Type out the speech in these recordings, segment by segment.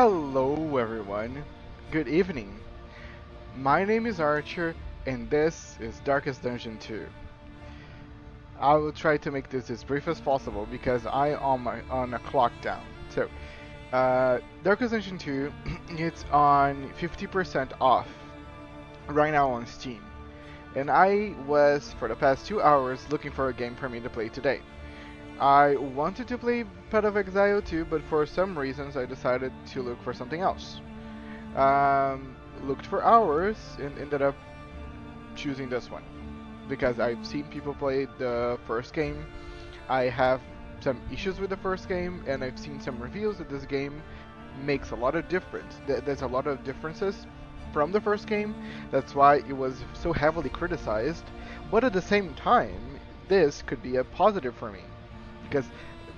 Hello everyone, good evening. My name is Archer and this is Darkest Dungeon 2. I will try to make this as brief as possible because I am on a clock down. Darkest Dungeon 2 it's on 50% off right now on Steam. And I was for the past 2 hours looking for a game for me to play today. I wanted to play Path of Exile 2, but for some reasons I decided to look for something else. Looked for hours and ended up choosing this one because I've seen people play the first game. I have some issues with the first game, and I've seen some reviews that this game makes a lot of difference. There's a lot of differences from the first game. That's why it was so heavily criticized. But at the same time, this could be a positive for me because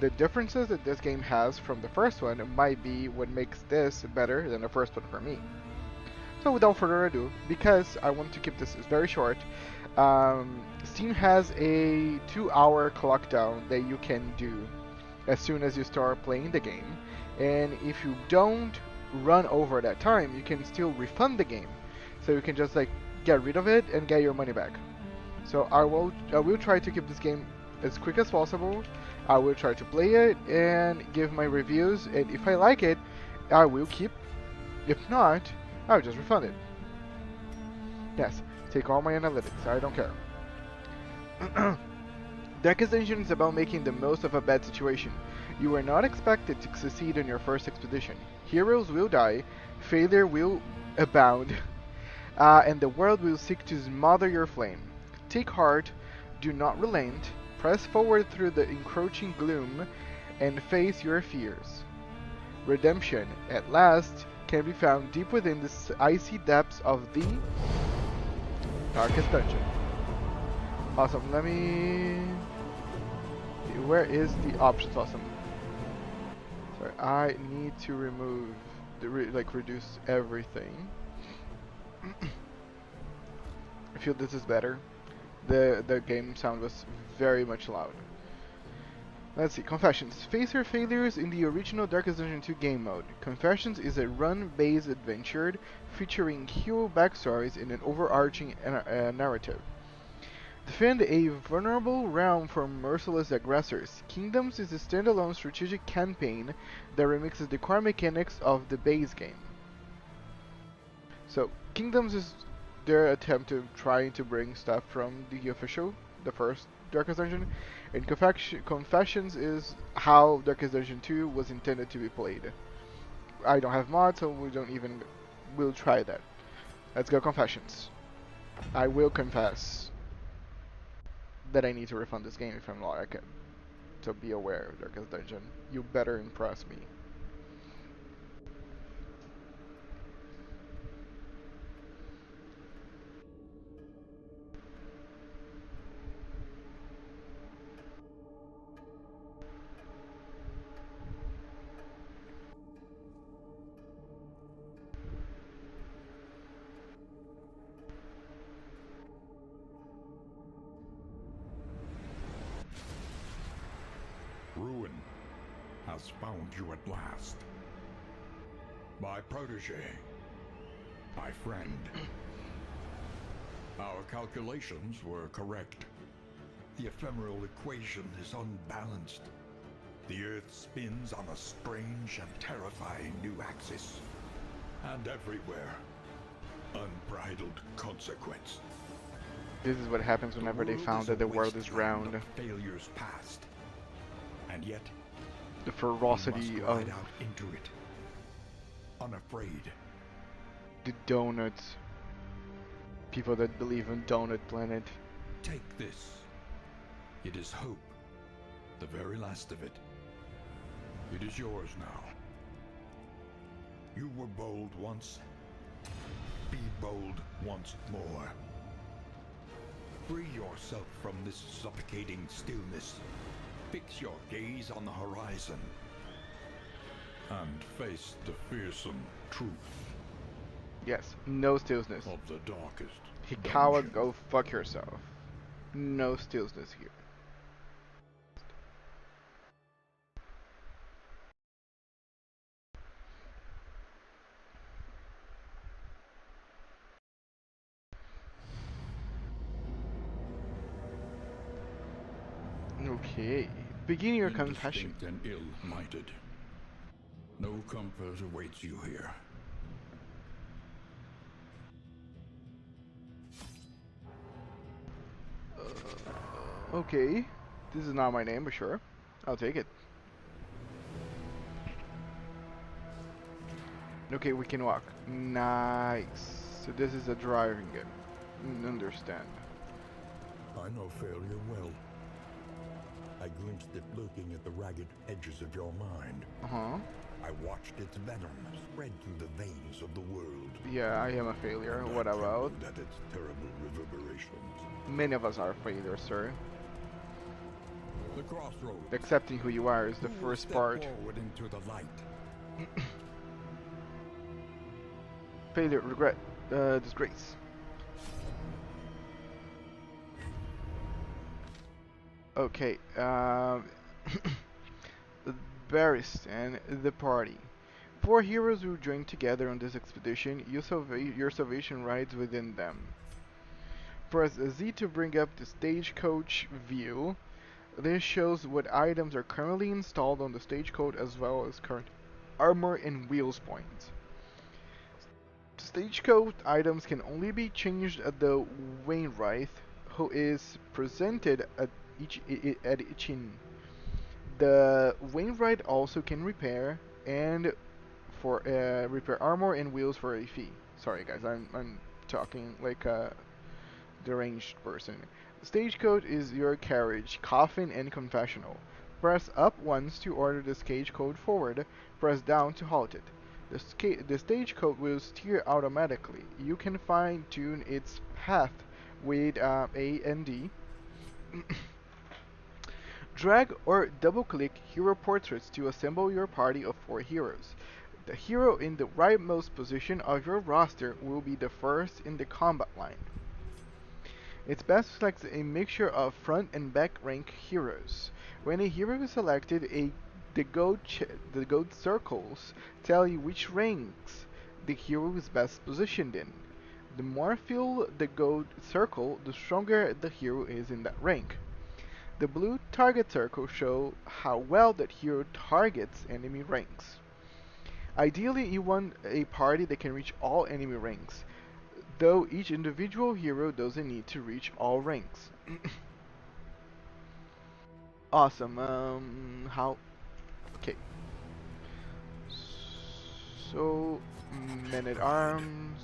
the differences that this game has from the first one might be what makes this better than the first one for me. So without further ado, because I want to keep this very short, Steam has a 2-hour clock down that you can do as soon as you start playing the game. And if you don't run over that time, you can still refund the game. So you can just like get rid of it and get your money back. So I will try to keep this game as quick as possible. I will try to play it and give my reviews, and if I like it, I will keep. If not, I'll just refund it. Yes, take all my analytics, I don't care. Darkest Dungeon is about making the most of a bad situation. You are not expected to succeed in your first expedition. Heroes will die, failure will abound, and the world will seek to smother your flame. Take heart, do not relent, press forward through the encroaching gloom, and face your fears. Redemption, at last, can be found deep within the icy depths of the Darkest Dungeon. Awesome, let me... Where is the options? Awesome. Sorry, I need to remove, reduce everything. I feel this is better. The game sound was very much loud. Let's see, Confessions. Face your failures in the original Darkest Dungeon 2 game mode. Confessions is a run-based adventure featuring hero backstories in an overarching narrative. Defend a vulnerable realm from merciless aggressors. Kingdoms is a standalone strategic campaign that remixes the core mechanics of the base game. So, Kingdoms is their attempt to trying to bring stuff from the first Darkest Dungeon, and Confessions is how Darkest Dungeon 2 was intended to be played. I don't have mods, so we'll try that. Let's go Confessions. I will confess that I need to refund this game if I'm not. So be aware of Darkest Dungeon. You better impress me. Ruin has found you at last. My protege. My friend. Our calculations were correct. The ephemeral equation is unbalanced. The Earth spins on a strange and terrifying new axis. And everywhere, unbridled consequence. This is what happens whenever they found that the world is round. Failures past. And yet, the ferocity we must ride out into it, unafraid. The donuts. People that believe in Donut Planet. Take this. It is hope. The very last of it. It is yours now. You were bold once. Be bold once more. Free yourself from this suffocating stillness. Fix your gaze on the horizon. And face the fearsome truth. Yes, no stillness. Of the darkest. Hikawa, dungeon. go fuck yourself. No stillness here. Okay. Begin your confession. Indistinct and ill-minded. No comfort awaits you here. Okay. This is not my name, but sure. I'll take it. Okay, we can walk. Nice. So this is a driving game. Understand. I know failure well. I glimpsed it lurking at the ragged edges of your mind. Uh-huh. I watched its venom spread through the veins of the world. Yeah, I am a failure. And What I about? trembled at its terrible reverberations. Many of us are failures, sir. The crossroads. Accepting who you are is the Who will first step part. forward into the light. Failure, regret, disgrace. Okay, Barrist and the party. Four heroes who joined together on this expedition. Your salvation rides within them. Press Z to bring up the stagecoach view. This shows what items are currently installed on the stagecoach as well as current armor and wheels points. Stagecoach items can only be changed at the Wainwright, who is presented at each inn. The Wainwright also can repair and for repair armor and wheels for a fee. Sorry guys, I'm talking like a deranged person. Stagecoach is your carriage, coffin, and confessional. Press up once to order the stagecoach forward. Press down to halt it. The stagecoach will steer automatically. You can fine-tune its path with A and D. Drag or double-click hero portraits to assemble your party of 4 heroes. The hero in the rightmost position of your roster will be the first in the combat line. It's best to select a mixture of front and back rank heroes. When a hero is selected, the gold circles tell you which ranks the hero is best positioned in. The more fill the gold circle, the stronger the hero is in that rank. The blue target circles show how well that hero targets enemy ranks. Ideally, you want a party that can reach all enemy ranks, though each individual hero doesn't need to reach all ranks. Awesome. How? Okay. So, men at arms.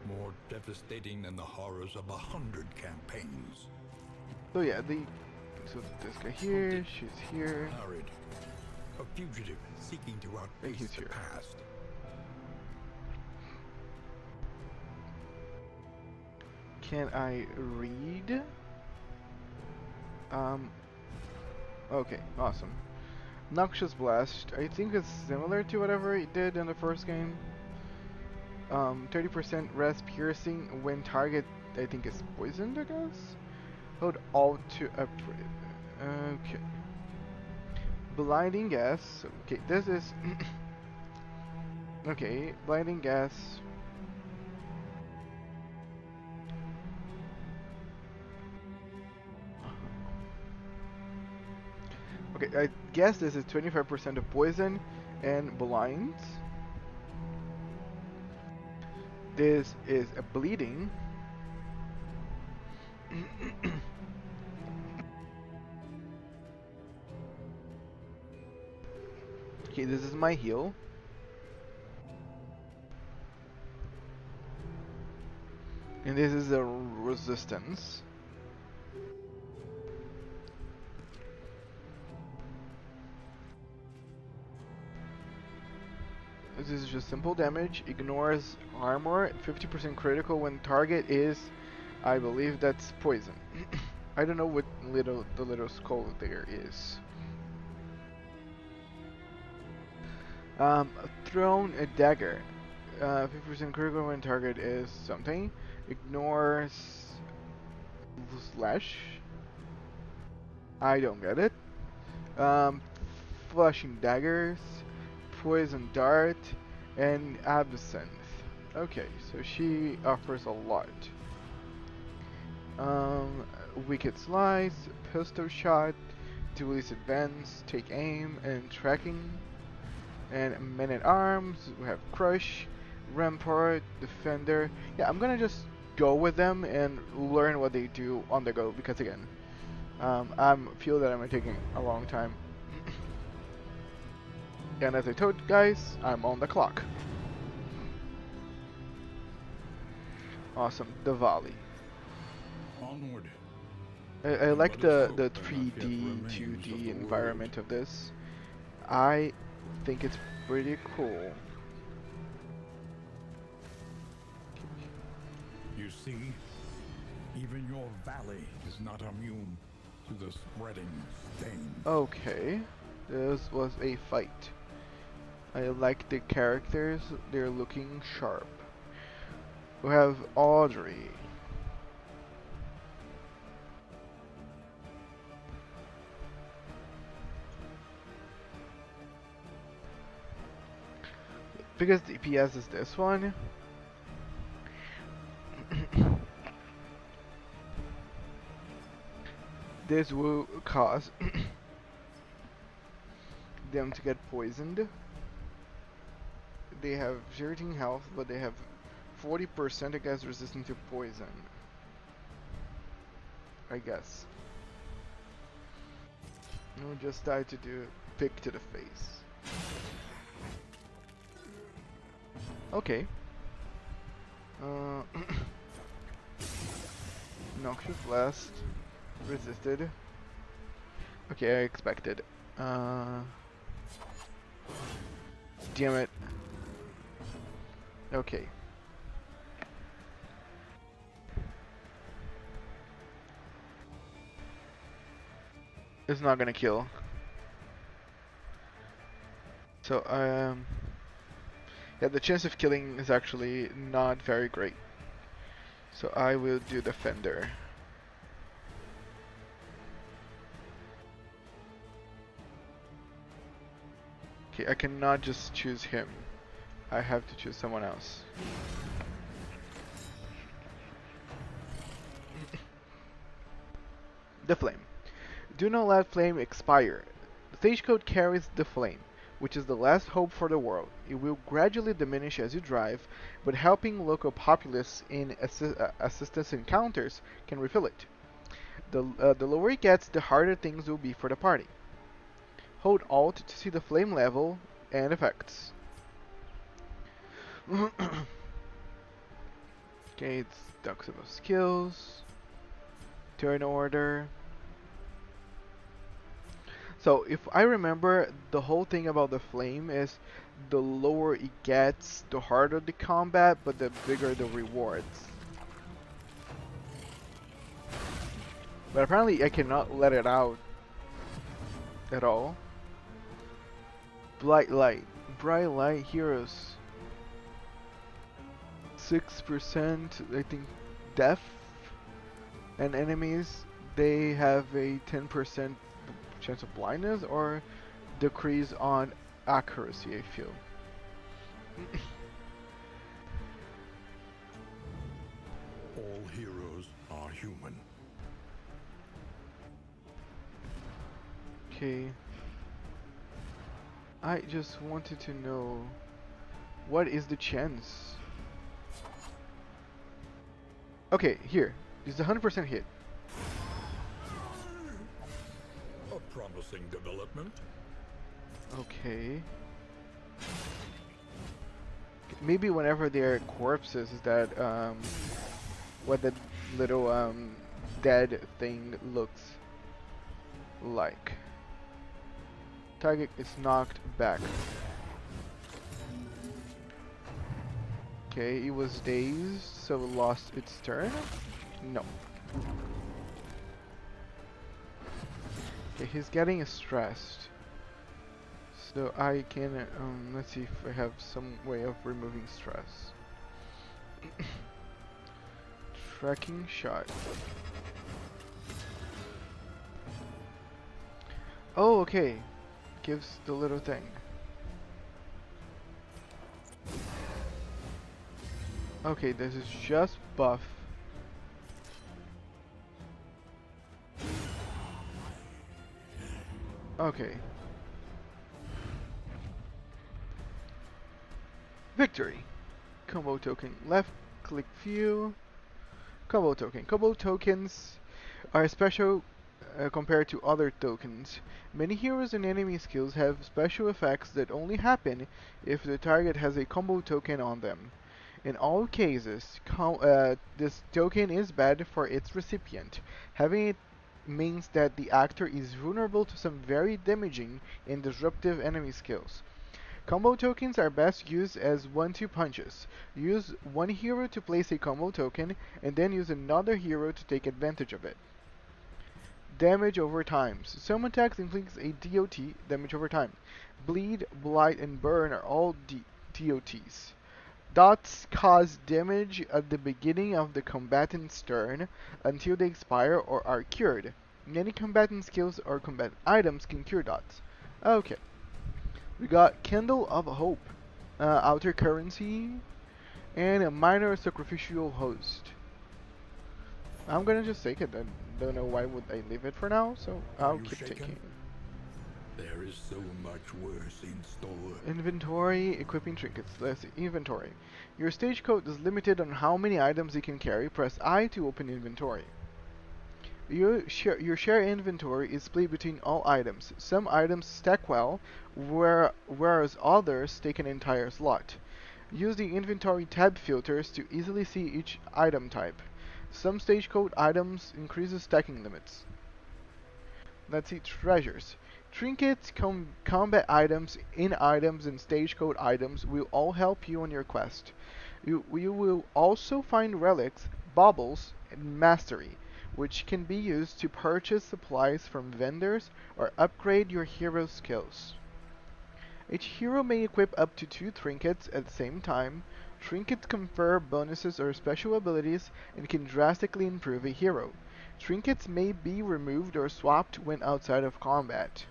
More devastating than the horrors of 100 campaigns. So yeah, so this guy here, she's here. Arid, a fugitive seeking to And outpace he's the here. past. Can I read? Okay, awesome. Noxious Blast. I think it's similar to whatever it did in the first game. 30% rest piercing when target, I think, is poisoned, I guess? Hold Alt to upgrade. Okay. Blinding gas. Okay, this is... okay, blinding gas. Okay, I guess this is 25% of poison and blinds. This is a bleeding. Okay, this is my heal. And this is a resistance. This is just simple damage, ignores armor, 50% critical when target is, I believe that's poison. I don't know what the little skull there is. Thrown a dagger, 50% critical when target is something, ignores slash. I don't get it. Flashing daggers. Poison Dart, and Absinthe. Okay, so she offers a lot. Wicked Slice, Pistol Shot, Duelist Advance, Take Aim, and Tracking. And Men at Arms, we have Crush, Rampart, Defender. Yeah, I'm gonna just go with them and learn what they do on the go because again, I feel that I'm taking a long time. And as I told you guys, I'm on the clock. Awesome, Diwali. Onward. I like Let us the hope there not yet 3D, remains 2D of the environment world. of this. I think it's pretty cool. You see, even your valley is not immune to the spreading stain. Okay, this was a fight. I like the characters, they're looking sharp. We have Audrey. Because DPS is this one. This will cause them to get poisoned. They have 13 health, but they have 40% against resistant to poison. I guess. No, just die to do pick to the face. Okay. Noxious Blast. Resisted. Okay, I expected. Damn it. Okay. It's not gonna kill. So, yeah, the chance of killing is actually not very great. So I will do Defender. Okay, I cannot just choose him. I have to choose someone else. The Flame. Do not let Flame expire. The stagecoach carries the Flame, which is the last hope for the world. It will gradually diminish as you drive, but helping local populace in assistance encounters can refill it. The lower it gets, the harder things will be for the party. Hold Alt to see the flame level and effects. Okay, it's Ducks of skills. Turn order. So if I remember, the whole thing about the flame is the lower it gets, the harder the combat, but the bigger the rewards. But apparently I cannot let it out at all. Bright Light. Bright Light heroes. 6% I think death, and enemies they have a 10% chance of blindness or decrease on accuracy, I feel. All heroes are human. Okay. I just wanted to know what is the chance? Okay, here. This is a 100% hit. A promising development. Okay. Maybe whenever they're corpses, is that what the little dead thing looks like. Target is knocked back. Okay, it was dazed, so it lost its turn? No. Okay, he's getting stressed. So I can, let's see if I have some way of removing stress. Tracking shot. Oh, okay. Gives the little thing. Okay, this is just buff. Okay. Victory. Combo token. Left click view. Combo token. Combo tokens are special compared to other tokens. Many heroes and enemy skills have special effects that only happen if the target has a combo token on them. In all cases, this token is bad for its recipient. Having it means that the actor is vulnerable to some very damaging and disruptive enemy skills. Combo tokens are best used as one-two punches. Use one hero to place a combo token, and then use another hero to take advantage of it. Damage over time. Some attacks inflict a DOT, damage over time. Bleed, Blight, and Burn are all DOTs. Dots cause damage at the beginning of the combatant's turn until they expire or are cured. Many combatant skills or combat items can cure dots. Okay. We got Candle of Hope, Outer Currency, and a Minor Sacrificial Host. I'm gonna just take it. I don't know why would I leave it for now, so I'll keep taking. There is so much worse in store. Inventory, equipping trinkets. Let's see. Inventory. Your stage code is limited on how many items you can carry. Press I to open inventory. Your share inventory is split between all items. Some items stack well, whereas others take an entire slot. Use the inventory tab filters to easily see each item type. Some stage code items increase the stacking limits. Let's see, treasures. Trinkets, combat items, in-items, and stage code items will all help you on your quest. You will also find relics, baubles, and mastery, which can be used to purchase supplies from vendors or upgrade your hero's skills. Each hero may equip up to 2 trinkets at the same time. Trinkets confer bonuses or special abilities and can drastically improve a hero. Trinkets may be removed or swapped when outside of combat.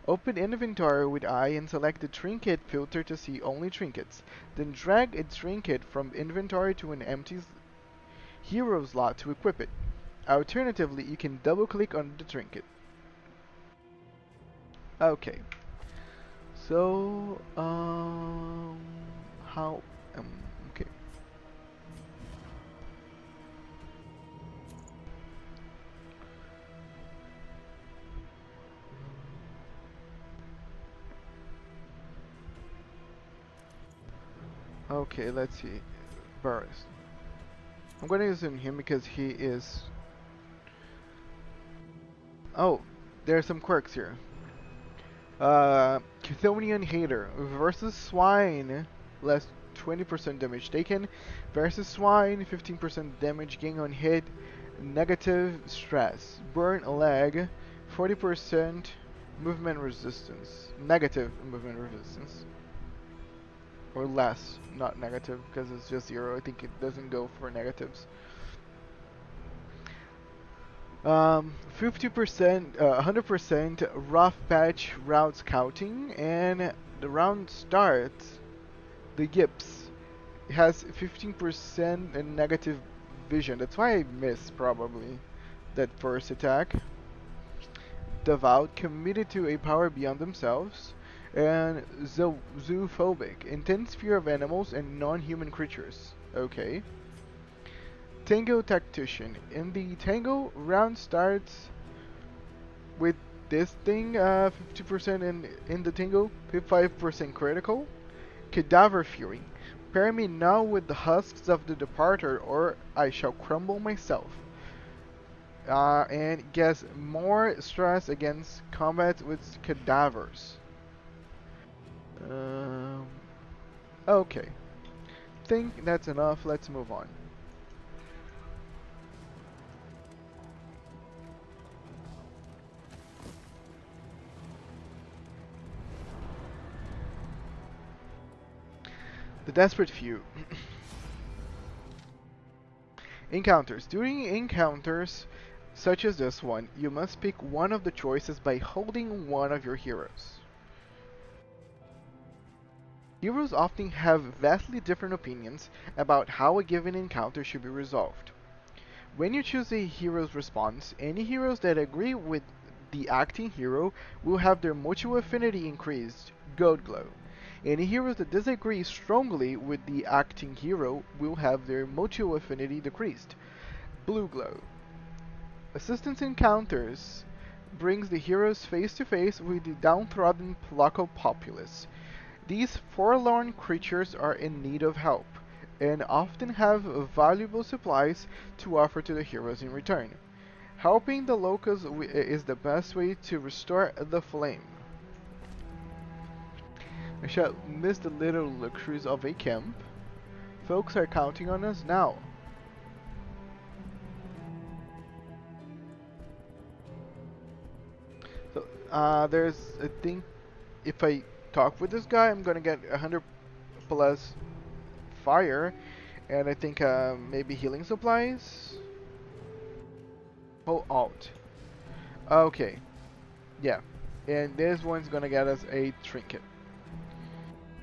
Open inventory with I and select the trinket filter to see only trinkets. Then drag a trinket from inventory to an empty hero slot to equip it. Alternatively, you can double click on the trinket. Okay. So, how, okay. Okay, let's see. Burris. I'm gonna use him because he is... Oh, there are some quirks here. Chthonian Hater versus Swine, less 20% damage taken. Versus Swine, 15% damage gain on hit. Negative stress. Burn a leg, 40% movement resistance. Negative movement resistance. Or less, not negative, because it's just 0. I think it doesn't go for negatives. 50%, 100% rough patch route scouting, and the round starts. The Gips has 15% and negative vision. That's why I missed probably that first attack. Devout, committed to a power beyond themselves, and zoophobic, intense fear of animals and non-human creatures. Okay. Tango Tactician. In the Tango, round starts with this thing, 50% in the Tango, 55% critical. Cadaver Fury. Pair me now with the husks of the departed, or I shall crumble myself. And gets more stress against combat with cadavers. Okay. Think that's enough. Let's move on. The Desperate Few. Encounters. During encounters such as this one, you must pick one of the choices by holding one of your heroes. Heroes often have vastly different opinions about how a given encounter should be resolved. When you choose a hero's response, any heroes that agree with the acting hero will have their mutual affinity increased, Gold Glow. Any heroes that disagree strongly with the acting hero will have their mutual affinity decreased, Blue Glow. Assistance encounters brings the heroes face to face with the downtrodden local populace. These forlorn creatures are in need of help, and often have valuable supplies to offer to the heroes in return. Helping the locals is the best way to restore the flame. I shall miss the little luxuries of a camp. Folks are counting on us now. So, there's, I think, if I talk with this guy, I'm gonna get 100 plus fire, and I think maybe healing supplies. Hold Alt. Okay, yeah, and this one's gonna get us a trinket.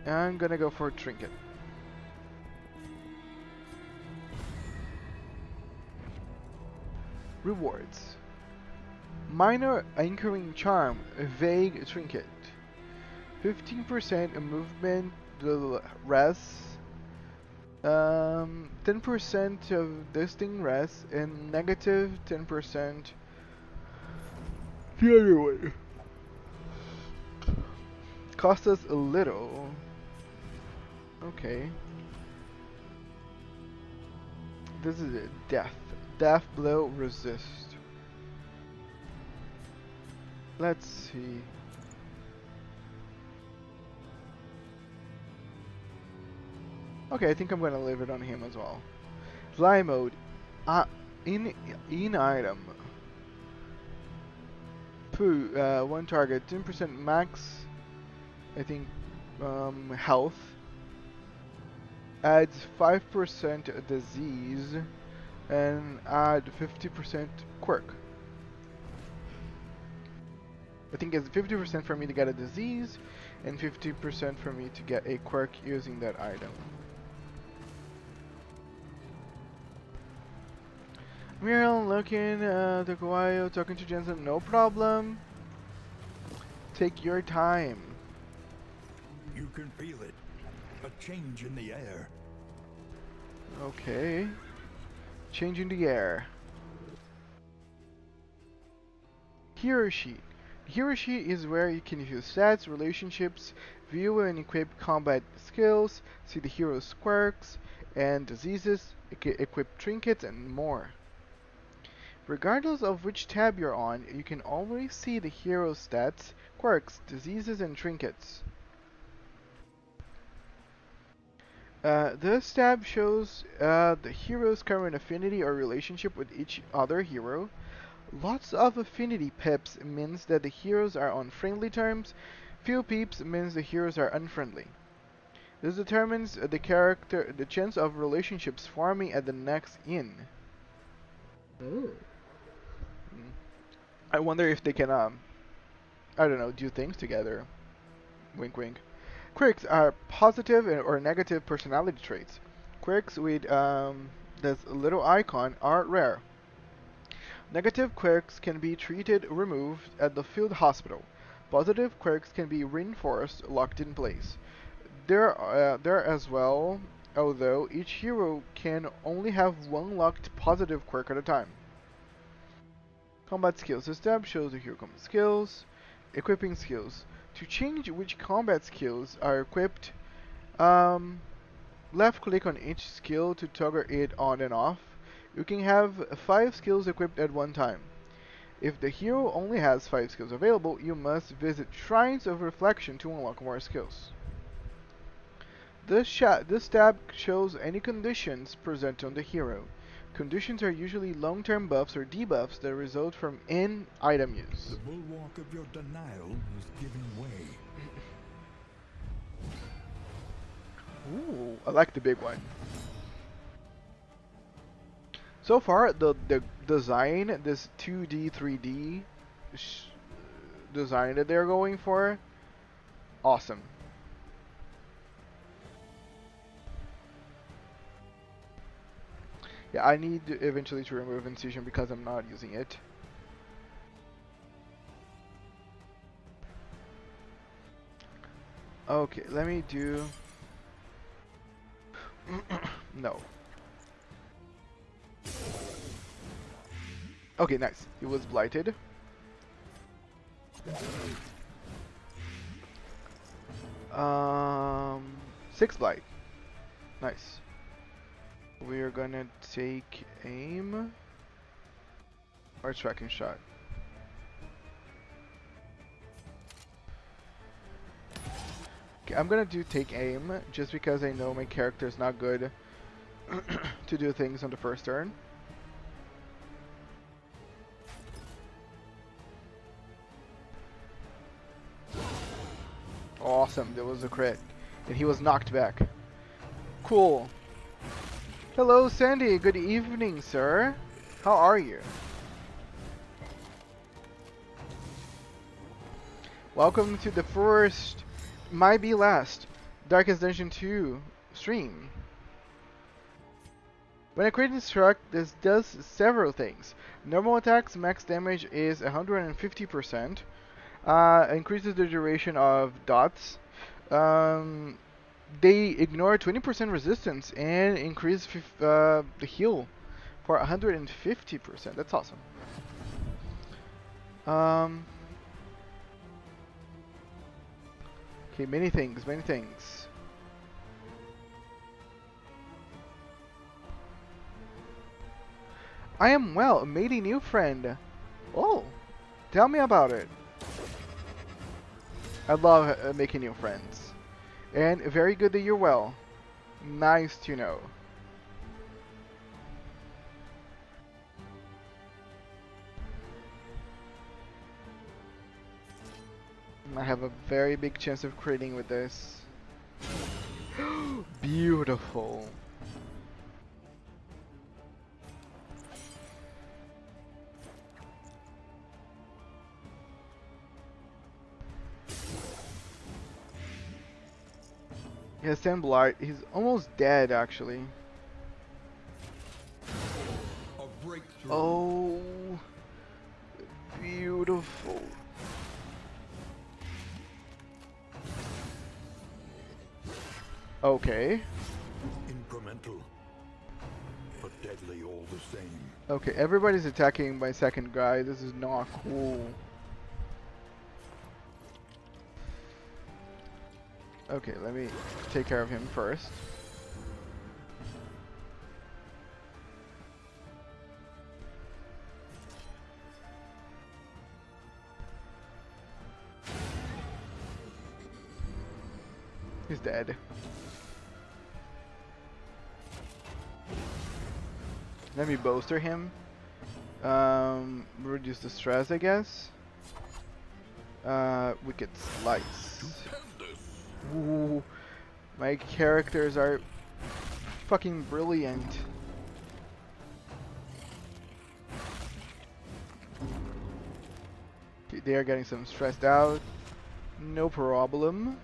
I'm gonna go for a trinket. Rewards. Minor anchoring charm, a vague trinket. 15% movement, the rest. 10% of distinct rest and negative 10% the other way. Cost us a little. Okay. This is it. Death. Death blow resist. Let's see. Okay, I think I'm gonna leave it on him as well. Fly mode. In item. Poo. One target. 10% max. I think. Health. Adds 5% disease. And add 50% quirk. I think it's 50% for me to get a disease, and 50% for me to get a quirk using that item. Muriel looking at the Kawaii, talking to Jensen, no problem. Take your time. You can feel it. A change in the air. Okay. Change in the air. Hero sheet. Hero sheet is where you can view stats, relationships, view and equip combat skills, see the hero's quirks and diseases, equip trinkets, and more. Regardless of which tab you're on, you can always see the hero's stats, quirks, diseases, and trinkets. This tab shows the hero's current affinity or relationship with each other hero. Lots of affinity pips means that the heroes are on friendly terms. Few peeps means the heroes are unfriendly. This determines the chance of relationships forming at the next inn. Oh. I wonder if they can, I don't know, do things together. Wink wink. Quirks are positive or negative personality traits. Quirks with this little icon are rare. Negative quirks can be treated removed at the field hospital. Positive quirks can be reinforced, locked in place. There as well, although each hero can only have one locked positive quirk at a time. Combat skills. This tab shows the hero combat skills. Equipping skills. To change which combat skills are equipped, left click on each skill to toggle it on and off. You can have 5 skills equipped at one time. If the hero only has 5 skills available, you must visit Shrines of Reflection to unlock more skills. This tab shows any conditions present on the hero. Conditions are usually long-term buffs or debuffs that result from in-item use. The bulwark of your denial is giving way. Ooh, I like the big one. So far, the design, this 2D, 3D design that they're going for, awesome. Yeah, I need eventually to remove Incision because I'm not using it. Okay, let me do... No. Okay, nice. He was blighted. Um, 6 blight. Nice. We're gonna take aim or tracking shot. Okay, I'm gonna do take aim just because I know my character is not good to do things on the first turn. Awesome, there was a crit. And he was knocked back. Cool. Hello, Sandy. Good evening, sir. How are you? Welcome to the first, might be last, Darkest Dungeon 2 stream. When a crit is struck, this does several things. Normal attacks max damage is 150%. Increases the duration of dots. They ignore 20% resistance and increase the heal for 150%. That's awesome. Okay, many things, many things. I am well, made a new friend. Oh, tell me about it. I love making new friends. And very good that you're well. Nice to know. I have a very big chance of critting with this. Beautiful. He has 10 blight. He's almost dead, actually. Oh, beautiful. Okay. Incremental, but deadly all the same. Okay, everybody's attacking my second guy. This is not cool. Okay, let me take care of him first. He's dead. Let me bolster him. Reduce the stress, I guess. Wicked Slice. Ooh, my characters are fucking brilliant. Okay, they are getting some stressed out. No problem.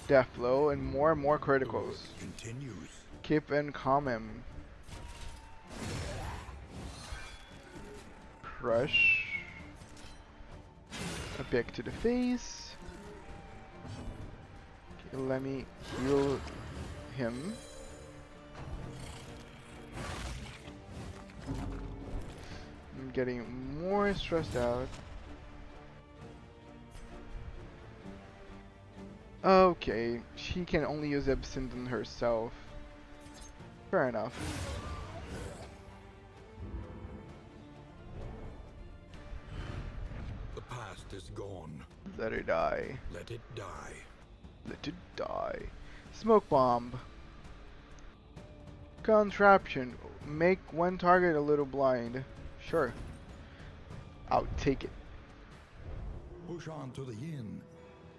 Death blow and more criticals. Continues. Keep and calm him. Crush. A pick to the face. Okay, let me heal him. I'm getting more stressed out. Okay, she can only use Absinthe on herself. Fair enough. The past is gone. Let her die. Let it die. Let it die. Smoke bomb. Contraption. Make one target a little blind. Sure. I'll take it. Push on to the inn.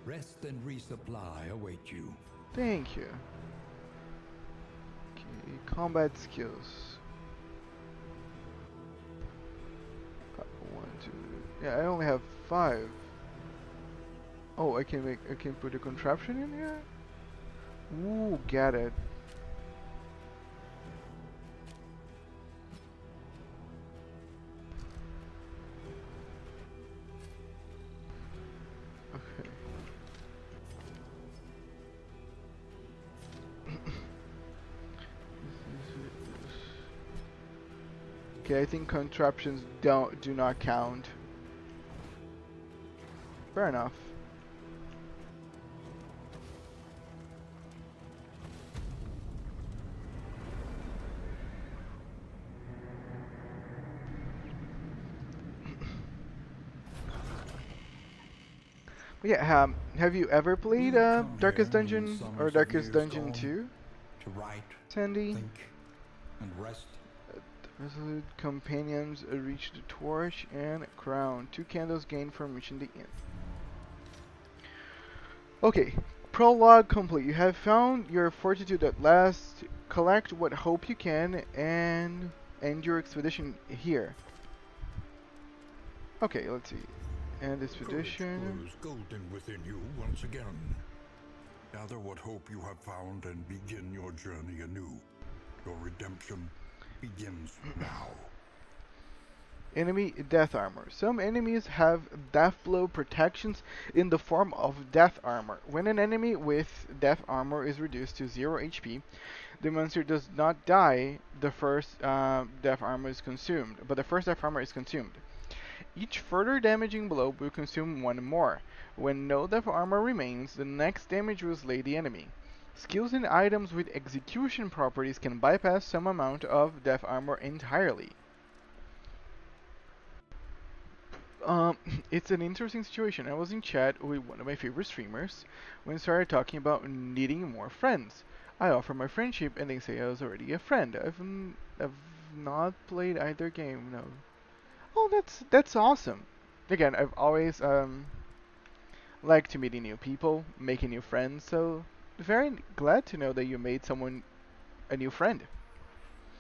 Rest and resupply await you. Thank you. Okay, combat skills. 1, 2. Yeah, I only have 5. Oh, I can put a contraption in here? Ooh, get it. Okay, I think contraptions do not count. Fair enough. Yeah, have you ever played We've come Darkest here in Dungeon or summers of Darkest years Dungeon gone 2, to write, Sandy? think, and rest. Resolute companions reach the torch and crown. 2 candles gained from reaching the inn. Okay, prologue complete. You have found your fortitude at last. Collect what hope you can and end your expedition here. Okay, let's see. End expedition. Courage glows golden within you once again. Gather what hope you have found and begin your journey anew. Your redemption begins now. Enemy death armor. Some enemies have death blow protections in the form of death armor. When an enemy with death armor is reduced to 0 HP, the monster does not die. The first death armor is consumed, but the first death armor is consumed. Each further damaging blow will consume 1 more. When no death armor remains, the next damage will slay the enemy. Skills and items with execution properties can bypass some amount of death armor entirely. Um, it's an interesting situation. I was in chat with one of my favorite streamers when we started talking about needing more friends. I offer my friendship and they say I was already a friend. I've not played either game, no. Oh, that's awesome. Again, I've always liked to meeting new people, making new friends, so very glad to know that you made someone a new friend.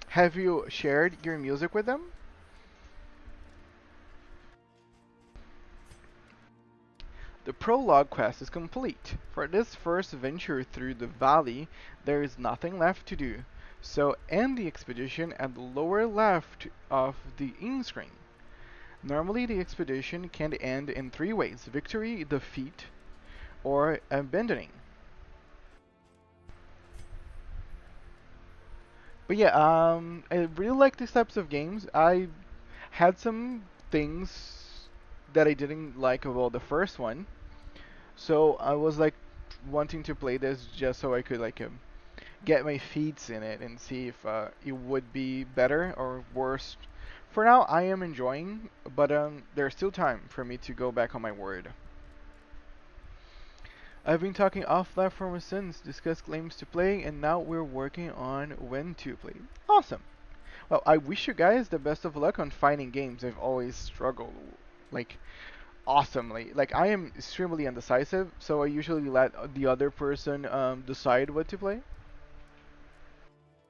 Have you shared your music with them? The prologue quest is complete. For this first venture through the valley, there is nothing left to do. So end the expedition at the lower left of the inn screen. Normally the expedition can end in 3 ways: victory, defeat, or abandoning. But yeah, I really like these types of games. I had some things that I didn't like about the first one. So I was like wanting to play this just so I could like get my feet in it and see if it would be better or worse. For now, I am enjoying, but there's still time for me to go back on my word. I've been talking off platform since, discussed claims to play, and now we're working on when to play. Awesome. Well, I wish you guys the best of luck on finding games. I've always struggled, like, awesomely. Like, I am extremely indecisive, so I usually let the other person decide what to play.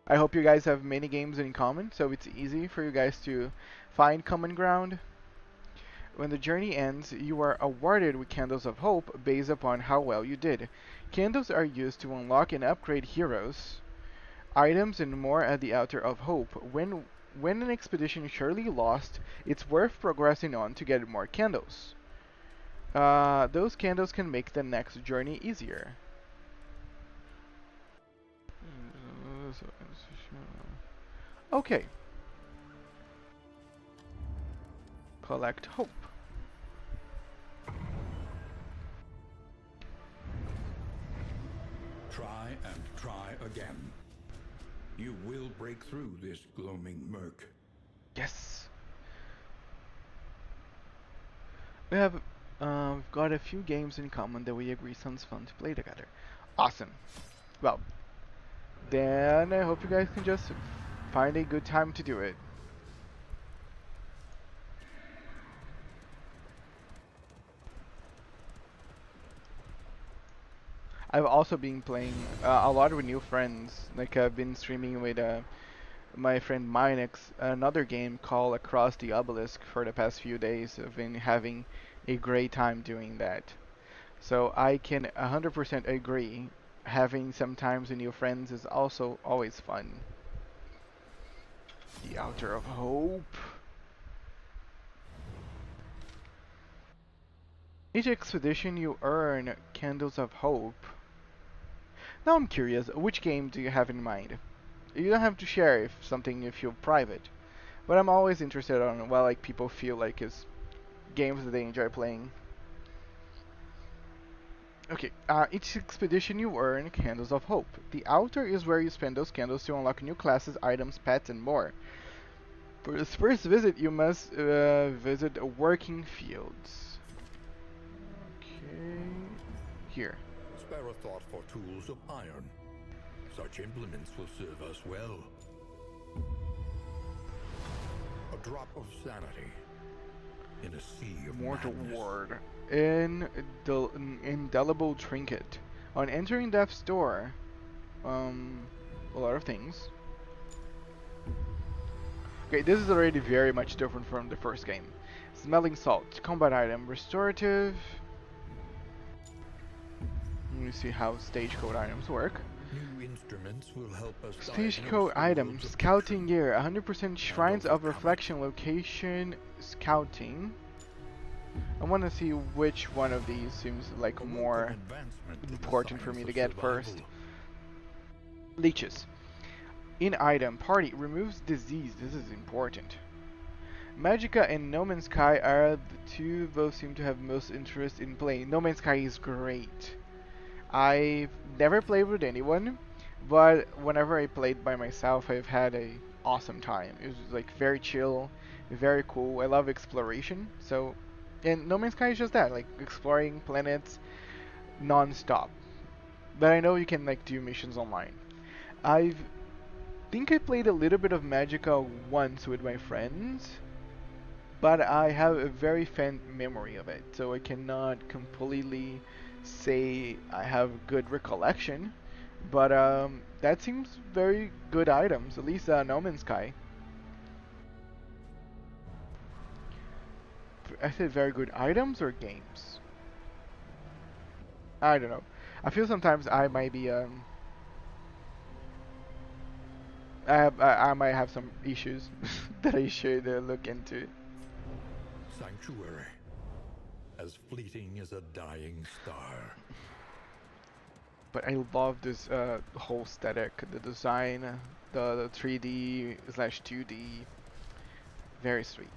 I hope you guys have many games in common, so it's easy for you guys to find common ground. When the journey ends, you are awarded with Candles of Hope based upon how well you did. Candles are used to unlock and upgrade heroes, items, and more at the Altar of Hope. When an expedition is surely lost, it's worth progressing on to get more candles. Those candles can make the next journey easier. Okay. Collect hope. Try and try again. You will break through this gloaming murk. Yes. We have we've got a few games in common that we agree sounds fun to play together. Awesome. Well, then I hope you guys can just find a good time to do it. I've also been playing a lot with new friends. Like I've been streaming with my friend Minex, another game called Across the Obelisk for the past few days. I've been having a great time doing that. So I can 100% agree. Having sometimes new friends is also always fun. The Altar of Hope. Each expedition you earn Candles of Hope. Now I'm curious, which game do you have in mind? You don't have to share if something you feel private, But I'm always interested on what like people feel like is games that they enjoy playing. Okay, each expedition you earn Candles of Hope. The altar is where you spend those candles to unlock new classes, items, pets, and more. For this first visit, you must visit working fields. Okay, here. Spare a thought for tools of iron. Such implements will serve us well. A drop of sanity in a sea of Mortal madness. Ward. Indelible Trinket. On entering Death's Door, a lot of things. Okay, this is already very much different from the first game. Smelling Salt, combat item, restorative. Let me see how Stagecoach items work. New instruments will help us. Stagecoach item, Scouting Gear, 100% Shrines of Reflection location, Scouting. I want to see which one of these seems like more important for me to get first. Leeches. In item, party, removes disease. This is important. Magicka and No Man's Sky are the two both seem to have most interest in playing. No Man's Sky is great. I've never played with anyone, but whenever I played by myself, I've had a awesome time. It was like very chill, very cool. I love exploration, so and No Man's Sky is just that, like exploring planets non-stop. But I know you can like do missions online. I think I played a little bit of Magicka once with my friends, but I have a very faint memory of it, so I cannot completely say I have good recollection. But that seems very good items, at least No Man's Sky. I said very good items or games? I don't know. I feel sometimes I might be I might have some issues that I should look into. Sanctuary, as fleeting as a dying star. But I love this whole aesthetic, the design, the 3D slash 2D, very sweet.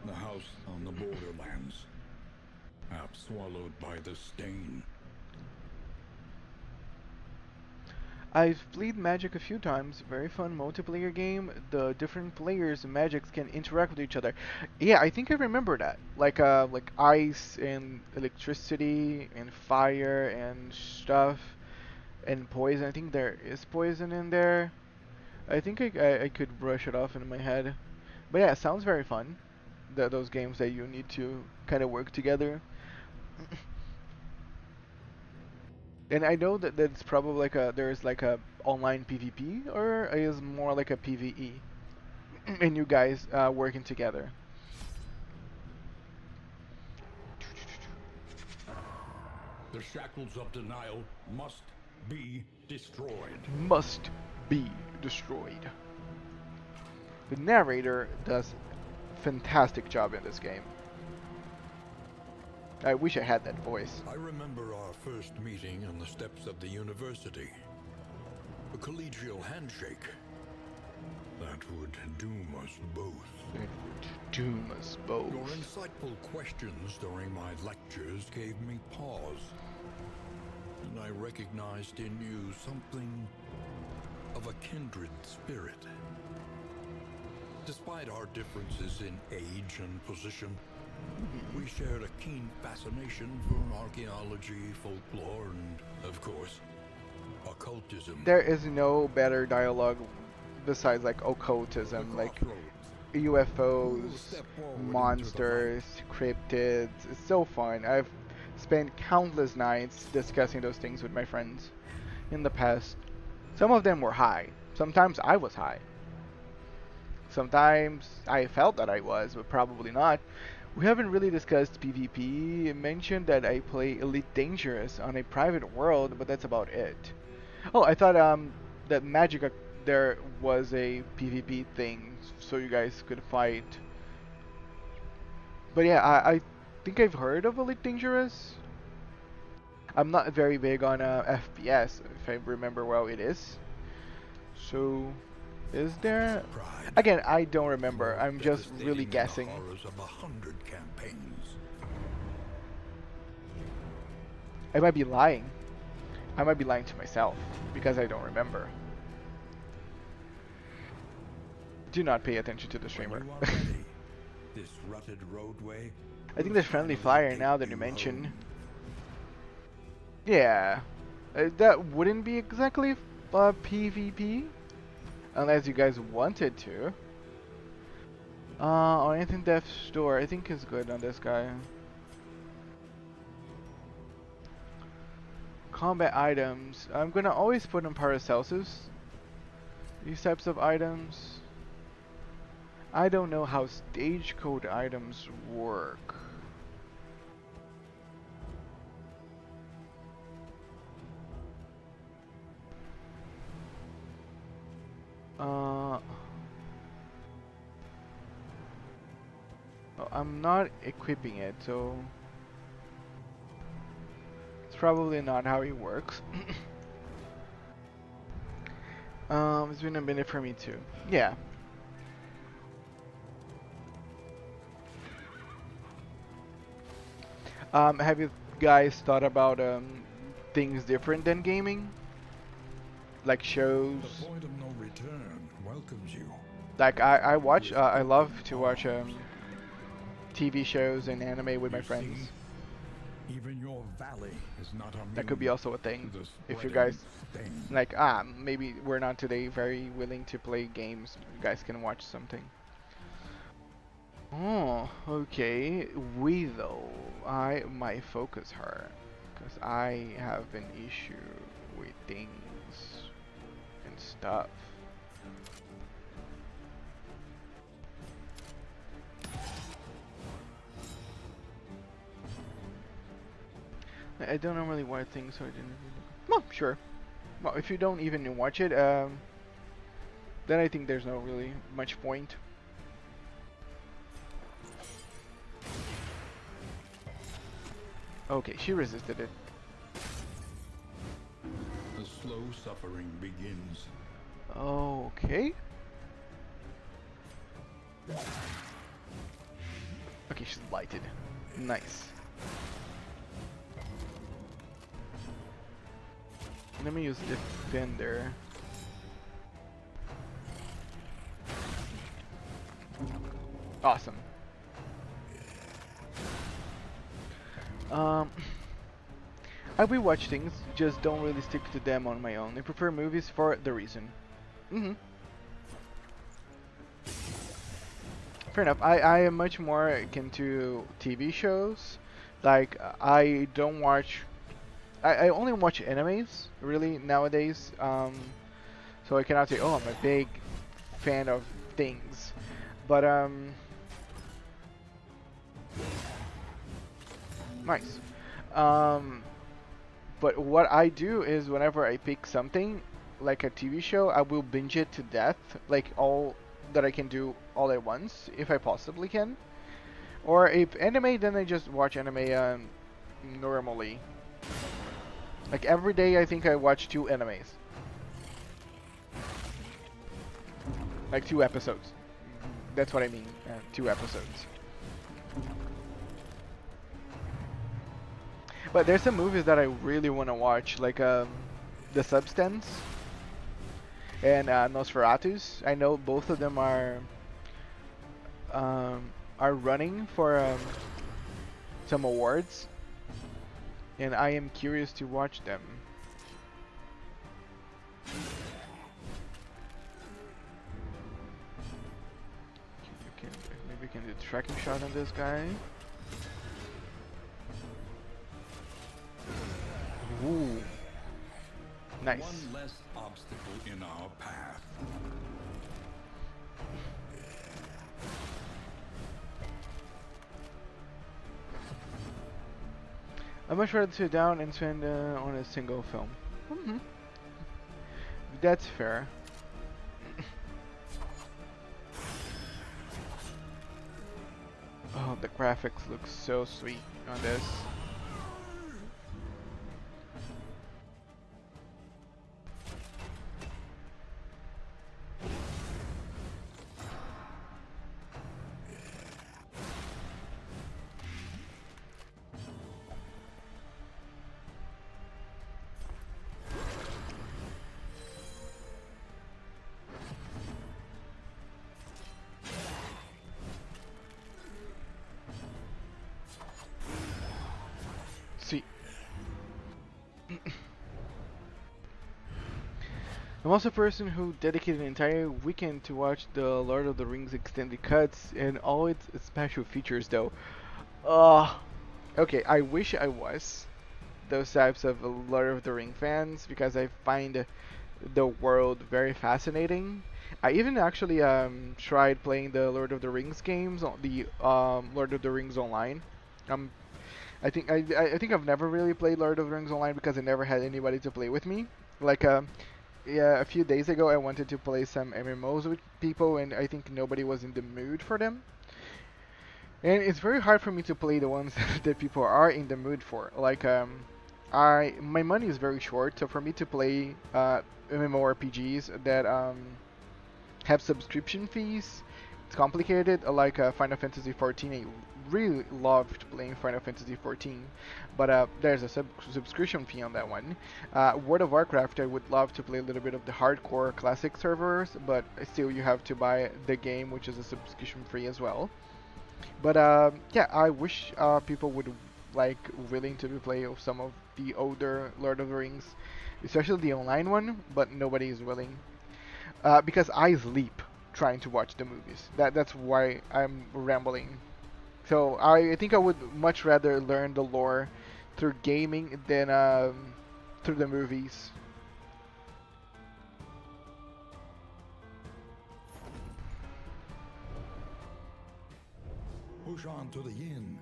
The house on the borderlands, half swallowed by the stain. I've played Magic a few times. Very fun multiplayer game. The different players and Magics can interact with each other. Yeah, I think I remember that. Like ice and electricity and fire and stuff and poison. I think there is poison in there. I think I could brush it off in my head. But yeah, it sounds very fun. Those games that you need to kind of work together. And I know that it's probably like there's like a online PvP or is more like a PvE, and you guys working together. The shackles of denial must be destroyed. Must be destroyed. The narrator does fantastic job in this game. I wish I had that voice. I remember our first meeting on the steps of the university. A collegial handshake. That would doom us both. It would doom us both. Your insightful questions during my lectures gave me pause. And I recognized in you something of a kindred spirit. Despite our differences in age and position, we shared a keen fascination for archaeology, folklore, and, of course, occultism. There is no better dialogue besides like occultism, like UFOs, monsters, cryptids. It's so fun. I've spent countless nights discussing those things with my friends in the past. Some of them were high. Sometimes I was high. Sometimes I felt that I was, but probably not. We haven't really discussed PvP. I mentioned that I play Elite Dangerous on a private world, but that's about it. Oh, I thought that Magicka there was a PvP thing, so you guys could fight. But yeah, I think I've heard of Elite Dangerous. I'm not very big on FPS, if I remember well it is. So, is there? Pride. Again, I don't remember. More I'm just really devastating than guessing. The horrors of 100 campaigns. I might be lying. I might be lying to myself because I don't remember. Do not pay attention to the streamer. When you are ready, this rutted roadway. I think there's friendly fire now that you mention. Yeah, that wouldn't be exactly PvP unless you guys wanted to. Or anything Death Store, I think is good on this guy. Combat items, I'm gonna always put in Paracelsus. These types of items. I don't know how stage code items work. I'm not equipping it, so it's probably not how it works. It's been a minute for me too. Yeah. Have you guys thought about things different than gaming? Like shows? The point of no return welcomes you. Like I watch, I love to watch TV shows and anime with my friends. See, even your valley is not immune. That could be also a thing. to the If you spreading guys stain. like, maybe we're not today very willing to play games. You guys can watch something. Oh, okay. We though, I might focus her, cause I have an issue with things and stuff. I don't normally watch things, so I didn't. Well, sure. Well, if you don't even watch it, then I think there's no really much point. Okay, she resisted it. The slow suffering begins. Okay. Okay, she's lighted. Nice. Let me use Defender. Awesome. I rewatch things, just don't really stick to them on my own. I prefer movies for the reason. Fair enough. I am much more akin to TV shows. Like, I don't watch... I only watch animes, really, nowadays. So I cannot say, oh, I'm a big fan of things. But, nice. But what I do is whenever I pick something, like a TV show, I will binge it to death. Like, all that I can do all at once, if I possibly can. Or if anime, then I just watch anime normally. Like every day I think I watch 2 animes. Like 2 episodes. That's what I mean, 2 episodes. But there's some movies that I really want to watch, like The Substance and Nosferatus. I know both of them are running for some awards, and I am curious to watch them. Maybe we can do a tracking shot on this guy. Ooh. Nice. One less obstacle in our path. I'd much rather sit down and spend on a single film. That's fair. Oh, the graphics look so sweet on this. I'm also a person who dedicated an entire weekend to watch the Lord of the Rings extended cuts and all its special features though. Uh, okay, I wish I was those types of Lord of the Ring fans because I find the world very fascinating. I even actually tried playing the Lord of the Rings games on the Lord of the Rings Online. Um, I think I've never really played Lord of the Rings Online because I never had anybody to play with me. Like yeah, a few days ago I wanted to play some MMOs with people and I think nobody was in the mood for them. And it's very hard for me to play the ones that people are in the mood for. Like I my money is very short, so for me to play MMORPGs that have subscription fees, it's complicated. Like Final Fantasy 14, I really loved playing Final Fantasy 14, but there's a subscription fee on that one. World of Warcraft, I would love to play a little bit of the hardcore classic servers, but still you have to buy the game, which is a subscription free as well. But yeah, I wish people would like willing to play some of the older Lord of the Rings, especially the online one, but nobody is willing because I sleep trying to watch the movies. That's why I'm rambling. So I think I would much rather learn the lore through gaming than through the movies. Push on to the inn.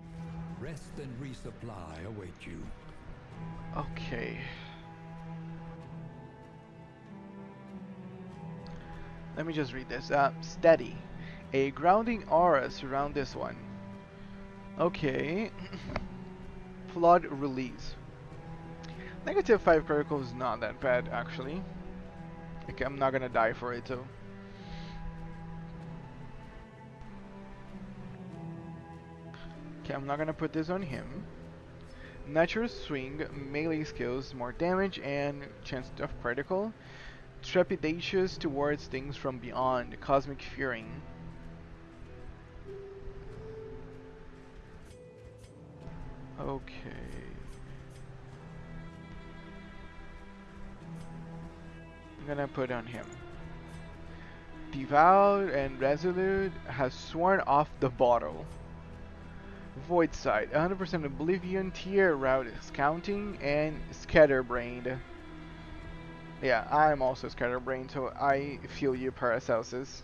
Rest and resupply await you. Okay. Let me just read this. Steady. A grounding aura surround this one. Okay. Flood release. Negative 5 critical is not that bad, actually. Okay, I'm not gonna die for it, so. Okay, I'm not gonna put this on him. Natural swing, melee skills, more damage, and chance of critical. Trepidatious towards things from beyond, cosmic fearing. Okay. I'm gonna put on him. Devout and resolute has sworn off the bottle. Void Sight, 100% Oblivion, tier route scouting, and Scatterbrained. Yeah, I'm also Scatterbrained, so I feel you, Paracelsus.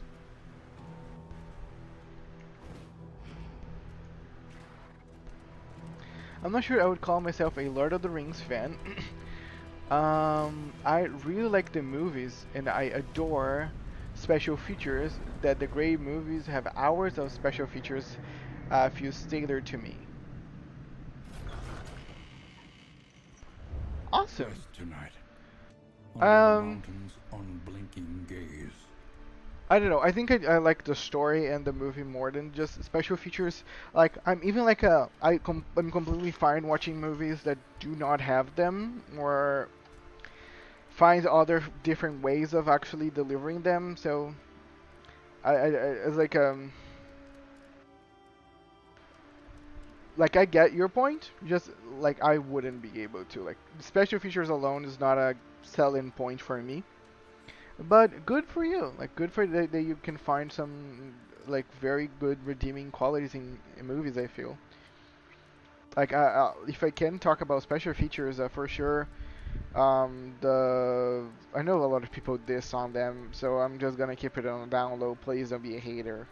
I'm not sure I would call myself a Lord of the Rings fan. I really like the movies, and I adore special features that the great movies have hours of special features feels tailored to me. Awesome. Rest tonight. Under the Um, mountain's unblinking gaze. I don't know. I think I like the story and the movie more than just special features. Like I'm even like I'm completely fine watching movies that do not have them or find other different ways of actually delivering them. So it's like I get your point. Just like I wouldn't be able to like special features alone is not a selling point for me. But good for you. Like good for that you can find some like very good redeeming qualities in movies. I feel like if I can talk about special features, for sure. The I know a lot of people diss on them, so I'm just gonna keep it on down low. Please don't be a hater.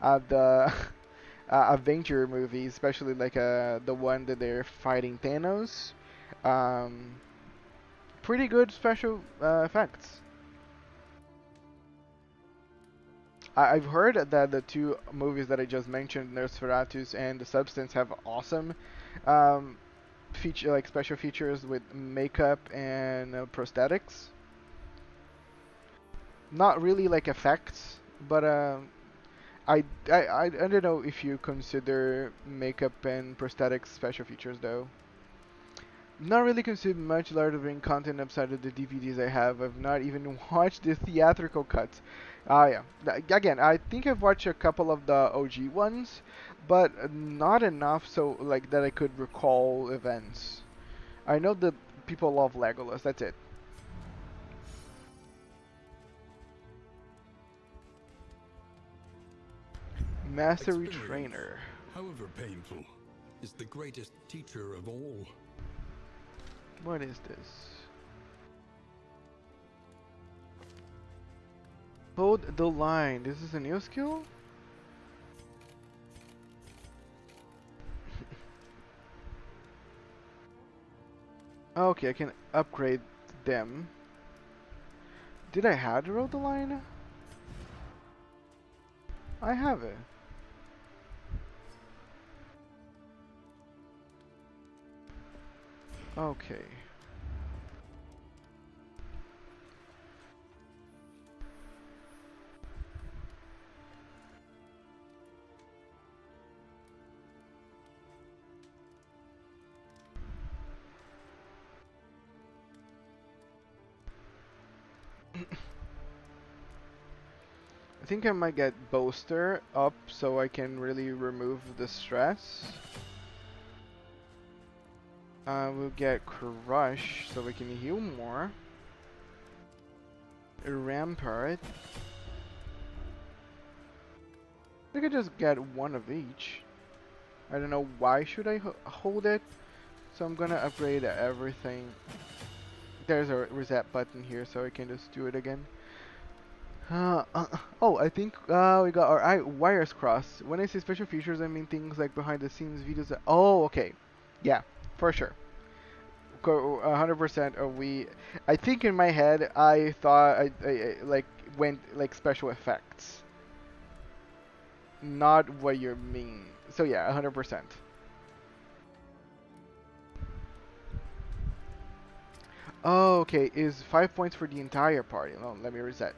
The Avenger movie, especially like the one that they're fighting Thanos. Um, Pretty good special effects. I've heard that the two movies that I just mentioned, Nosferatus and The Substance, have awesome um, feature like special features with makeup and prosthetics. Not really like effects, but I don't know if you consider makeup and prosthetics special features though. Not really consumed much Lord of the Ring content outside of the DVDs I have. I've not even watched the theatrical cuts. Yeah. Again, I think I've watched a couple of the OG ones, but not enough so like that I could recall events. I know that people love Legolas. That's it. Mastery Experience, Trainer. however painful, is the greatest teacher of all. What is this? Hold the line. This is a new skill? Okay, I can upgrade them. Did I have to roll the line? I have it. Okay. I think I might get Boaster up so I can really remove the stress. We'll get Crush so we can heal more. Rampart. I could just get one of each. I don't know why should I hold it. So I'm gonna upgrade everything. There's a reset button here so I can just do it again. Oh, I think we got our wires crossed. When I say special features, I mean things like behind the scenes videos. Oh, okay. Yeah, for sure. 100% we. I think in my head I thought I like went like special effects. Not what you mean. So yeah, 100%. Oh, okay. Is 5 points for the entire party? No, let me reset.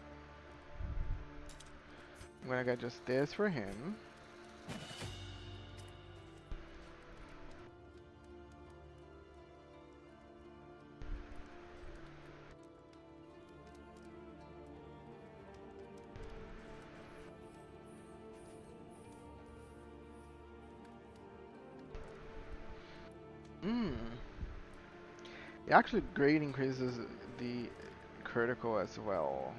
I'm gonna get just this for him. It actually great increases the critical as well.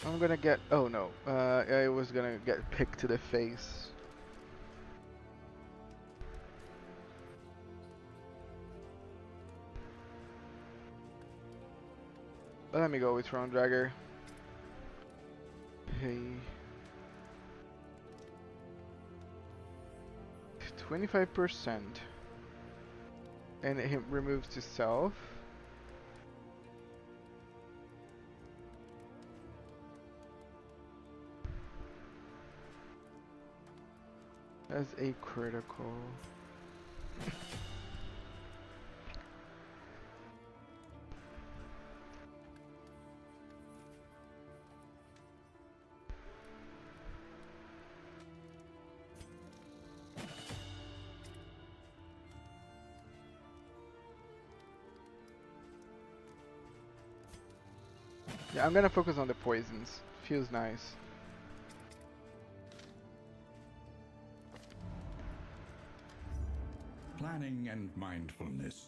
I'm gonna get. Oh no, I was gonna get picked to the face. But let me go with Throne Dragger. Hey. 25%. And it removes the self. As a critical. Yeah, I'm gonna focus on the poisons. Feels nice. Planning and mindfulness,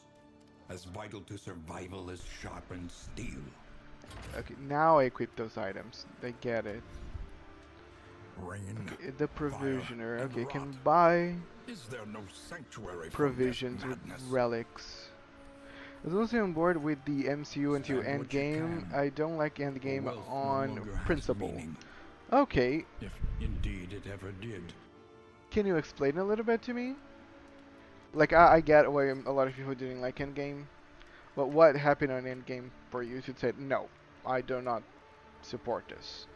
as vital to survival as sharpened steel. Okay, now I equip those items. They get it. Rain, Okay, the provisioner. fire, and Okay, rot. can buy Is there no sanctuary provisions from with this madness? relics. I was also on board with the MCU until Stand what you Endgame. can. I don't like Endgame Wealth no on longer has principle. meaning, Okay, if indeed it ever did. can you explain a little bit to me? Like, I get why a lot of people didn't like Endgame, but what happened on Endgame for you to say, no, I do not support this?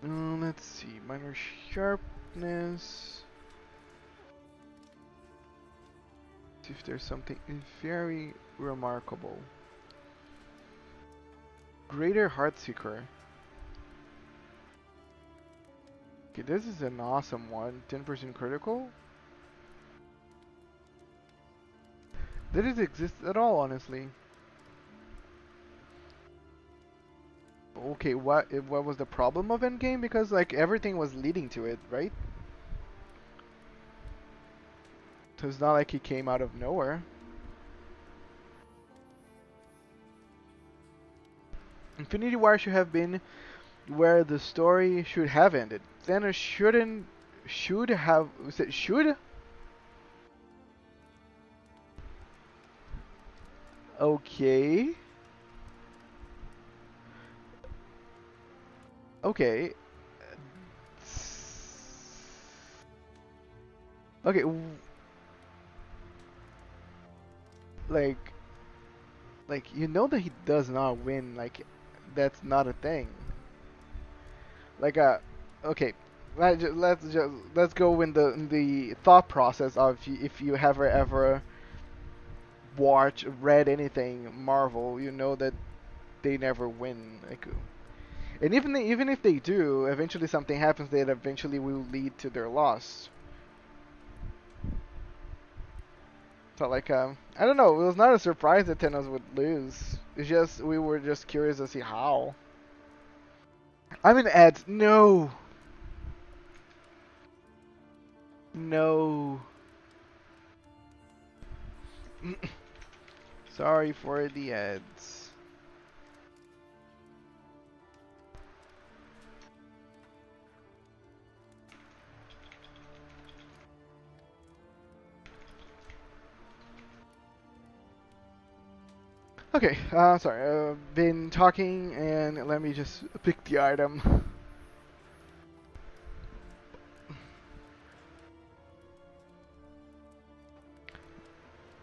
Let's see, minor sharpness. See if there's something very remarkable. Greater Heartseeker. Okay, this is an awesome one. 10% critical. Did it exist at all, honestly? Okay, what was the problem of Endgame? Because like everything was leading to it, right? It's not like he came out of nowhere. Infinity War should have been where the story should have ended. Thanos should have, was it should? Okay. Okay. Okay. Like, you know that he does not win. Like, that's not a thing. Like, okay. Let's go in the thought process of if you have ever read anything Marvel, you know that they never win. Like, and even if they do, eventually something happens that eventually will lead to their loss. So like, I don't know. It was not a surprise that Thanos would lose. It's just we were just curious to see how. I'm in ads. No. No. Sorry for the ads. Okay, sorry. I've been talking, and let me just pick the item.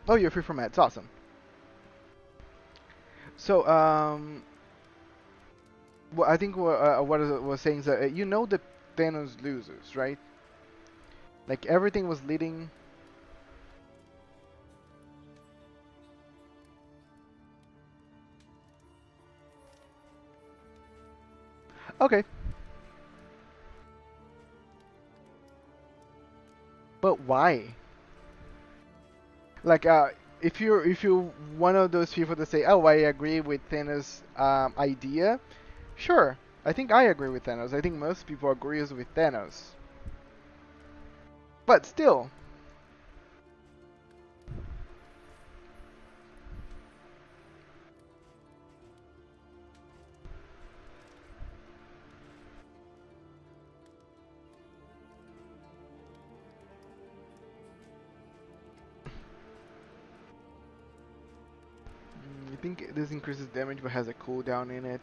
Oh, you're free from ads. Awesome. So, well, I think what I was saying is that you know that Thanos loses, right? Like everything was leading. Okay. But why? Like, if you're one of those people that say, "Oh, I agree with Thanos' idea," sure. I think I agree with Thanos. I think most people agrees with Thanos. But still, I think this increases damage but has a cooldown in it.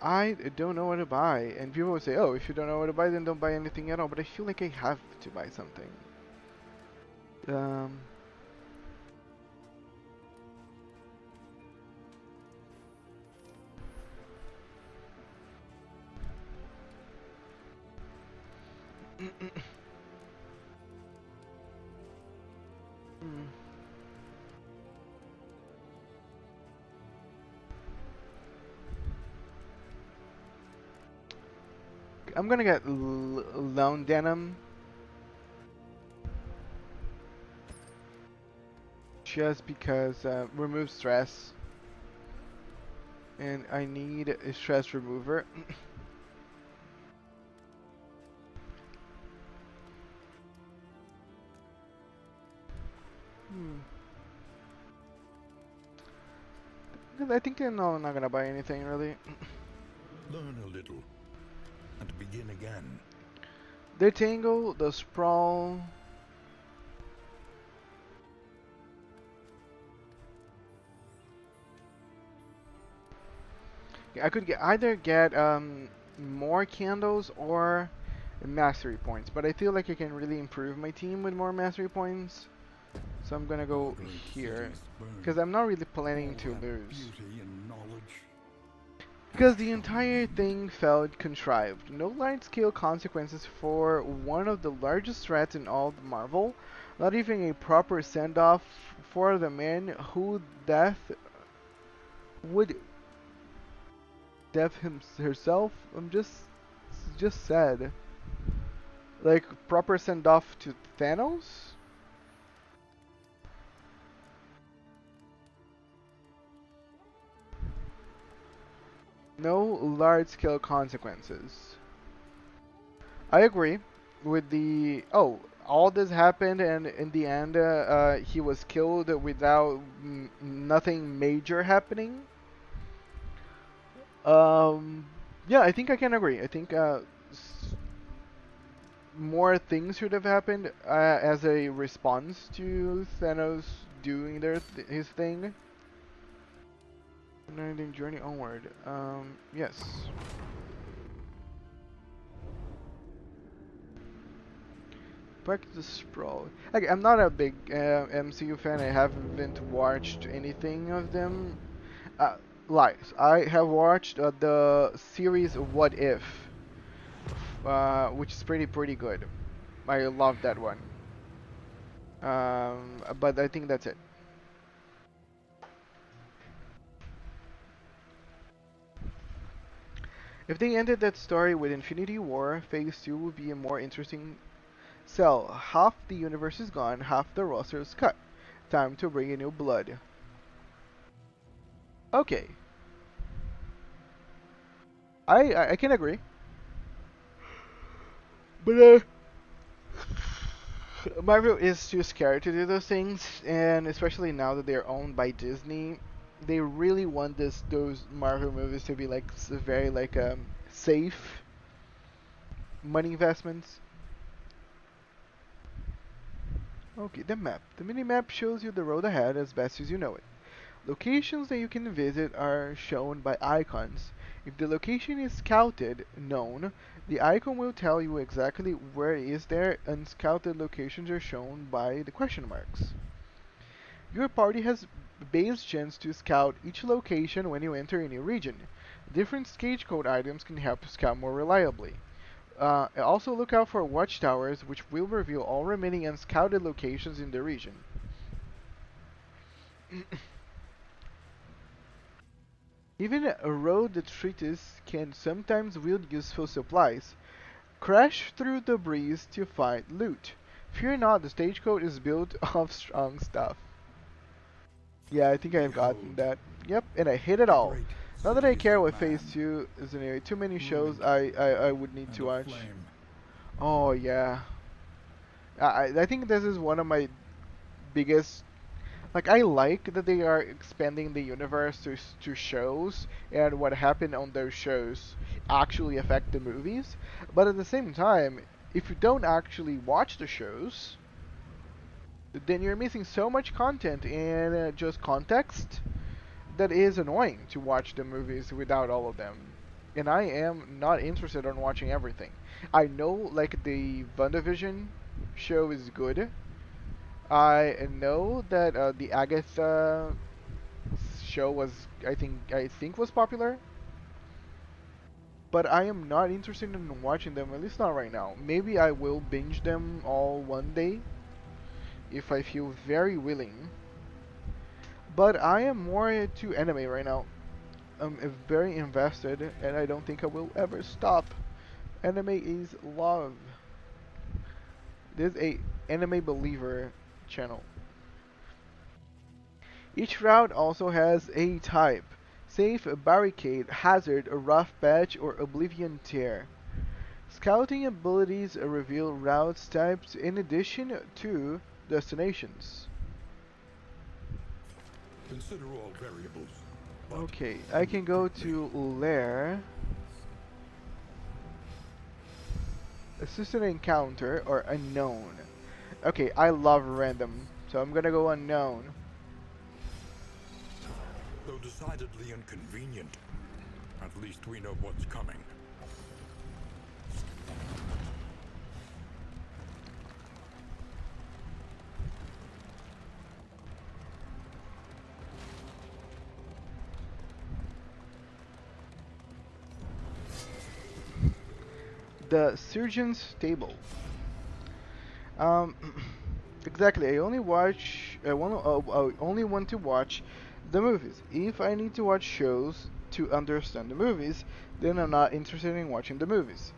I don't know what to buy, and people would say, "Oh, if you don't know what to buy, then don't buy anything at all." But I feel like I have to buy something. Um. I'm gonna get Lone Denim just because remove stress, and I need a stress remover. I think I'm not gonna buy anything really. Learn a little and begin again. The Tangle, the Sprawl. I could either get more candles or mastery points, but I feel like I can really improve my team with more mastery points. So I'm gonna go here because I'm not really planning to lose. Because the entire thing felt contrived. No large-scale consequences for one of the largest threats in all of Marvel. Not even a proper send-off for the man who would death herself. I'm just sad. Like proper send-off to Thanos. No large-scale consequences. I agree. with the all this happened, and in the end, he was killed without nothing major happening. Um, yeah, I think I can agree. I think more things should have happened as a response to Thanos doing his thing. Ending journey onward. Yes. Back to Sprawl. Okay, I'm not a big MCU fan. I haven't watched anything of them. Uh, Lies. I have watched the series What If, which is pretty good. I love that one. But I think that's it. If they ended that story with Infinity War, Phase 2 would be a more interesting sell. Half the universe is gone, half the roster is cut. Time to bring in new blood. Okay, I can agree, but Marvel is too scared to do those things, and especially now that they're owned by Disney, they really want those Marvel movies to be like very like safe money investments. Okay, the map. The mini map shows you the road ahead as best as you know it. Locations that you can visit are shown by icons. If the location is scouted, known, the icon will tell you exactly where it is there. Unscouted locations are shown by the question marks. Your party has base chance to scout each location when you enter a new region. Different stage code items can help you scout more reliably. Also look out for watchtowers, which will reveal all remaining unscouted locations in the region. Even a road detritus can sometimes wield useful supplies. Crash through debris to find loot. Fear not, the stagecoach is built of strong stuff. Yeah, I think I've gotten Behold, that. Yep, and I hit it the all. great Not that I cities care of what man, Phase 2 is anyway. Too many shows ruined I would need and to watch. aflame. Oh, yeah. I think this is one of my biggest. Like, I like that they are expanding the universe to shows, and what happened on those shows actually affect the movies. But at the same time, if you don't actually watch the shows, then you're missing so much content and just context that is annoying to watch the movies without all of them. And I am not interested in watching everything. I know, like, the WandaVision show is good. I know that the Agatha show was, I think was popular, but I am not interested in watching them, at least not right now. Maybe I will binge them all one day if I feel very willing. But I am more to anime right now. I'm very invested, and I don't think I will ever stop. Anime is love. This is a anime believer channel. Each route also has a type. Safe, barricade, hazard, a rough patch, or oblivion tear. Scouting abilities reveal routes types in addition to destinations. Consider all variables. But Okay, I can go to Lair, assistant encounter, or unknown. Okay, I love random, so I'm gonna go unknown. though decidedly inconvenient, at least we know what's coming. The surgeon's table. Um, exactly. I only want to watch the movies. If I need to watch shows to understand the movies, then I'm not interested in watching the movies.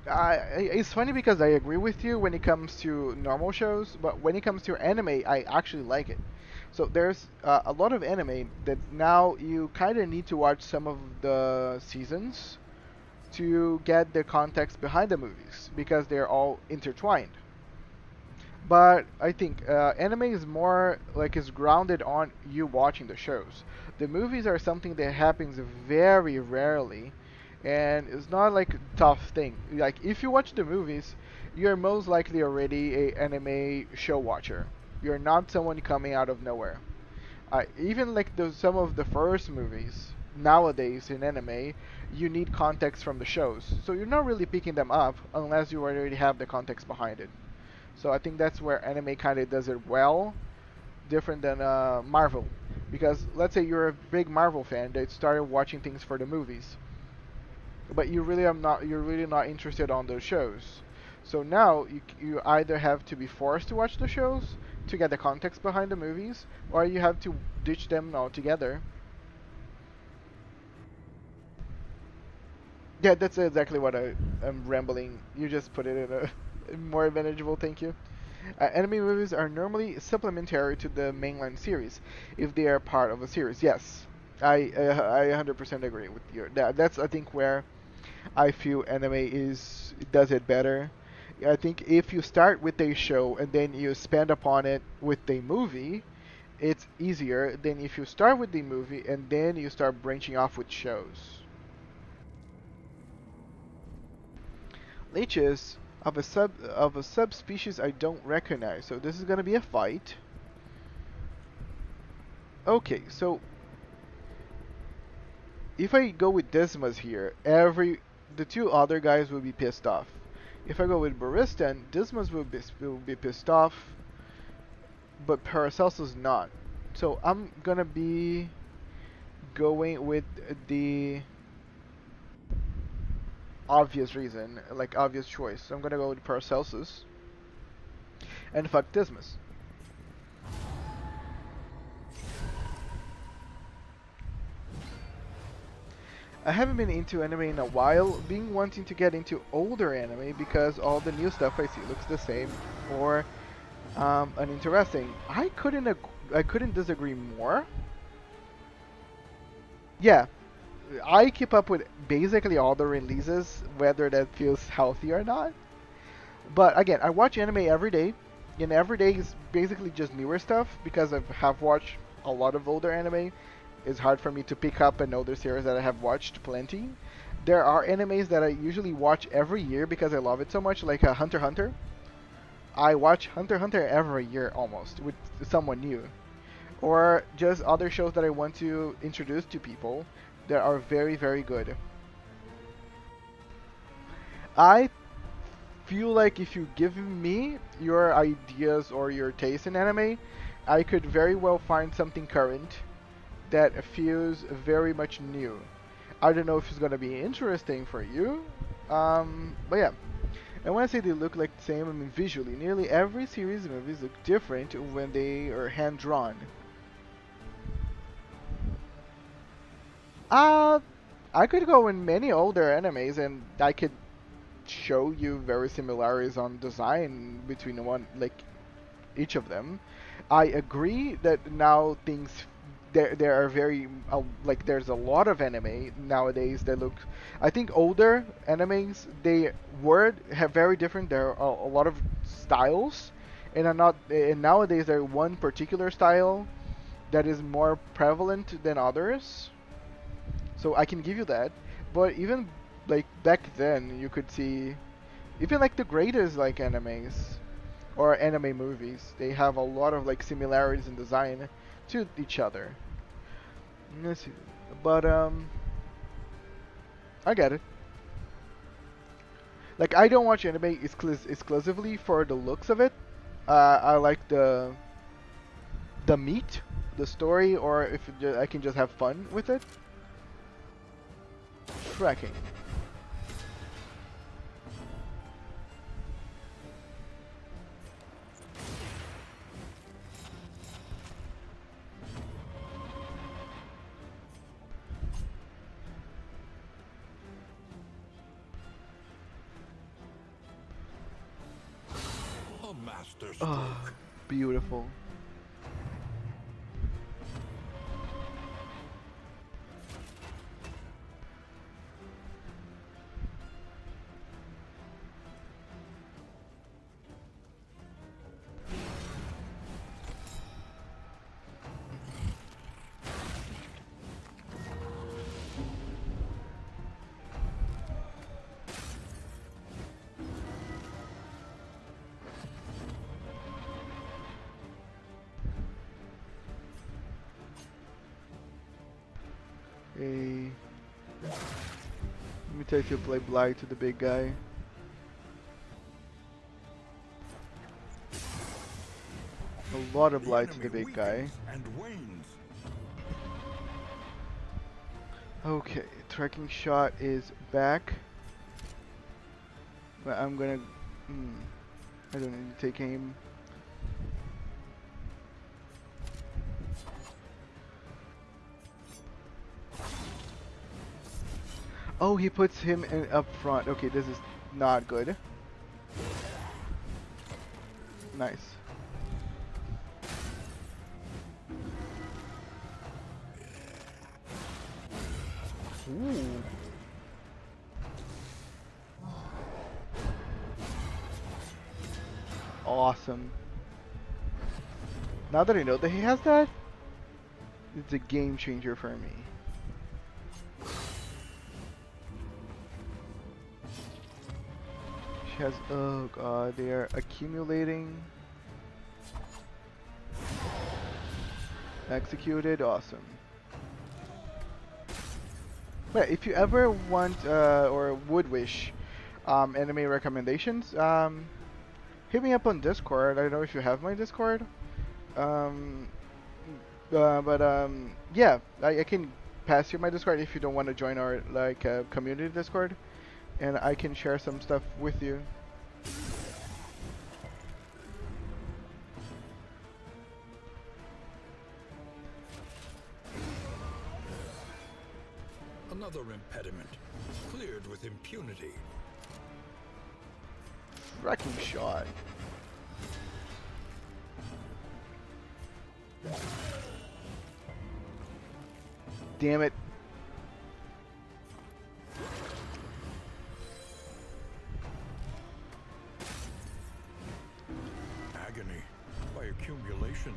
It's funny because I agree with you when it comes to normal shows, but when it comes to anime, I actually like it. So there's a lot of anime that now you kind of need to watch some of the seasons to get the context behind the movies. because they're all intertwined. But I think anime is more like is grounded on you watching the shows. The movies are something that happens very rarely, and it's not like a tough thing. Like if you watch the movies, you're most likely already a anime show watcher. You're not someone coming out of nowhere. Even like some of the first movies nowadays in anime, you need context from the shows. So you're not really picking them up unless you already have the context behind it. So I think that's where anime kind of does it well, different than Marvel. Because let's say you're a big Marvel fan that started watching things for the movies, but you're really not interested on those shows. So now you either have to be forced to watch the shows to get the context behind the movies, or you have to ditch them altogether. Yeah, that's exactly what I'm rambling. You just put it in a more manageable. Thank you. Anime movies are normally supplementary to the mainline series if they are part of a series. Yes, I 100% agree with you. That's I think where I feel anime does it better. I think if you start with a show and then you expand upon it with a movie, it's easier than if you start with the movie and then you start branching off with shows. Leeches of a subspecies I don't recognize. So this is gonna be a fight. Okay, so if I go with Dismas here, the two other guys will be pissed off. If I go with Baristan, Dismas will be pissed off, but Paracelsus not. So I'm gonna be going with the obvious reason, like obvious choice. So I'm gonna go with Paracelsus and fuck Dismas. I haven't been into anime in a while, being wanting to get into older anime because all the new stuff I see looks the same or uninteresting. I couldn't disagree more. Yeah, I keep up with basically all the releases, whether that feels healthy or not. But again, I watch anime every day, and every day is basically just newer stuff because I have watched a lot of older anime. It's hard for me to pick up an older series that I have watched plenty. There are animes that I usually watch every year because I love it so much, like Hunter x Hunter. I watch Hunter x Hunter every year almost with someone new, or just other shows that I want to introduce to people that are very good. I feel like if you give me your ideas or your taste in anime, I could very well find something current that feels very much new. I don't know if it's gonna be interesting for you, but yeah. And when I say they look like the same, I mean visually. Nearly every series of movies look different when they are hand drawn. Uh, I could go in many older animes and I could show you very similarities on design between like each of them. I agree that now things there are very like there's a lot of anime nowadays that look. I think older animes they were have very different. There are a lot of styles, and are not. And nowadays there one particular style that is more prevalent than others. So I can give you that. But even like back then, you could see even like the greatest like animes or anime movies, they have a lot of like similarities in design to each other. Let's see. But I get it. Like I don't watch anime exclusively for the looks of it. I like the meat, the story, or if I can just have fun with it. Tracking. A master stroke. Oh, beautiful. a... Let me try to apply Blight to the big guy. A lot of Blight to the big guy. Okay, tracking shot is back. But I'm gonna... I don't need to take aim. Oh, he puts him in up front. Okay, this is not good. Nice. Ooh. Awesome. Now that I know that he has that, it's a game changer for me. She has, oh god, they are accumulating. Executed, awesome. But if you ever want or would wish anime recommendations, hit me up on Discord. I don't know if you have my Discord. Yeah, I can pass you my Discord if you don't want to join our like community Discord, and I can share some stuff with you. Another impediment cleared with impunity. Wrecking shot. Damn it. Agony by accumulation.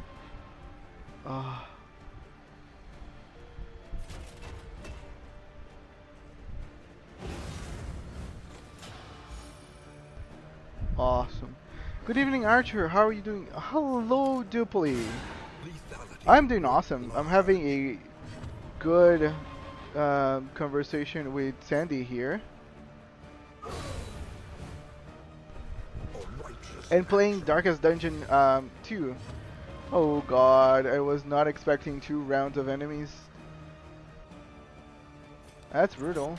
Awesome. Good evening, Archer. How are you doing? Hello, Dupley. I'm doing awesome. I'm having a good conversation with Sandy here. And playing Darkest Dungeon 2. Oh god, I was not expecting 2 rounds of enemies. That's brutal.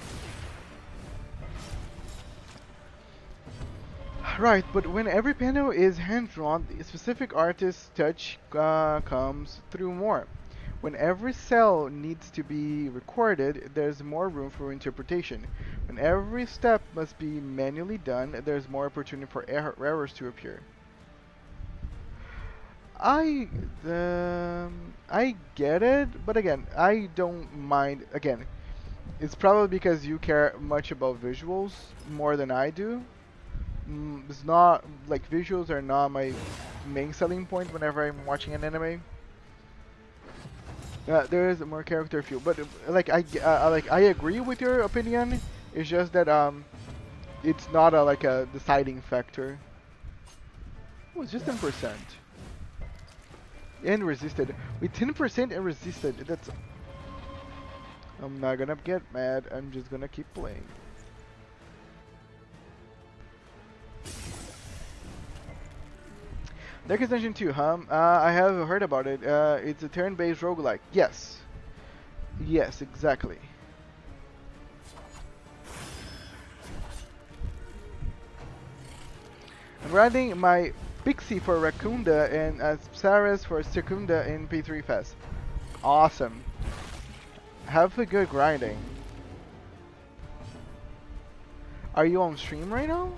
Right, but when every panel is hand-drawn, the specific artist's touch comes through more. When every cell needs to be recorded, there's more room for interpretation. When every step must be manually done, there's more opportunity for errors to appear. I get it, but again, I don't mind. Again, it's probably because you care much about visuals more than I do. It's not like visuals are not my main selling point whenever I'm watching an anime. There is more character feel, but like I agree with your opinion. It's just that it's not like a deciding factor. Oh, it's just 10%. And resisted. With 10% and resisted, that's... I'm not gonna get mad, I'm just gonna keep playing. Darkest Dungeon 2, huh? I have heard about it. It's a turn-based roguelike. Yes. Yes, exactly. I'm riding my Pixie for Raccoonda and Saris for Secunda in P3 Fest. Awesome. Have a good grinding. Are you on stream right now?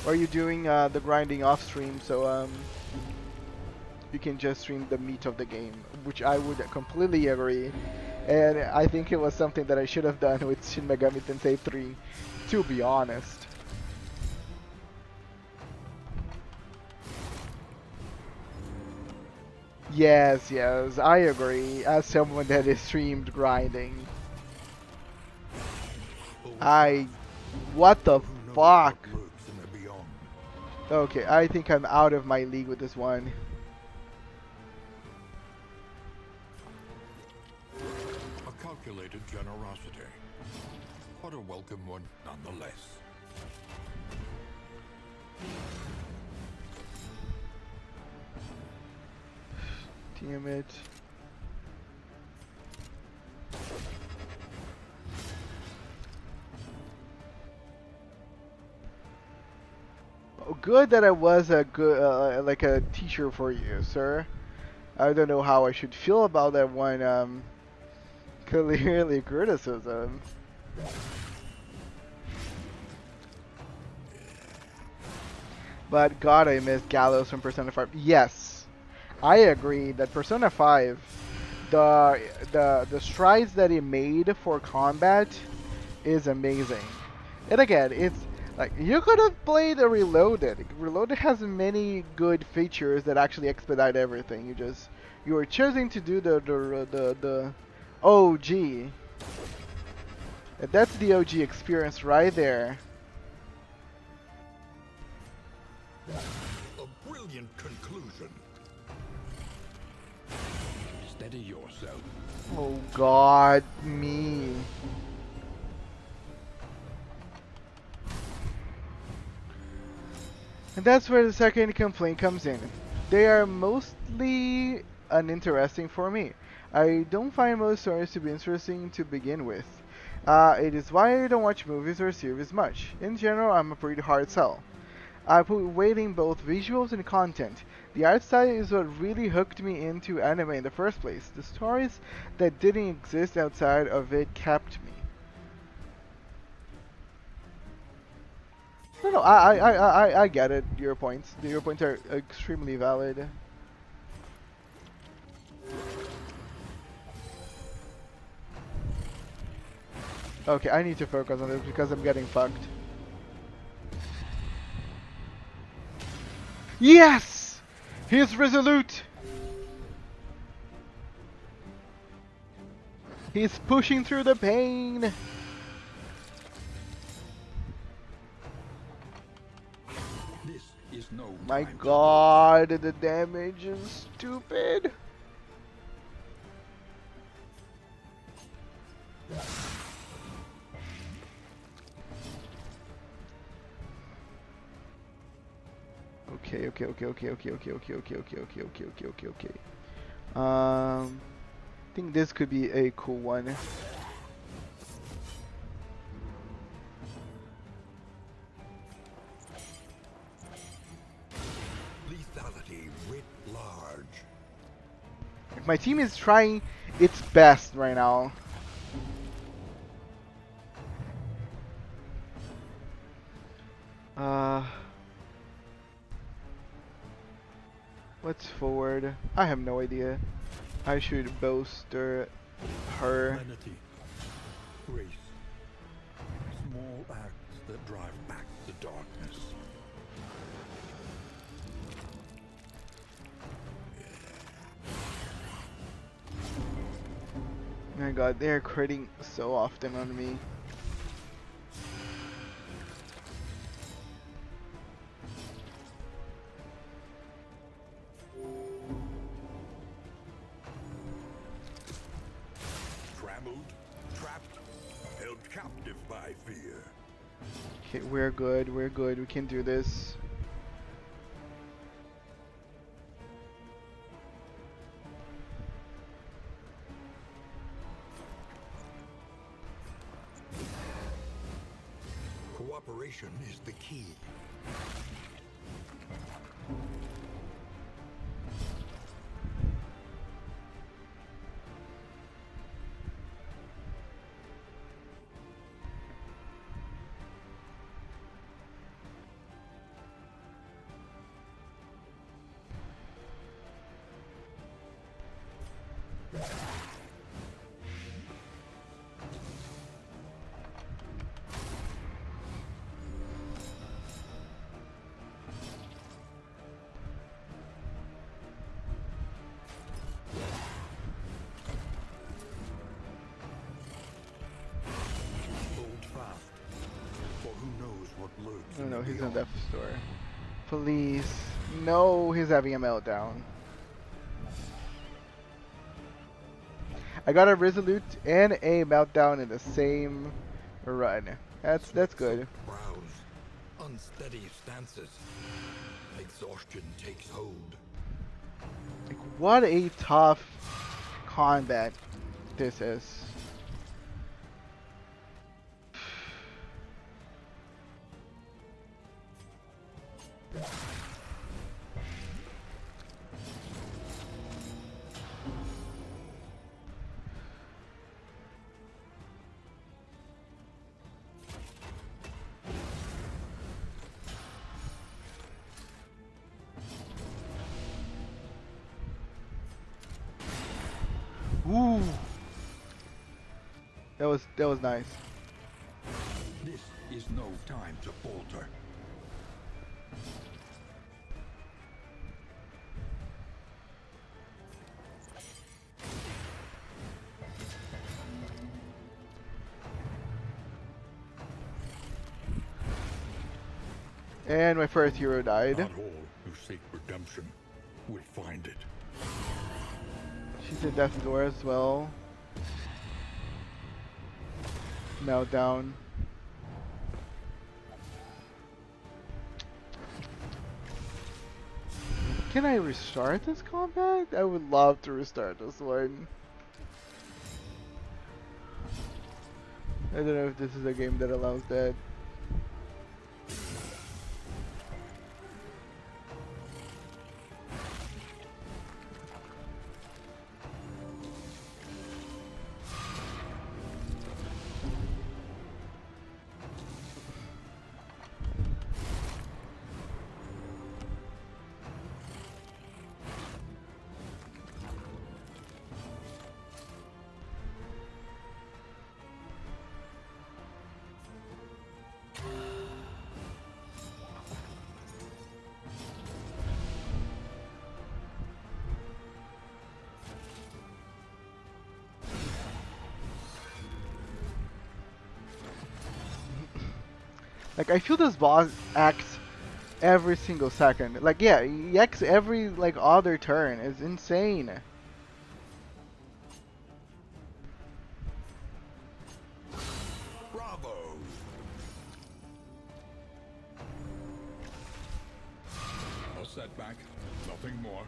Or are you doing the grinding off stream so you can just stream the meat of the game, which I would completely agree. And I think it was something that I should have done with Shin Megami Tensei 3, to be honest. Yes, yes, I agree. As someone that is streamed grinding. What the fuck? Okay, I think I'm out of my league with this one. calculated generosity, but a welcome one nonetheless. Damn it. Oh, good that I was a good, like a teacher for you, sir. I don't know how I should feel about that one, clearly criticism. But God, I miss Gallows from Persona 5. Yes, I agree that Persona 5, the strides that it made for combat is amazing. And again, it's like you could have played a Reloaded. Reloaded has many good features that actually expedite everything. You were choosing to do the OG. And that's the OG experience right there. A brilliant conclusion. Steady yourself. Oh God, me. And that's where the second complaint comes in. They are mostly uninteresting for me. I don't find most stories to be interesting to begin with. It is why I don't watch movies or series much. In general, I'm a pretty hard sell. I put weight in both visuals and content. The art style is what really hooked me into anime in the first place. The stories that didn't exist outside of it kept me. No, I get it. Your points. Your points are extremely valid. Okay, I need to focus on this because I'm getting fucked. Yes! He's resolute! He's pushing through the pain! This is no My time to God, the damage is stupid! Okay. I think this could be a cool one. lethality writ large. My team is trying its best right now. What's forward? I have no idea. I should bolster her. Serenity, grace, small acts that drive back the darkness. My God, they're critting so often on me. Trapped, held captive by fear. Okay, we're good, we can do this. Cooperation is the key. Oh no, he's in the Death Store. Please. No, he's having a meltdown. I got a Resolute and a Meltdown in the same run. That's good. Brows, unsteady stances. Exhaustion takes hold. Like, what a tough combat this is. Ooh, that was nice. This is no time to falter. And my first hero died. Not all who seek redemption will find it. She's in death's door as well. Meltdown. Can I restart this combat? I would love to restart this one. I don't know if this is a game that allows that. Like, I feel this boss acts every single second. Like, yeah, he acts every, like, other turn. It's insane. Bravo! A setback, nothing more.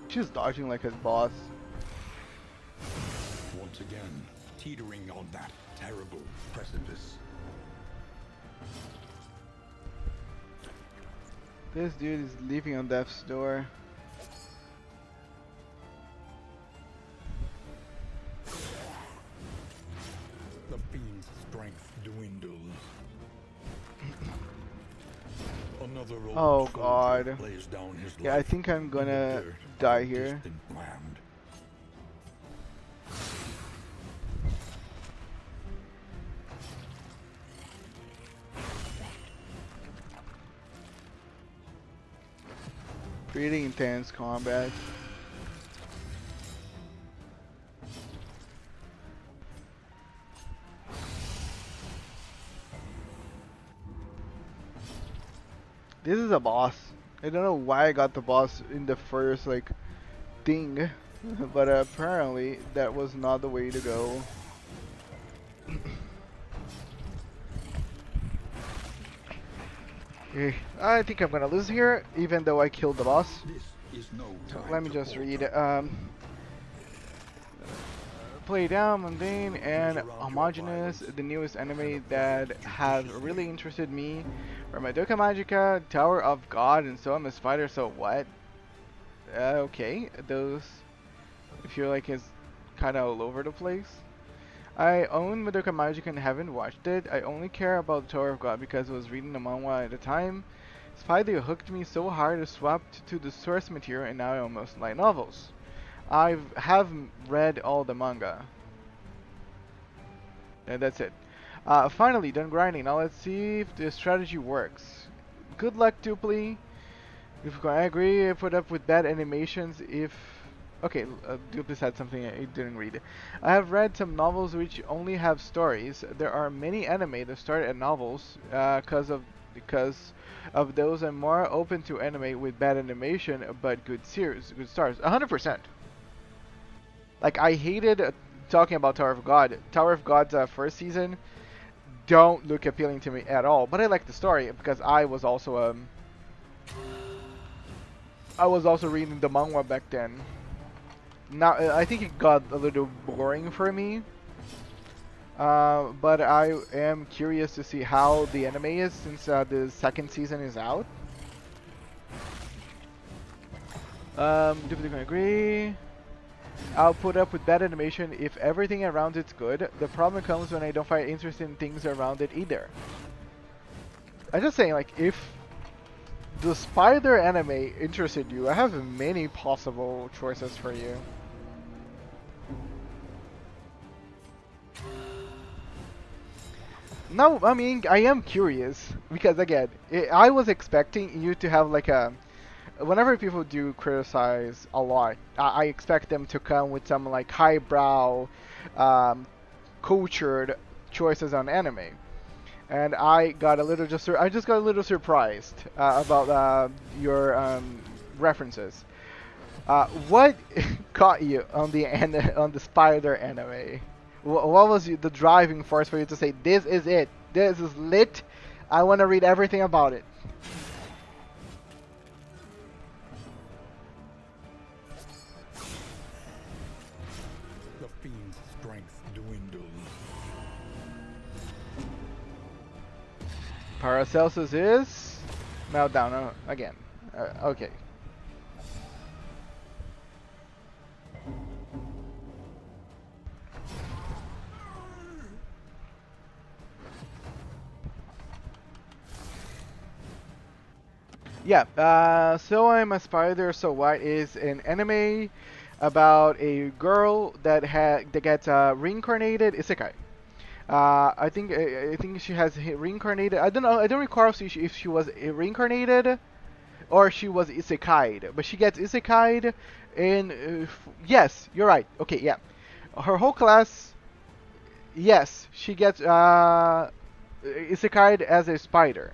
She's dodging like his boss. Once again, teetering on that terrible precipice. This dude is leaving on death's door. The fiend's strength dwindles. Another old Oh, soldier God. lays down his Yeah, I life think I'm in the gonna dirt die of a here. distant land. Pretty intense combat. This is a boss. I don't know why I got the boss in the first, like, thing. But apparently that was not the way to go. Okay, I think I'm gonna lose here, even though I killed the boss. This is no So time let me to just falter. read. Play down, mundane, and homogeneous, the newest anime that has really interested me. Or Madoka Magica, Tower of God, and so I'm a spider, so what? Okay, those I feel like it's kinda all over the place. I own Madoka Magica and haven't watched it. I only care about Tower of God because I was reading the manhwa at the time. Spider hooked me so hard I swapped to the source material and now I almost like novels. I have read all the manga. And that's it. Finally, done grinding. Now let's see if the strategy works. Good luck, Dupli. If I agree, I put up with bad animations if... Okay, Dupli said something I didn't read. I have read some novels which only have stories. There are many anime that start at novels because of those. I'm more open to anime with bad animation but good series, good stars. 100%. Like, I hated talking about Tower of God. Tower of God's first season don't look appealing to me at all, but I like the story because I was also reading the manga back then. Now I think it got a little boring for me, but I am curious to see how the anime is since the second season is out. Do we agree? I'll put up with bad animation if everything around it's good. The problem comes when I don't find interesting things around it either. I'm just saying, like, if the spider anime interested you, I have many possible choices for you. No, I mean, I am curious because again, I was expecting you to have like a... Whenever people do criticize a lot, I expect them to come with some like highbrow, cultured choices on anime, and I just got a little surprised about your references. What caught you on the spider anime? What was the driving force for you to say this is it? This is lit. I want to read everything about it. Paracelsus is meltdown again. Okay. Yeah, So I'm a Spider, So What is an anime about a girl that gets reincarnated isekai. I think she has reincarnated. I don't know. I don't recall if she was reincarnated or she was isekai'd. But she gets isekai'd, and yes, you're right. Okay, yeah. Her whole class, yes, she gets isekai'd as a spider.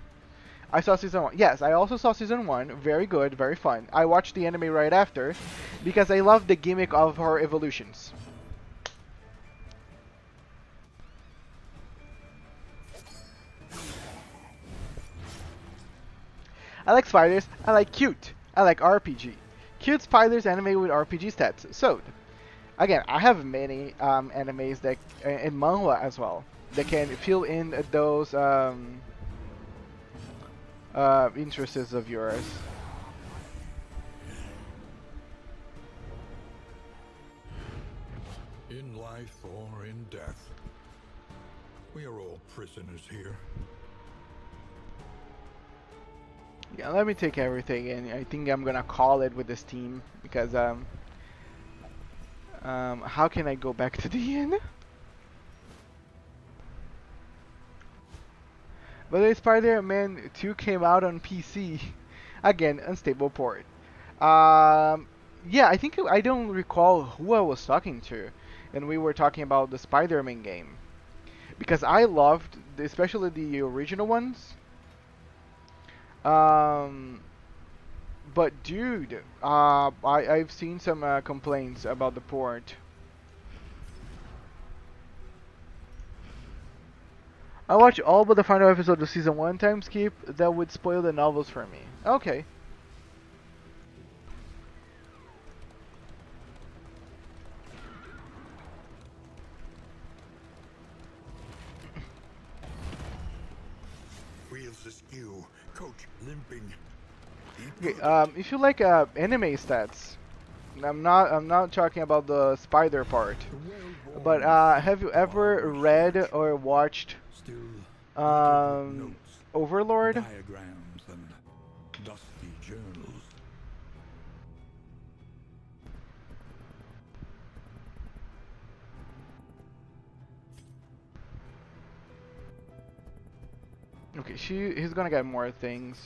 I saw season 1. Yes, I also saw season 1. Very good, very fun. I watched the anime right after because I love the gimmick of her evolutions. I like spiders. I like cute. I like RPG. Cute spiders anime with RPG stats. So, again, I have many animes that and manga as well that can fill in those interests of yours. In life or in death, we are all prisoners here. Yeah, let me take everything, and I think I'm gonna call it with this team because how can I go back to the inn? By the way, Spider-Man 2 came out on PC. Again, unstable port. Yeah, I think I don't recall who I was talking to, and we were talking about the Spider-Man game because I loved, especially the original ones. But dude, I've seen some complaints about the port. I watched all but the final episode of season 1 time skip. That would spoil the novels for me. Okay. Wheels askew, coach limping. Okay, if you like anime stats, I'm not talking about the spider part, but have you ever read or watched Overlord? Diagrams and Okay, he's gonna get more things.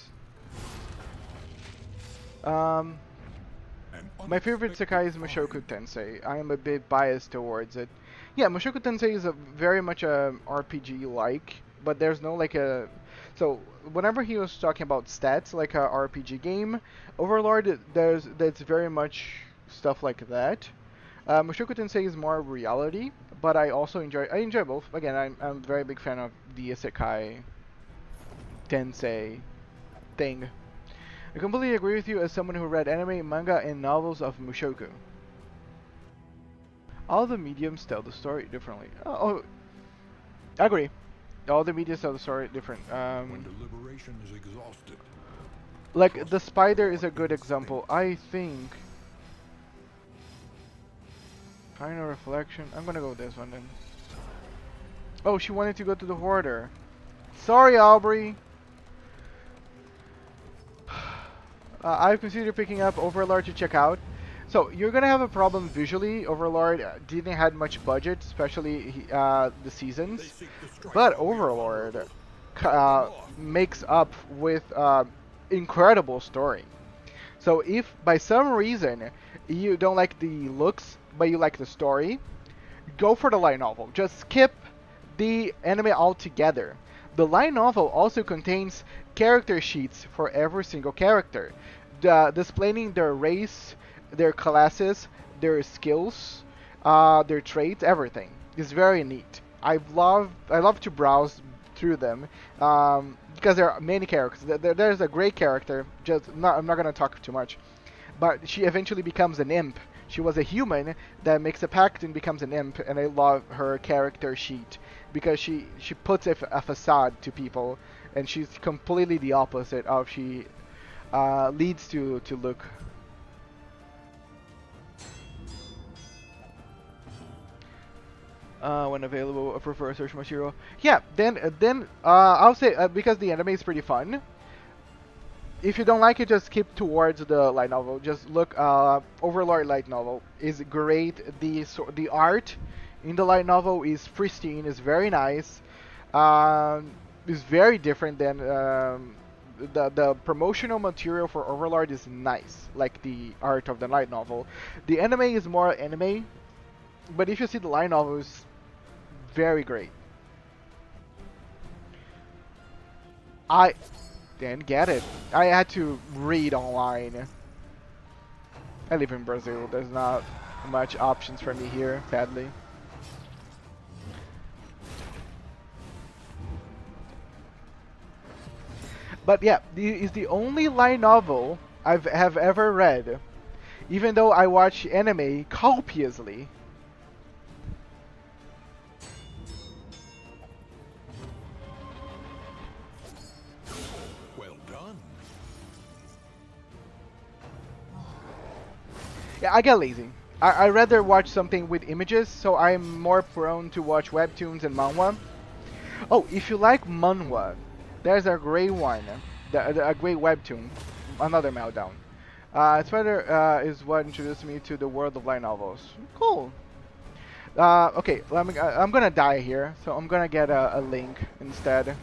Um, my favorite Sekai is Mushoku Tensei. I am a bit biased towards it. Yeah, Mushoku Tensei is a very much a RPG-like, but there's no like a. So whenever he was talking about stats, like a RPG game, Overlord that's very much stuff like that. Mushoku Tensei is more reality, but I enjoy both. Again, I'm a very big fan of the Isekai Tensei thing. I completely agree with you as someone who read anime, manga, and novels of Mushoku. All the mediums tell the story differently. Oh, I agree. All the mediums tell the story different. When deliberation is exhausted. Like the spider is a good example. I think. Final reflection. I'm gonna go with this one then. Oh, she wanted to go to the hoarder. Sorry, Aubrey. I've considered picking up Overlord to check out. So you're gonna have a problem visually. Overlord didn't have much budget, especially the seasons. But Overlord makes up with incredible story. So if by some reason you don't like the looks, but you like the story, go for the light novel. Just skip the anime altogether. The light novel also contains character sheets for every single character, displaying their race, their classes, their skills, their traits, everything. It's very neat. I love to browse through them because there are many characters. There's a great character. I'm not gonna talk too much, but she eventually becomes an imp. She was a human that makes a pact and becomes an imp, and I love her character sheet because she puts a facade to people, and she's completely the opposite of she leads to look. When available, I prefer search material. Yeah, then I'll say because the anime is pretty fun. If you don't like it, just skip towards the light novel. Just look. Overlord light novel is great. The art in the light novel is pristine. Is very nice. Is very different than the promotional material for Overlord is nice, like the art of the light novel. The anime is more anime, but if you see the light novel, it's very great. I didn't get it. I had to read online. I live in Brazil. There's not much options for me here, sadly. But yeah, is the only light novel have ever read, even though I watch anime copiously. Well done. Yeah, I get lazy. I rather watch something with images, so I'm more prone to watch webtoons and manhwa. Oh, if you like manhwa, there's a great one, a great webtoon, another Meltdown. Spider is what introduced me to the world of light novels. Cool. Okay, I'm gonna die here, so I'm gonna get a link instead,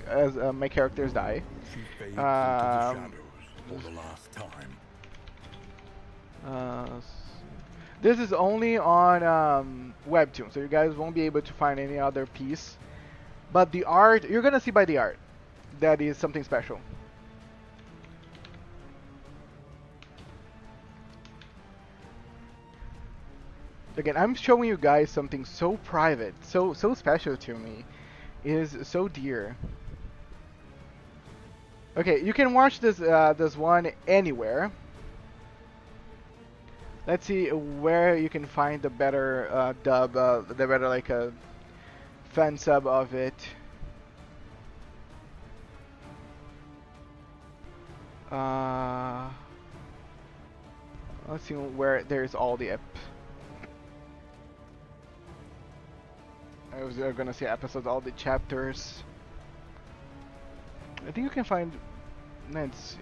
as my characters die. She fades into the shadows for the last time. This is only on Webtoon, so you guys won't be able to find any other piece. But the art, you're gonna see by the art, that is something special. Again, I'm showing you guys something so private, so special to me. It is so dear. Okay, you can watch this one anywhere. Let's see where you can find the better dub, the better like a fan sub of it. Let's see where there's all the I was gonna say episodes, all the chapters. I think you can find. Let's see.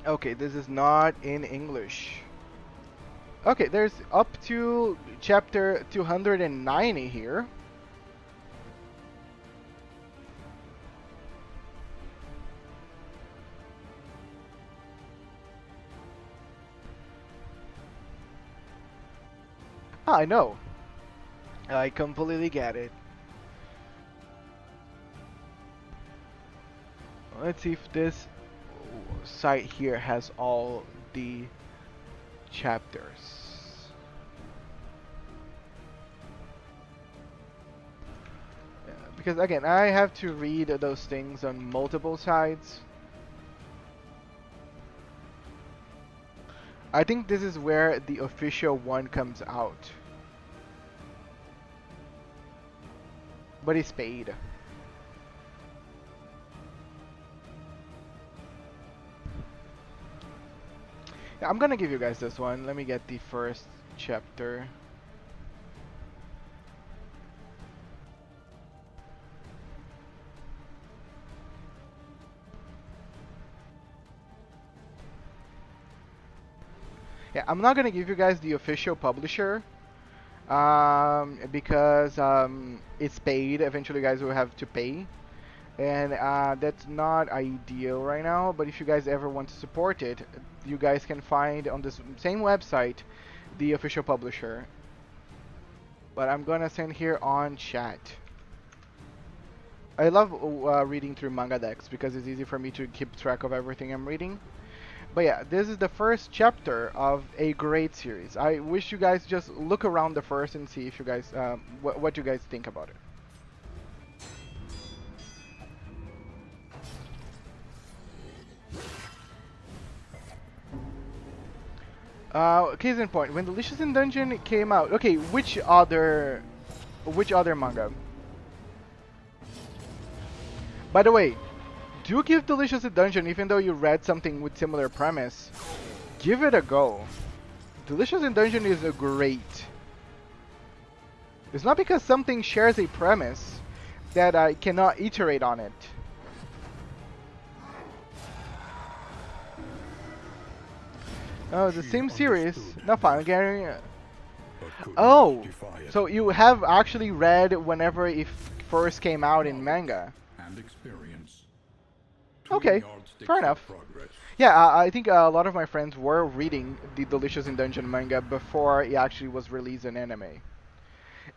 Okay, this is not in English. Okay, there's up to chapter 290 here. I know. I completely get it. Let's see if this site here has all the chapters. Yeah, because again, I have to read those things on multiple sides. I think this is where the official one comes out. But it's paid. Yeah, I'm gonna give you guys this one. Let me get the first chapter. Yeah, I'm not gonna give you guys the official publisher because it's paid. Eventually, you guys will have to pay, and that's not ideal right now. But if you guys ever want to support it, you guys can find on this same website the official publisher. But I'm gonna send here on chat. I love reading through manga decks because it's easy for me to keep track of everything I'm reading. But yeah, this is the first chapter of a great series. I wish you guys just look around the first and see if you guys what you guys think about it. Case in point, when Delicious in Dungeon came out, okay, which other manga? By the way, do give Delicious in Dungeon even though you read something with similar premise. Give it a go. Delicious in Dungeon is a great. It's not because something shares a premise that I cannot iterate on it. Oh, the same series. No, fine, Gary. Oh, so you have actually read whenever it first came out in manga. And experience. Okay, fair enough. Yeah, I think a lot of my friends were reading the Delicious in Dungeon manga before it actually was released in anime.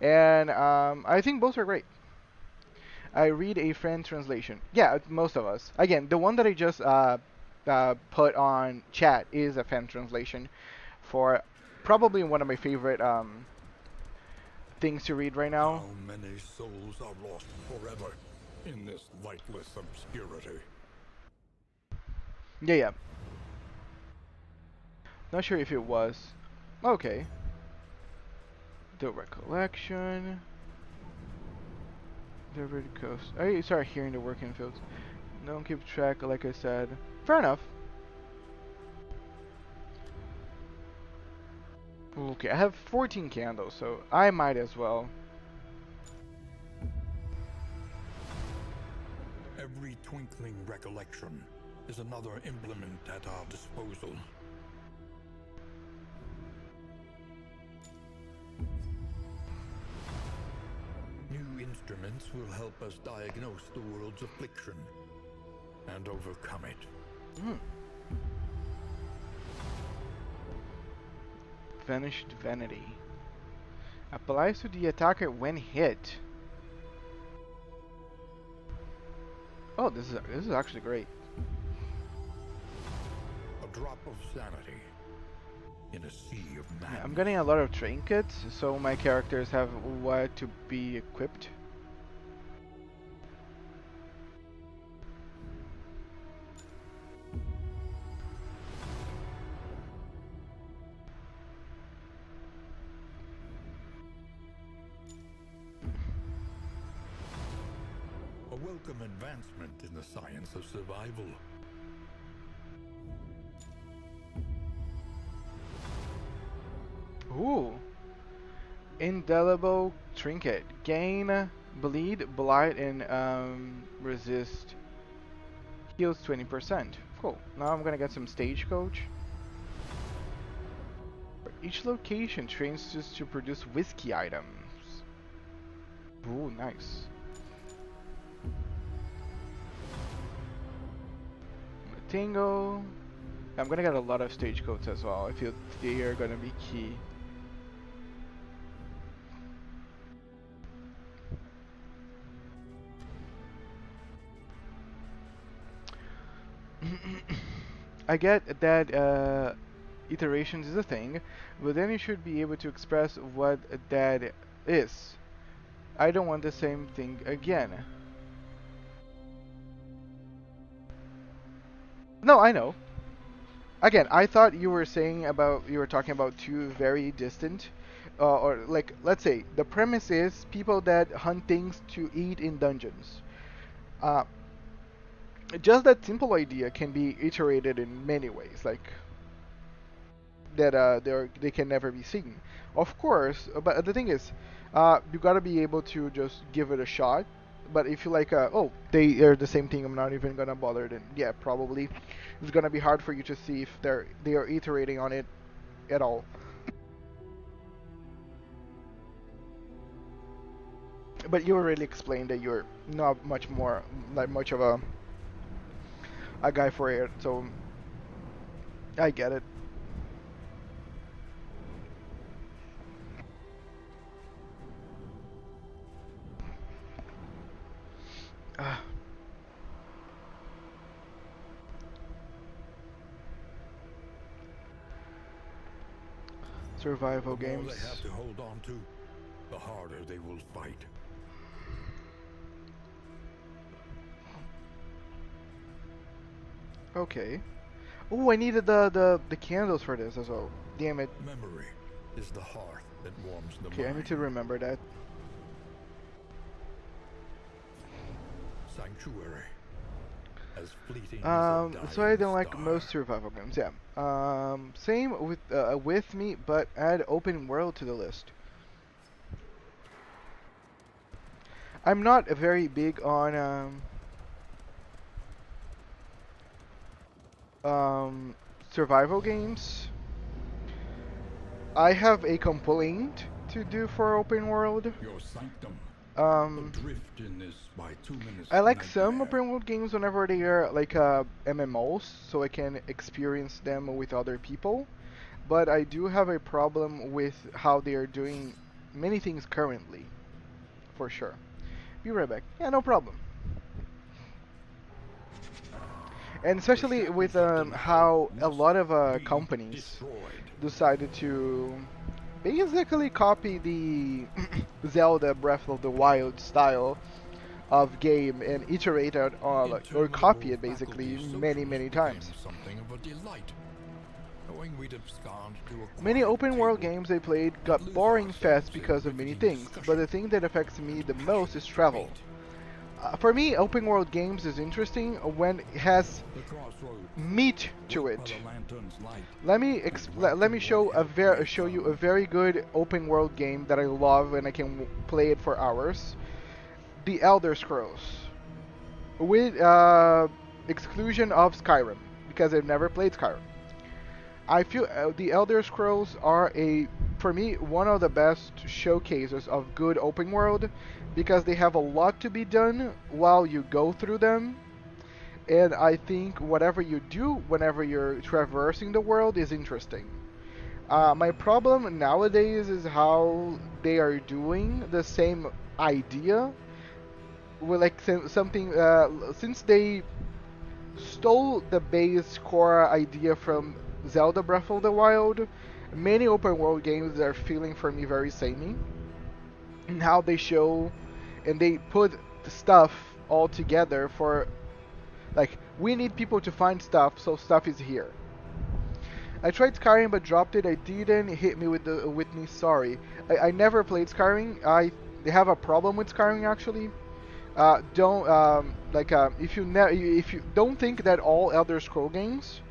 And I think both are great. I read a fan translation. Yeah, most of us. Again, the one that I just put on chat is a fan translation for probably one of my favorite things to read right now. How many souls are lost forever in this lightless obscurity? Yeah. Not sure if it was. Okay. The recollection. The Red Coast. I started hearing the working fields. Don't keep track, like I said. Fair enough. Okay, I have 14 candles, so I might as well. Every twinkling recollection is another implement at our disposal. New instruments will help us diagnose the world's affliction and overcome it. Vanished Vanity. Applies to the attacker when hit. Oh, this is actually great. A drop of sanity in a sea of madness. Yeah, I'm getting a lot of trinkets, so my characters have what to be equipped. A welcome advancement in the science of survival. Ooh. Indelible trinket. Gain, bleed, blight, and resist. Heals 20%. Cool. Now I'm gonna get some stagecoach. Each location trains us to produce whiskey items. Ooh, nice. Tango. I'm gonna get a lot of stage codes as well. I feel they are gonna be key. I get that iterations is a thing, but then you should be able to express what that is. I don't want the same thing again. No, I know. Again, I thought you were talking about two very distant, or like, let's say the premise is people that hunt things to eat in dungeons. Uh, just that simple idea can be iterated in many ways, like that they can never be seen. Of course, but the thing is, you gotta be able to just give it a shot. But if you like, oh, they are the same thing, I'm not even gonna bother. Then yeah, probably it's gonna be hard for you to see if they are iterating on it at all. But you already explained that you're not much of a guy for it, so I get it. Uh, Survival The more games. they have to hold on to, the harder they will fight. Okay. Oh, I needed the candles for this as well. Damn it. Memory is the hearth that warms the Okay, I mind. need to remember that. Sanctuary. As fleeting So I don't like most survival games. Yeah. Same with me, but add open world to the list. I'm not very big on survival games. I have a complaint to do for open world. Your sanctum. Um, Adrift in this by 2 minutes. I like some nightmare. open world games whenever they are like MMOs, so I can experience them with other people. But I do have a problem with how they are doing many things currently, for sure. Be right back. Yeah, no problem. And especially with how a lot of companies Destroyed. decided to basically copy the Zelda Breath of the Wild style of game and iterate it or copy it basically many times. Something of a delight. Knowing we'd abscond to a Many quiet open world table, games I played got boring fast because of many things, but the thing that affects me the most is travel. For me, open world games is interesting when it has the crossroads, meat to lit by it. the lantern's light. Let me show you a very good open world game that I love and I can play it for hours. The Elder Scrolls, with exclusion of Skyrim, because I've never played Skyrim. I feel the Elder Scrolls are for me, one of the best showcases of good open world, because they have a lot to be done while you go through them. And I think whatever you do whenever you're traversing the world is interesting. My problem nowadays is how they are doing the same idea with like something since they stole the base core idea from Zelda Breath of the Wild. Many open world games are feeling for me very samey in how they show and they put the stuff all together for like we need people to find stuff, so stuff is here. I tried Skyrim but dropped it. I didn't hit me with the Whitney. Sorry, I never played Skyrim. I have a problem with Skyrim actually. Don't if you don't think that all Elder Scroll games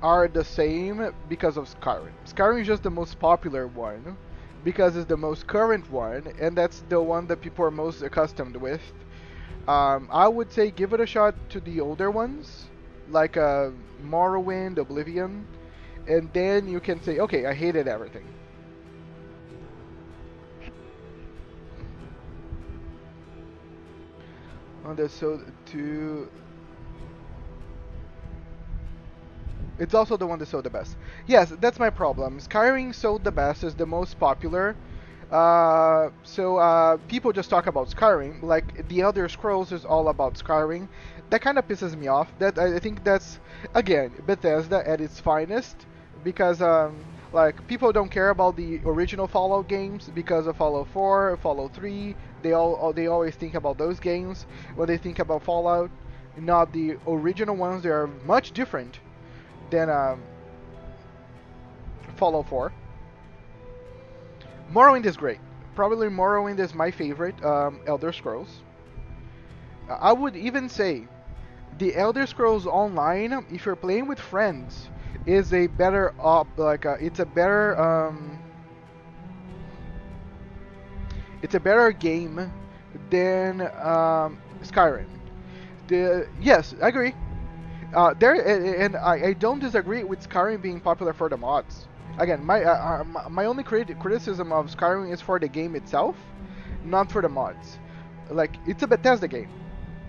are the same because of Skyrim. Skyrim is just the most popular one because it's the most current one, and that's the one that people are most accustomed with. I would say give it a shot to the older ones, like Morrowind, Oblivion, and then you can say, okay, I hated everything. On the so to It's also the one that sold the best. Yes, that's my problem. Skyrim sold the best, is the most popular. People just talk about Skyrim, like the Elder Scrolls is all about Skyrim. That kind of pisses me off. That I think that's again Bethesda at its finest, because like people don't care about the original Fallout games because of Fallout 4, Fallout 3. They always think about those games when they think about Fallout, not the original ones. They are much different than Fallout 4. Morrowind is great. Probably Morrowind is my favorite Elder Scrolls. I would even say the Elder Scrolls Online, if you're playing with friends, is a better it's a better game than Skyrim. Yes, I agree. I don't disagree with Skyrim being popular for the mods. Again, my only criticism of Skyrim is for the game itself, not for the mods. Like, it's a Bethesda game.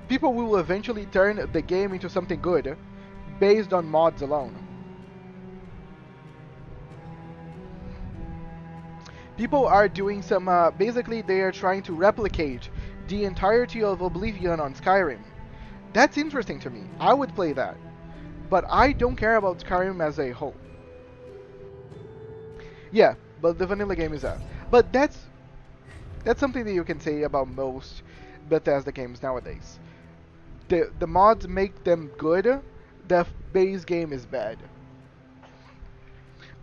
People will eventually turn the game into something good based on mods alone. People are doing some, basically they are trying to replicate the entirety of Oblivion on Skyrim. That's interesting to me. I would play that. But I don't care about Skyrim as a whole. Yeah, but the vanilla game is that. But that's something that you can say about most Bethesda games nowadays. The mods make them good, the base game is bad.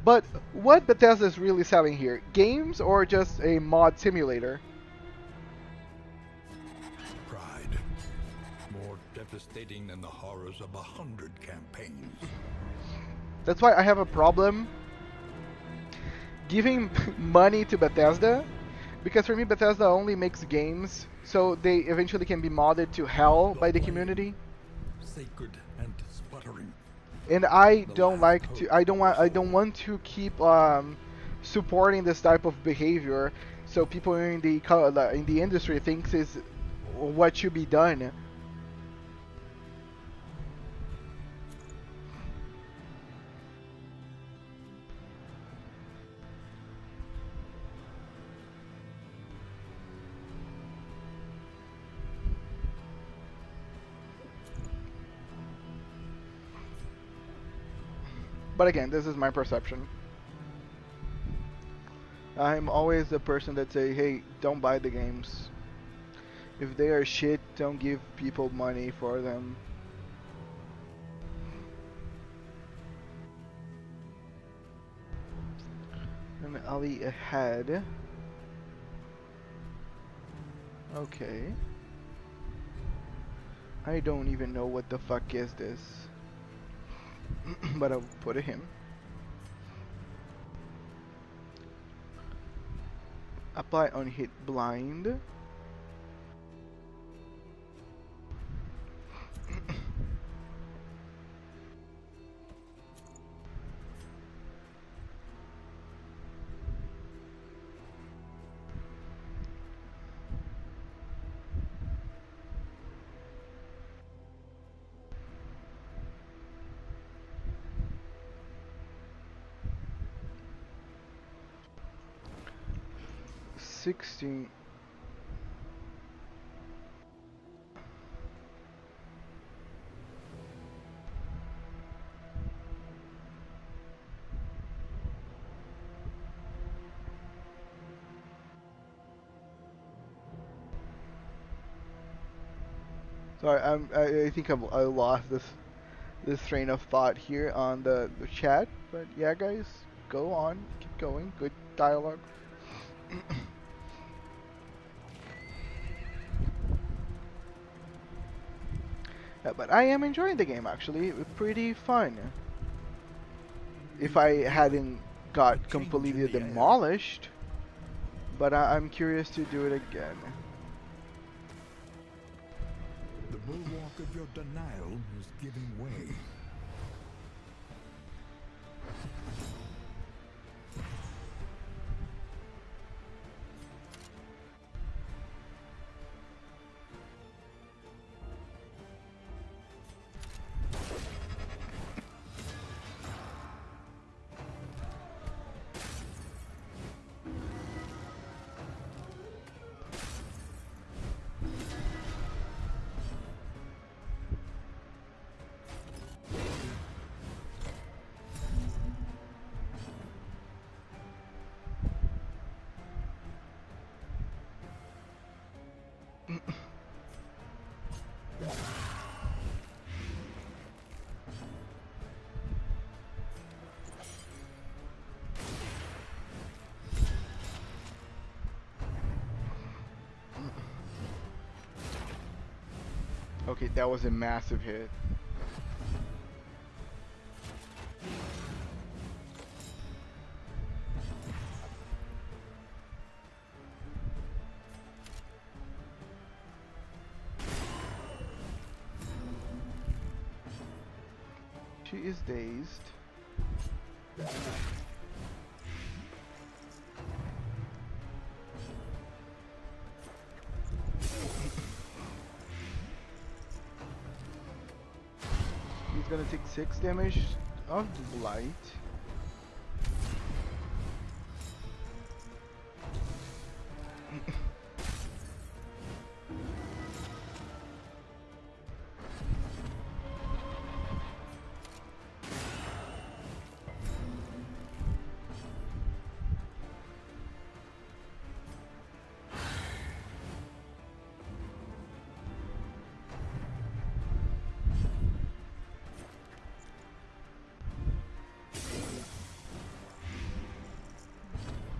But what Bethesda is really selling here? Games or just a mod simulator? Pride. More devastating than the horrors of 100 campaigns. That's why I have a problem giving money to Bethesda, because for me Bethesda only makes games so they eventually can be modded to hell by the community. Sacred and sputtering. And I don't like to. I don't want to keep supporting this type of behavior. So people in the industry thinks is what should be done. But again, this is my perception. I'm always the person that say, hey, don't buy the games. If they are shit, don't give people money for them. And Ali ahead. Okay. I don't even know what the fuck is this. But I'll put him. Apply on hit blind. $16. Sorry, I think I lost this train of thought here on the chat, but yeah, guys, go on, keep going, good dialogue. But I am enjoying the game actually, pretty fun. If I hadn't got completely demolished, but I'm curious to do it again. The bulwark of your denial is giving way. Okay, that was a massive hit. She is dazed. He's gonna take 6 damage of the blight.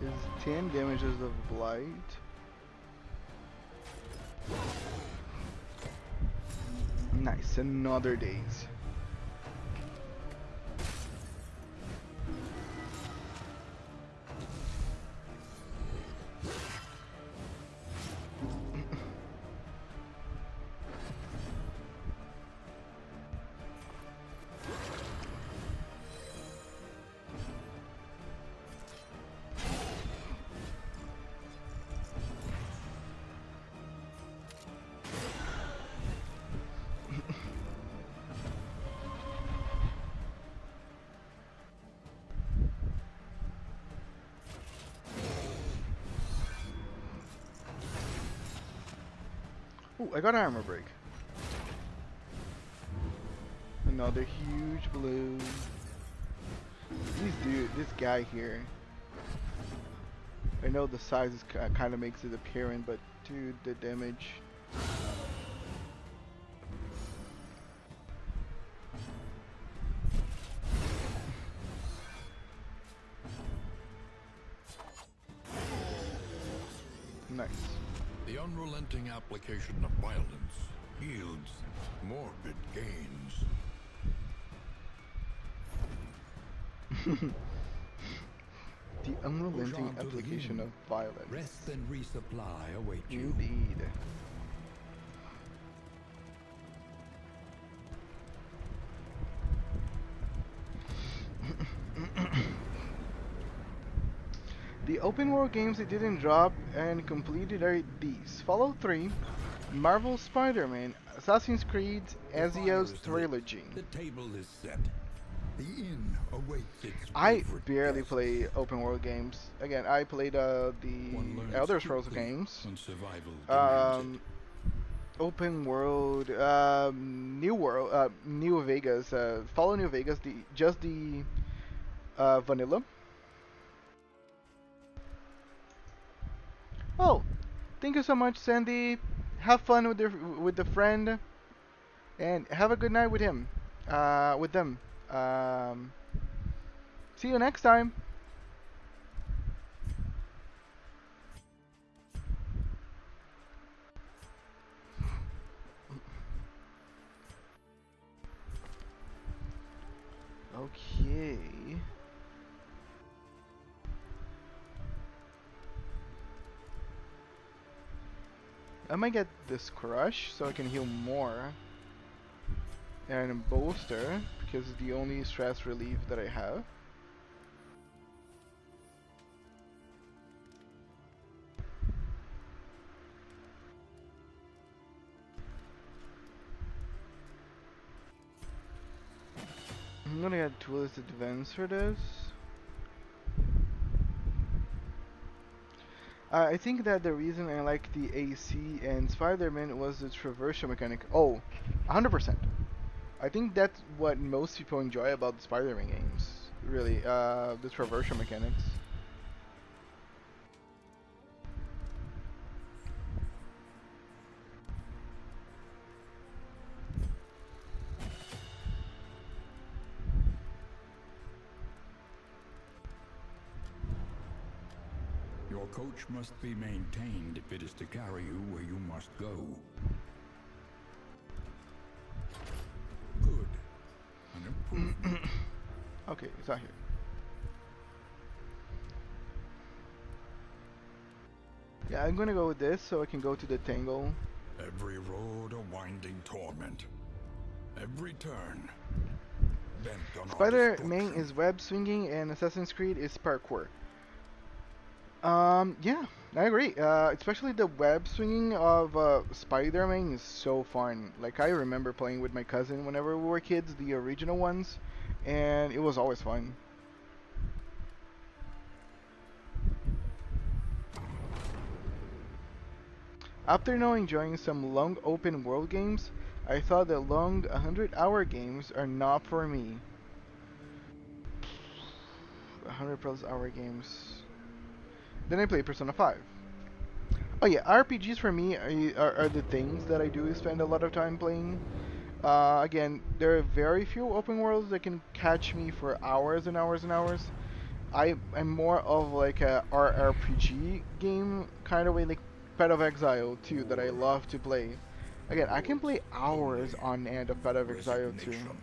Is 10 damages of blight. Nice, another daze. Ooh, I got armor break. Another huge blue. This guy here. I know the size is kind of makes it apparent, but dude, the damage. Nice. The unrelenting application of violence yields morbid gains. The unrelenting application of violence. Rest and resupply await you. Indeed. The open world games that didn't drop and completed are these: Fallout 3, Marvel Spider-Man, Assassin's Creed, Ezio's Trilogy. The table is set. The inn awaits its I favorite barely guest. play open world games. Again, I played the One learns Elder Scrolls quickly games. when survival demands Open world, New World, New Vegas, Fallout New Vegas, just the vanilla. Oh, thank you so much, Sandy. Have fun with the friend, and have a good night with him, with them. See you next time. Okay. I might get this crush so I can heal more. And bolster because it's the only stress relief that I have. I'm gonna get Tools Advanced for this. I think that the reason I like the AC and Spider-Man was the traversal mechanic. Oh, 100%. I think that's what most people enjoy about the Spider-Man games. Really, the traversal mechanics. Your coach must be maintained if it is to carry you where you must go. Good. An improvement. Okay, it's not here. Yeah, I'm gonna go with this so I can go to the Tangle. Every road a winding torment. Every turn bent on our Spider-Man destruction. is web swinging and Assassin's Creed is parkour. Yeah, I agree. Especially the web swinging of Spider-Man is so fun. Like I remember playing with my cousin whenever we were kids, the original ones, and it was always fun. After now enjoying some long open world games, I thought that long 100-hour games are not for me. 100 plus hour games. Then I played Persona 5. Oh yeah, RPGs for me are the things that I do spend a lot of time playing. Again, there are very few open worlds that can catch me for hours and hours and hours. I'm more of like a RRPG game kind of way, like Path of Exile 2 that I love to play. Again, I can play hours on end of Path of Exile 2. Resignation.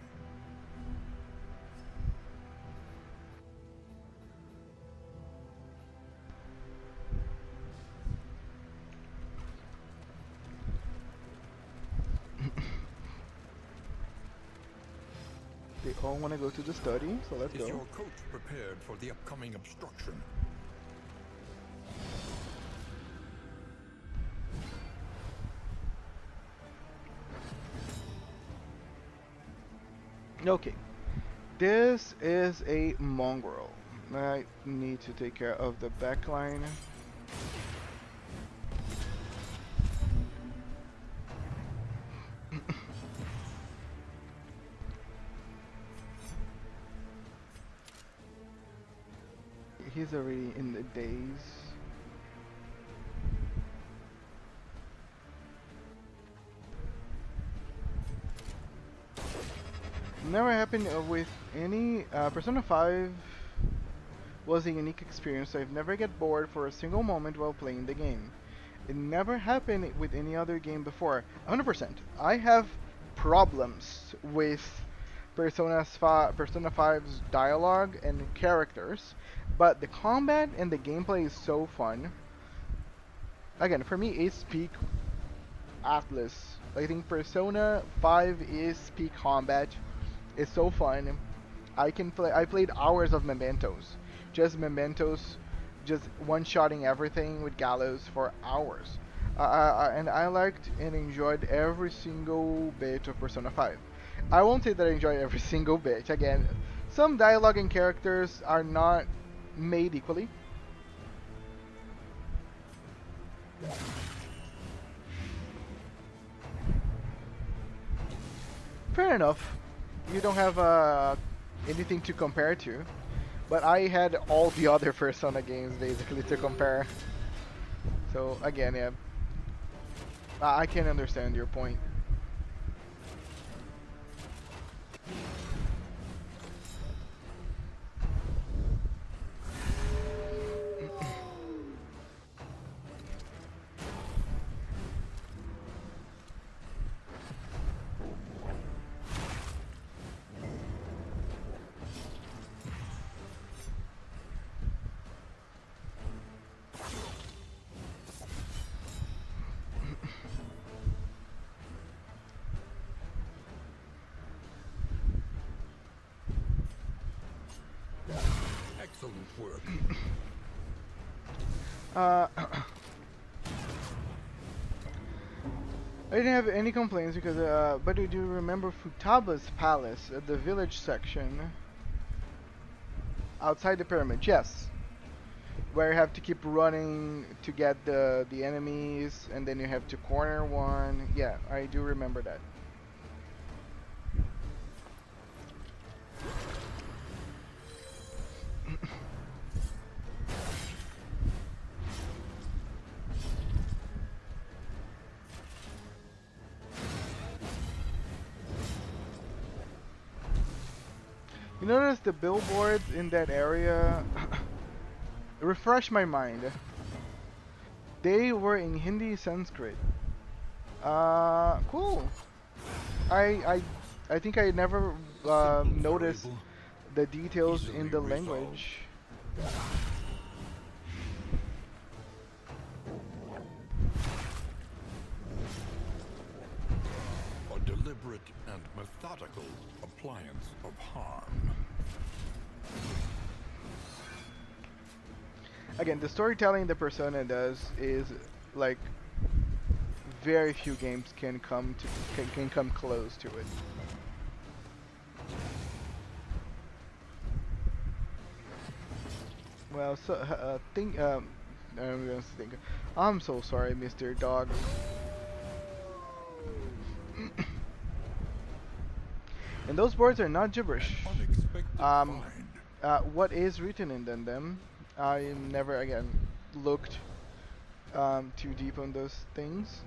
They all want to go to the study, so let's Is go. your coach prepared for the upcoming obstruction? Okay, this is a mongrel. I need to take care of the backline. He's already in the daze. Never happened with any Persona 5 was a unique experience. I've never get bored for a single moment while playing the game. It never happened with any other game before. 100%. I have problems with Persona 5's dialogue and characters, but the combat and the gameplay is so fun. Again, for me, it's peak Atlas. I think Persona 5 is peak combat. It's so fun. I can play. I played hours of Mementos, just one-shotting everything with Gallows for hours. And I liked and enjoyed every single bit of Persona 5. I won't say that I enjoyed every single bit. Again, some dialogue and characters are not made equally. Fair enough. You don't have anything to compare to, but I had all the other Persona games basically to compare. So again, yeah, I can understand your point. Excellent work. Uh, I didn't have any complaints because, but do you remember Futaba's palace at the village section outside the pyramid? Yes, where you have to keep running to get the enemies, and then you have to corner one. Yeah, I do remember that. You notice the billboards in that area refresh my mind. They were in Hindi Sanskrit. Cool. I I think I never Simple noticed variable, the details in easily the resolved. language. A deliberate and methodical appliance of harm. Again, the storytelling the Persona does is like very few games can come close to it. Well, so I'm gonna think. I'm so sorry, Mr. Dog. And those words are not gibberish. Unexpected Um, find. what is written in them? I never again looked too deep on those things.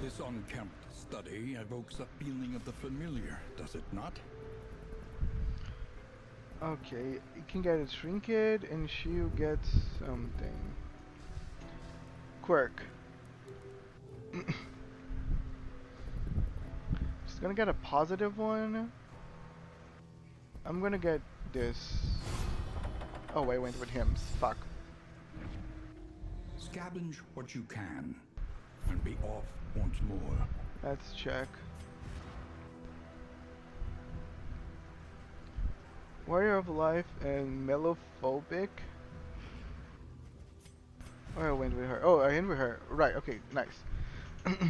This unkempt study evokes a feeling of the familiar, does it not? Okay, you can get a trinket and she gets something. Quirk. Just gonna get a positive one. I'm gonna get this. Oh, I went with him. Fuck. Scavenge what you can, and be off once more. Let's check. Warrior of Life and Melophobic. Oh, I went with her. Oh, I went with her. Right, okay, nice.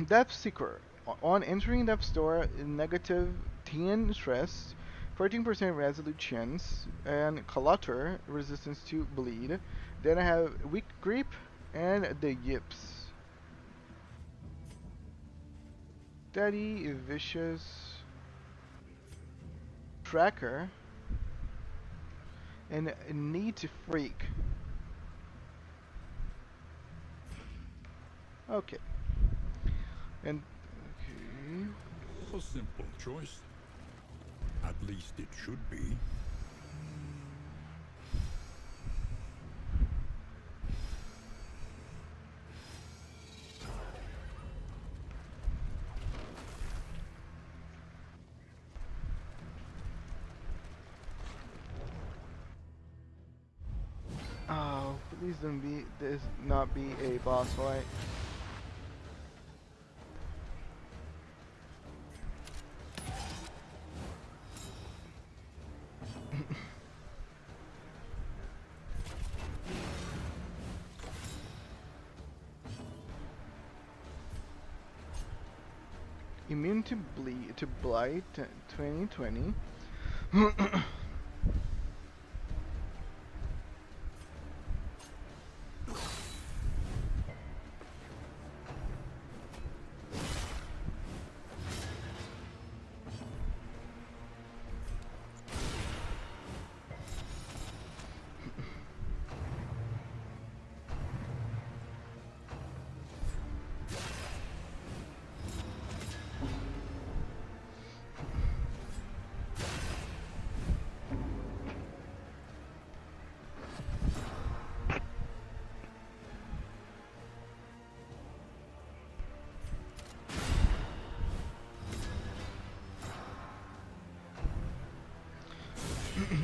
Depth Seeker. On entering Depth Store, negative 10 stress, 14% resolute chance, and Clutter, resistance to bleed. Then I have Weak Grip and the Yips. Steady, Vicious, Tracker, and Need to Freak. Okay. And okay. A simple choice. At least it should be. Oh, please don't be this not be a boss fight. Immune to bleed to blight 2020.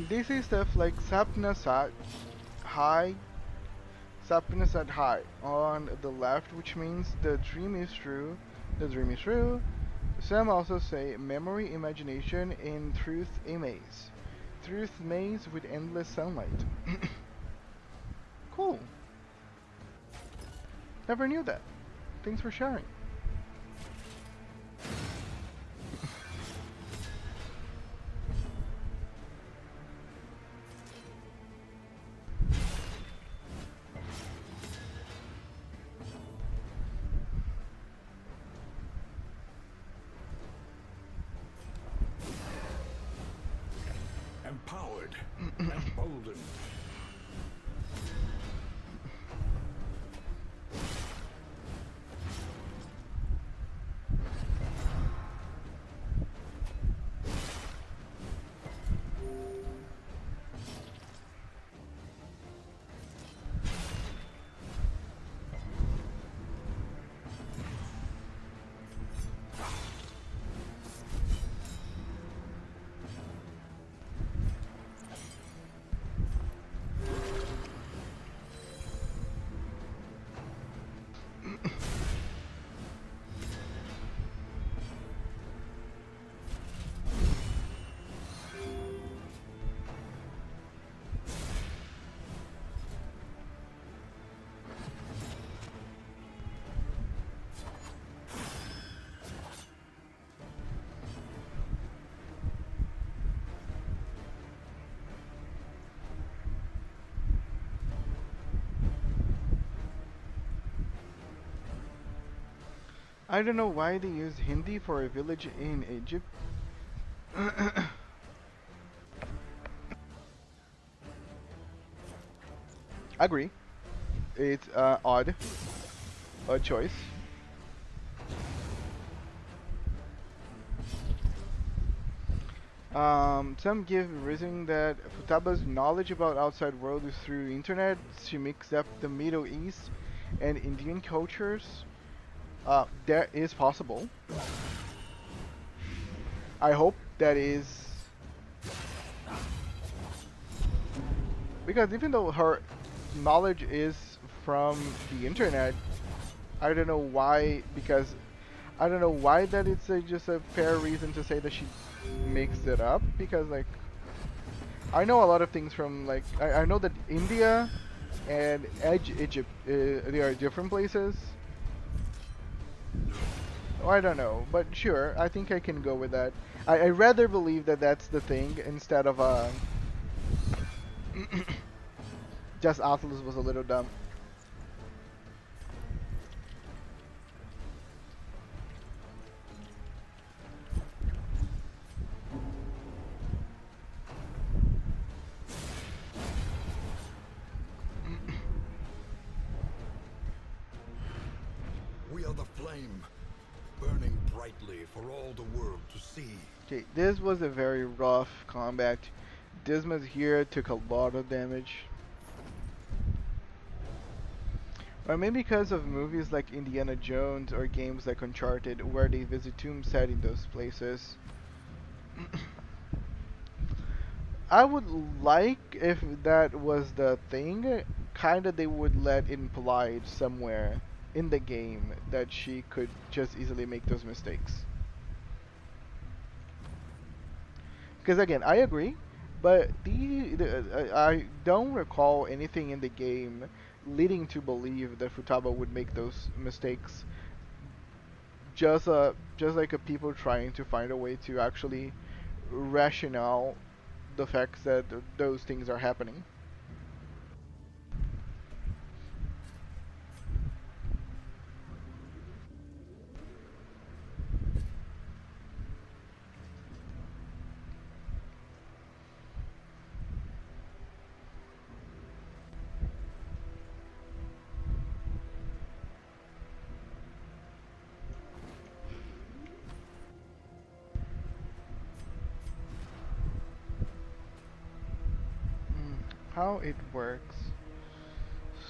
They say stuff like Sapna Sat High happiness at high on the left, which means the dream is true. The dream is true. Some also say memory, imagination, and truth a maze. Truth maze with endless sunlight. Cool. Never knew that. Thanks for sharing. Empowered, emboldened. I don't know why they use Hindi for a village in Egypt. Agree. It's odd choice. Some give reason that Futaba's knowledge about outside world is through internet. She mixed up the Middle East and Indian cultures. That is possible. I hope that is because even though her knowledge is from the internet, I don't know why. Because I don't know why that it's just a fair reason to say that she mixed it up. Because like I know a lot of things from like I know that India and Egypt they are different places. Oh, I don't know, but sure, I think I can go with that. I rather believe that that's the thing instead of just Atlas was a little dumb. We are the flame, burning brightly for all the world to see. Okay, this was a very rough combat. Dismas here took a lot of damage. Or maybe because of movies like Indiana Jones or games like Uncharted where they visit tombs set in those places. I would like if that was the thing, kinda they would let implied somewhere in the game that she could just easily make those mistakes. Because again, I agree, but I don't recall anything in the game leading to believe that Futaba would make those mistakes. Just like a people trying to find a way to actually rationale the fact that those things are happening. How it works.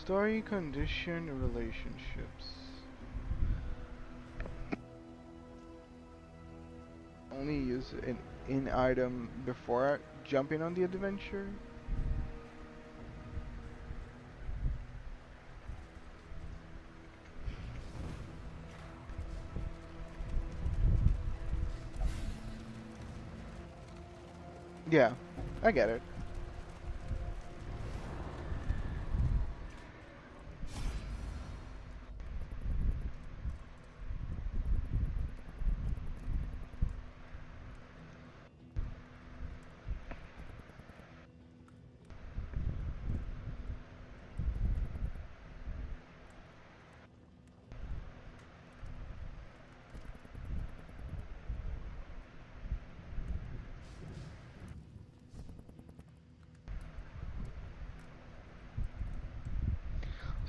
Story, condition, relationships. Only use an in item before jumping on the adventure. Yeah, I get it.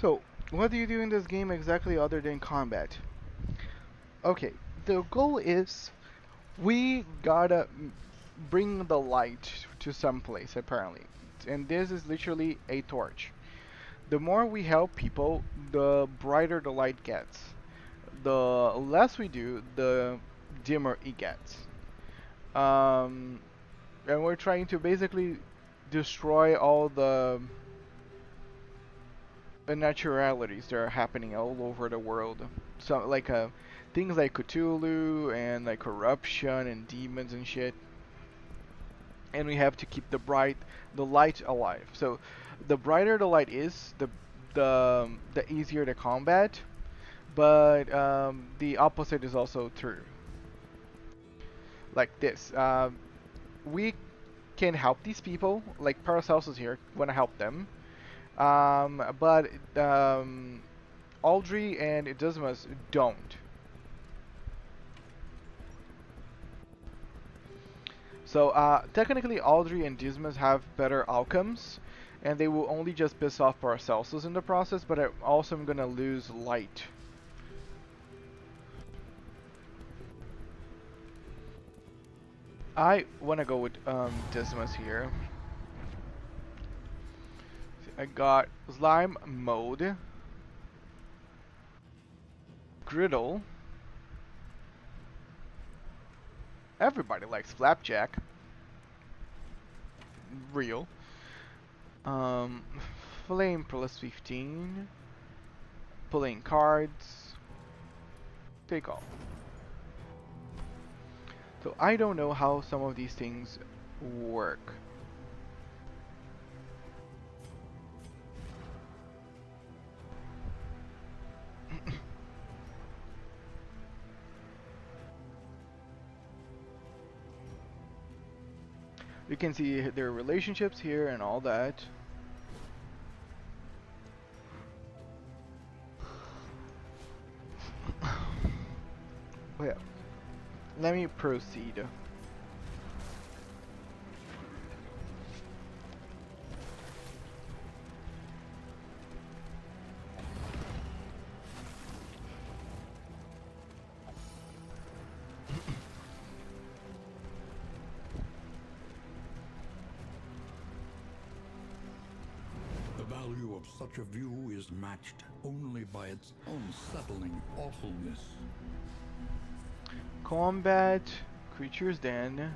So, what do you do in this game exactly other than combat? Okay, the goal is we gotta bring the light to some place apparently. And this is literally a torch. The more we help people, the brighter the light gets. The less we do, the dimmer it gets. Um, and we're trying to basically destroy all the unnaturalities that are happening all over the world. So like things like Cthulhu and like corruption and demons and shit. And we have to keep the light alive. So the brighter the light is, the easier the combat. But the opposite is also true. Like this, we can help these people. Like Paracelsus here, want to help them. But Aldry and Dismas don't. So technically, Aldry and Dismas have better outcomes, and they will only just piss off Paracelsus in the process. But I also am gonna lose light. I wanna go with Dismas here. I got Slime Mode, Griddle. Everybody likes Flapjack. Real. Um, Flame plus 15. Pulling cards. Take all. So I don't know how some of these things work. You can see their relationships here and all that. Well, let me proceed. The value of such a view is matched only by its unsettling awfulness. Combat, Creature's Den,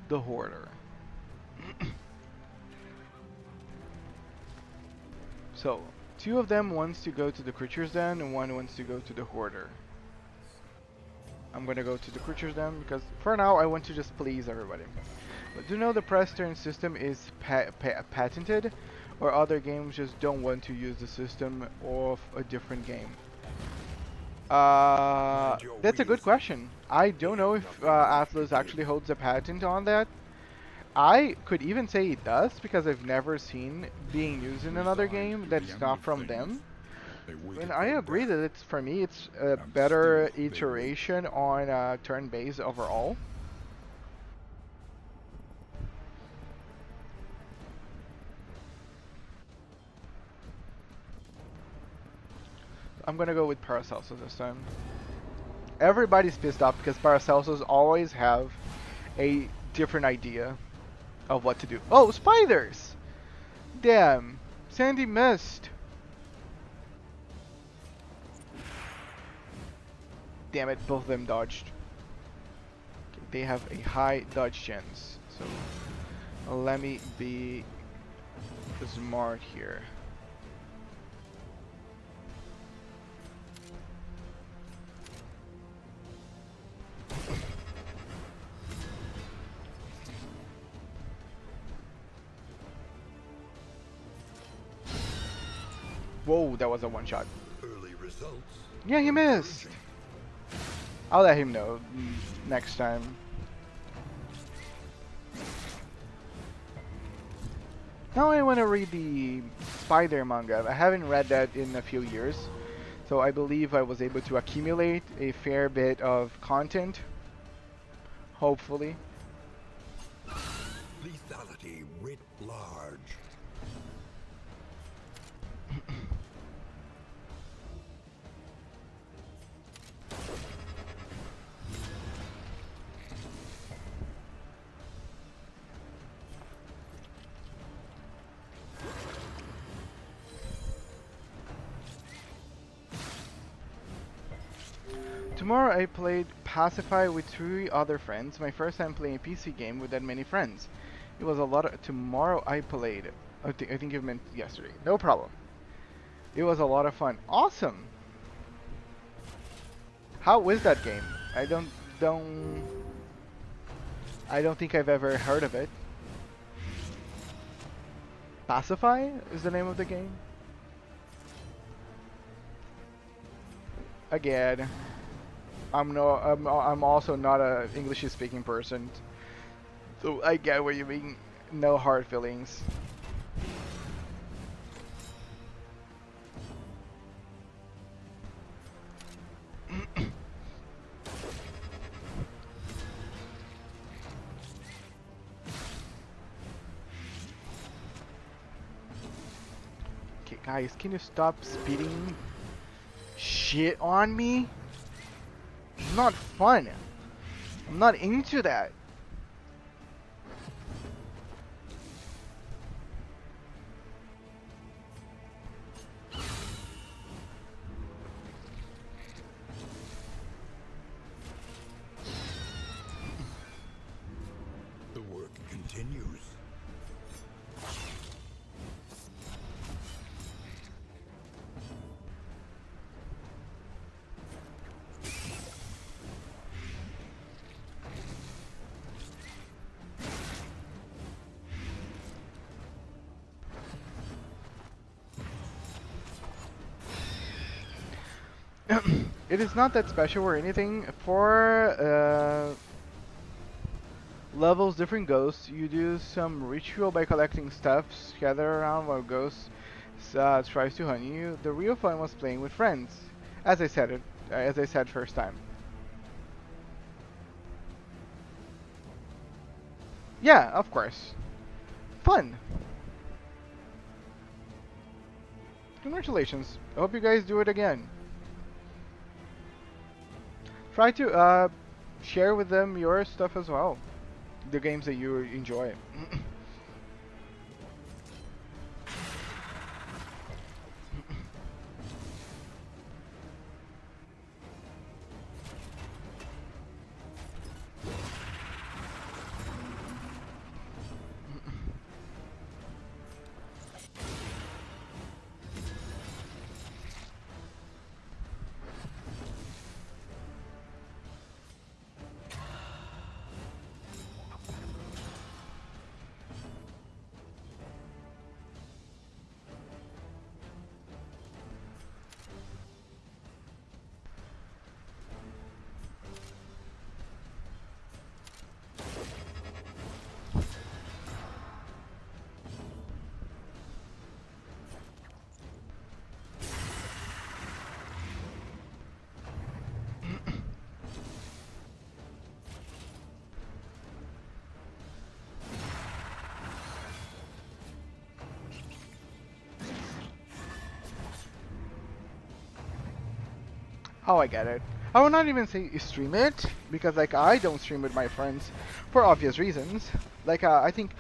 the Hoarder. So, two of them wants to go to the Creature's Den and one wants to go to the Hoarder. I'm gonna go to the Creature's Den because for now I want to just please everybody. But do know the press turn system is patented, or other games just don't want to use the system of a different game? That's a good question. I don't know if Atlas actually holds a patent on that. I could even say it does because I've never seen being used in another game that's not from them. And I agree that it's, for me, it's a better iteration on turn-based overall. I'm gonna go with Paracelsus this time. Everybody's pissed off because Paracelsus always have a different idea of what to do. Oh, spiders! Damn. Sandy missed. Damn it, both of them dodged. Okay, they have a high dodge chance. So let me be smart here. Whoa, that was a one shot. Early results. Yeah, he missed. I'll let him know next time. Now I want to read the Spider manga. I haven't read that in a few years, so I believe I was able to accumulate a fair bit of content. Hopefully. Lethality writ large. Tomorrow I played Pacify with 3 other friends. My first time playing a PC game with that many friends. It was a lot of... Tomorrow I played. I think you meant yesterday. No problem. It was a lot of fun. Awesome! How is that game? Don't... I don't think I've ever heard of it. Pacify is the name of the game? Again. I'm also not a English speaking person, so I get what you mean. No hard feelings. Okay, guys, can you stop spitting shit on me? It's not fun. I'm not into that. The work continues. It is not that special or anything. For levels different ghosts, you do some ritual by collecting stuff scattered around while ghosts tries to hunt you. The real fun was playing with friends, as I said first time. Yeah, of course. Fun. Congratulations. I hope you guys do it again. Try to share with them your stuff as well. The games that you enjoy. Oh, I get it. I will not even say stream it, because like I don't stream with my friends for obvious reasons. Like I think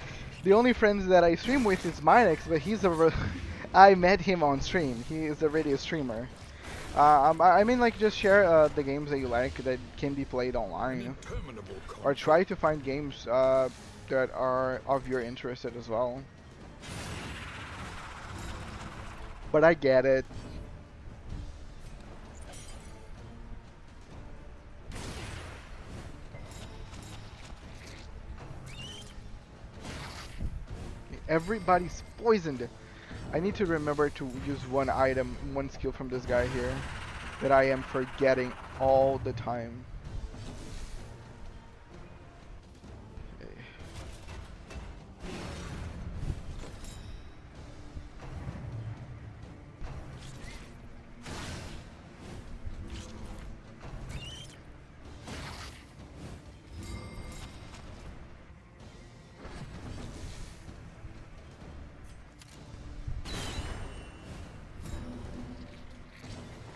the only friends that I stream with is Minex, but I met him on stream. He is already a streamer. I mean like just share the games that you like that can be played online. Or try to find games that are of your interest as well. But I get it. Everybody's poisoned. I need to remember to use one item, one skill from this guy here that I am forgetting all the time. Okay.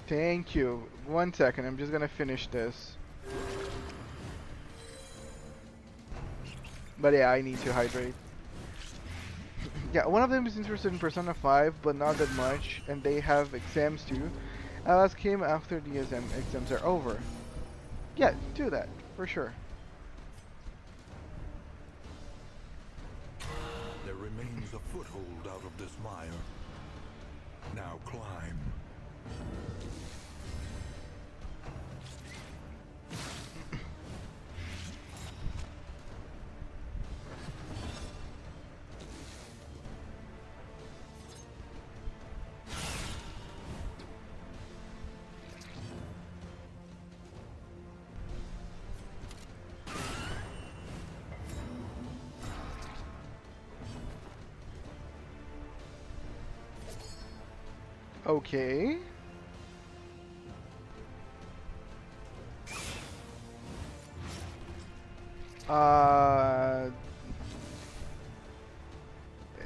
Thank you. 1 second, I'm just gonna finish this. But yeah, I need to hydrate. Yeah, one of them is interested in Persona 5, but not that much, and they have exams too. I'll ask him after the exams are over. Yeah, do that, for sure. There remains a foothold out of this mire. Now climb. Okay.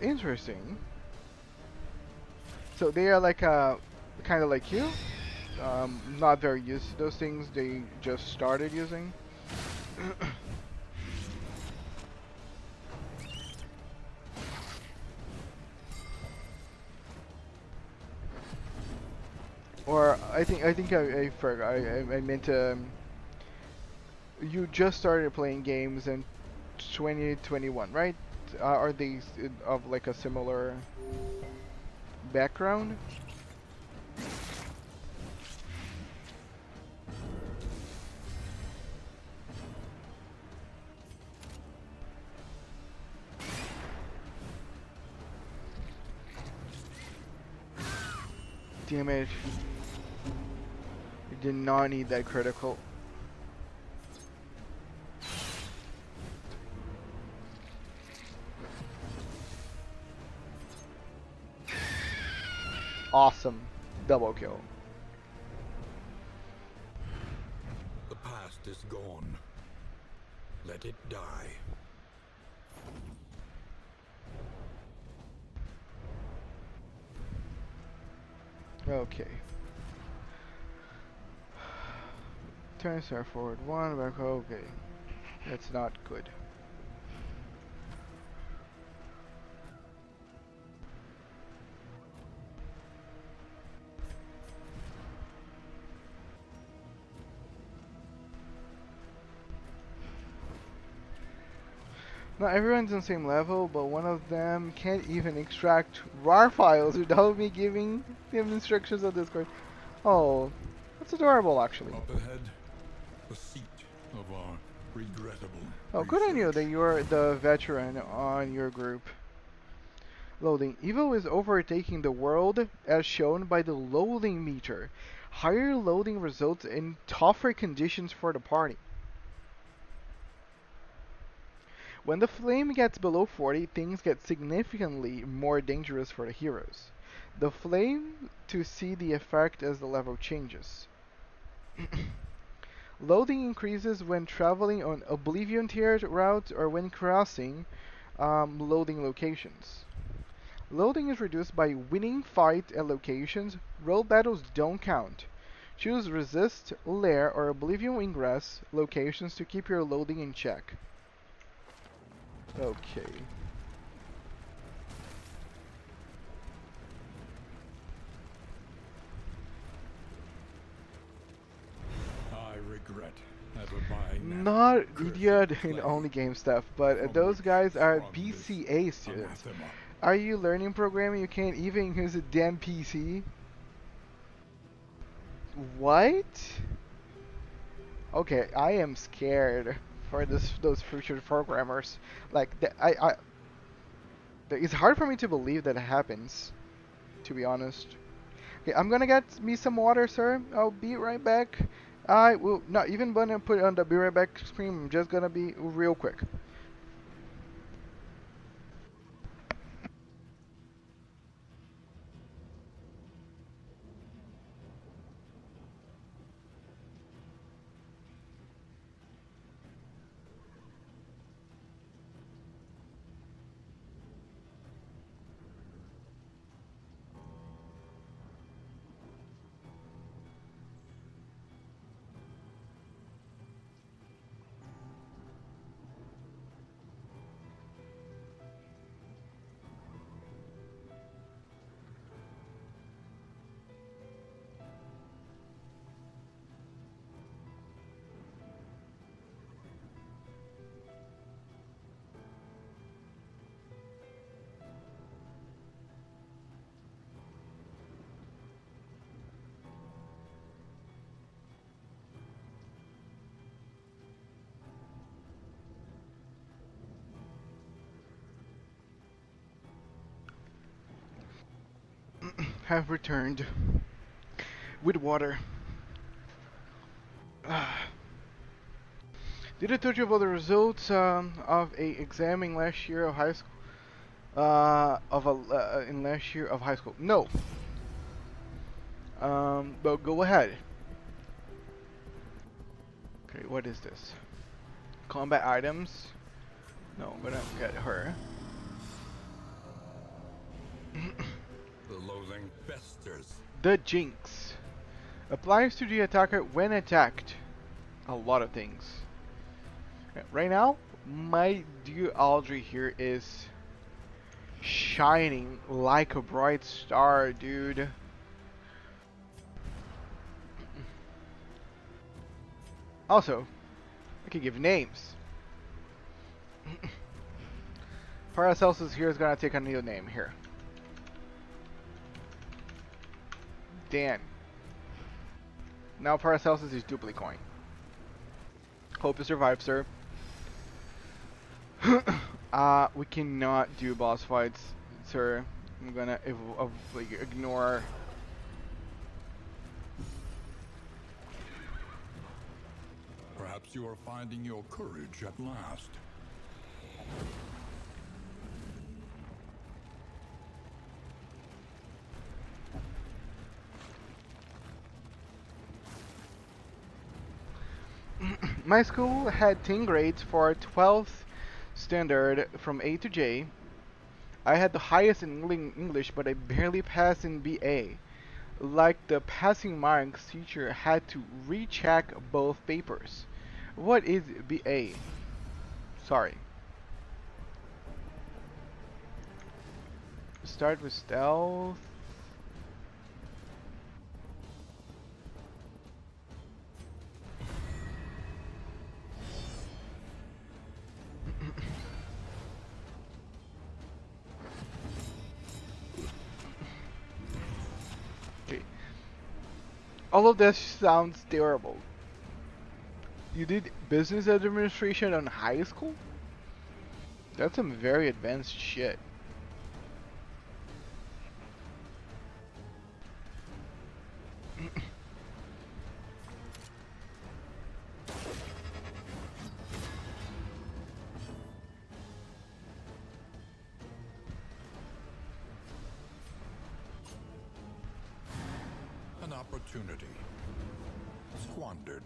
Interesting. So they are like kind of like you, not very used to those things. They just started using. Or I think I forgot. I meant you just started playing games in 2021, right? Are these of like a similar background? Damn it. I did not need that critical. Awesome. Double kill. The past is gone. Let it die. Okay. Turn start forward one, back. Okay. That's not good. Not everyone's on the same level, but one of them can't even extract RAR files without me giving him instructions on Discord. Oh, that's adorable, actually. Up ahead, the seat of our regrettable. Oh, good on you research. that you're the veteran on your group. Loading. Evil is overtaking the world as shown by the loading meter. Higher loading results in tougher conditions for the party. When the flame gets below 40, things get significantly more dangerous for the heroes. The flame to see the effect as the level changes. Loading increases when traveling on Oblivion tiered routes or when crossing loading locations. Loading is reduced by winning fight at locations. Roll battles don't count. Choose Resist, Lair, or Oblivion Ingress locations to keep your loading in check. Okay. I regret ever buying that Not accursed idiot in clay only game stuff, but from those which guys are sprung this BCA students. anathema. Are you learning programming? You can't even use a damn PC? What? Okay, I am scared for those future programmers. Like, it's hard for me to believe that happens. to be honest. Okay, I'm gonna get me some water, sir. I'll be right back. I will not even gonna put it on the be right back screen. I'm just gonna be real quick. Have returned with water. Did I tell you about the results of a exam in last year of high school? In last year of high school. No. But go ahead. Okay, what is this? Combat items. No, I'm gonna get her. The loathing festers. The Jinx. Applies to the attacker when attacked. A lot of things. Right now, my dear Audrey here is shining like a bright star, dude. Also, I can give names. Paracelsus here is gonna take a new name here. Dan. Now Paracelsus is Duplicoin. Hope you survive, sir. We cannot do boss fights, sir. I'm gonna ignore. Perhaps you are finding your courage at last. My school had 10 grades for 12th standard from A to J. I had the highest in English, but I barely passed in BA. Like the passing marks, teacher had to recheck both papers. What is BA? Sorry. Start with stealth. Okay. All of this sounds terrible. You did business administration on high school? That's some very advanced shit. An opportunity squandered.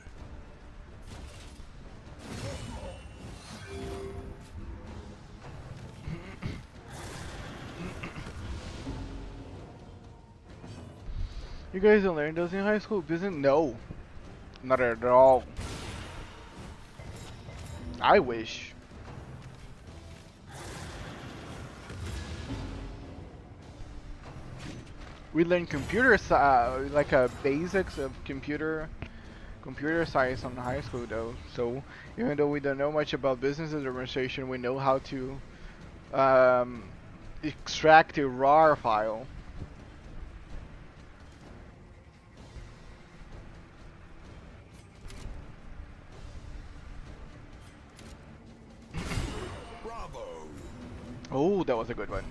You guys don't learn those in high school? Business? No. Not at all. I wish. We learn computer like basics of computer science on high school though. So even though we don't know much about business administration, we know how to extract a RAR file. Bravo! Oh, that was a good one.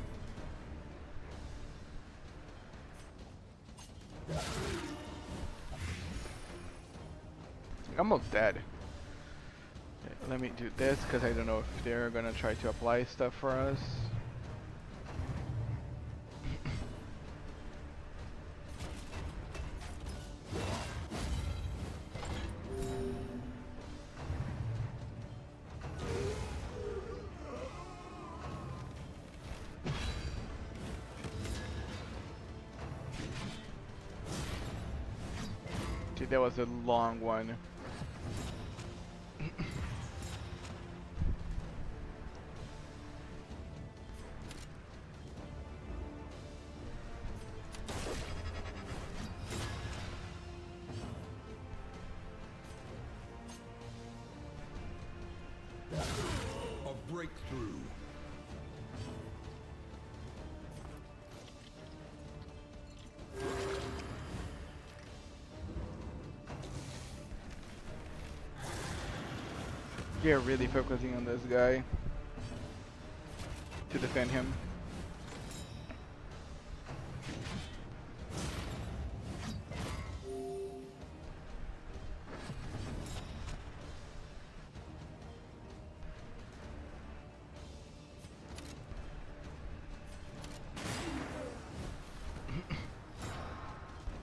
I'm almost dead. Okay, let me do this because I don't know if they're gonna try to apply stuff for us. Dude, that was a long one. A breakthrough. They're really focusing on this guy to defend him.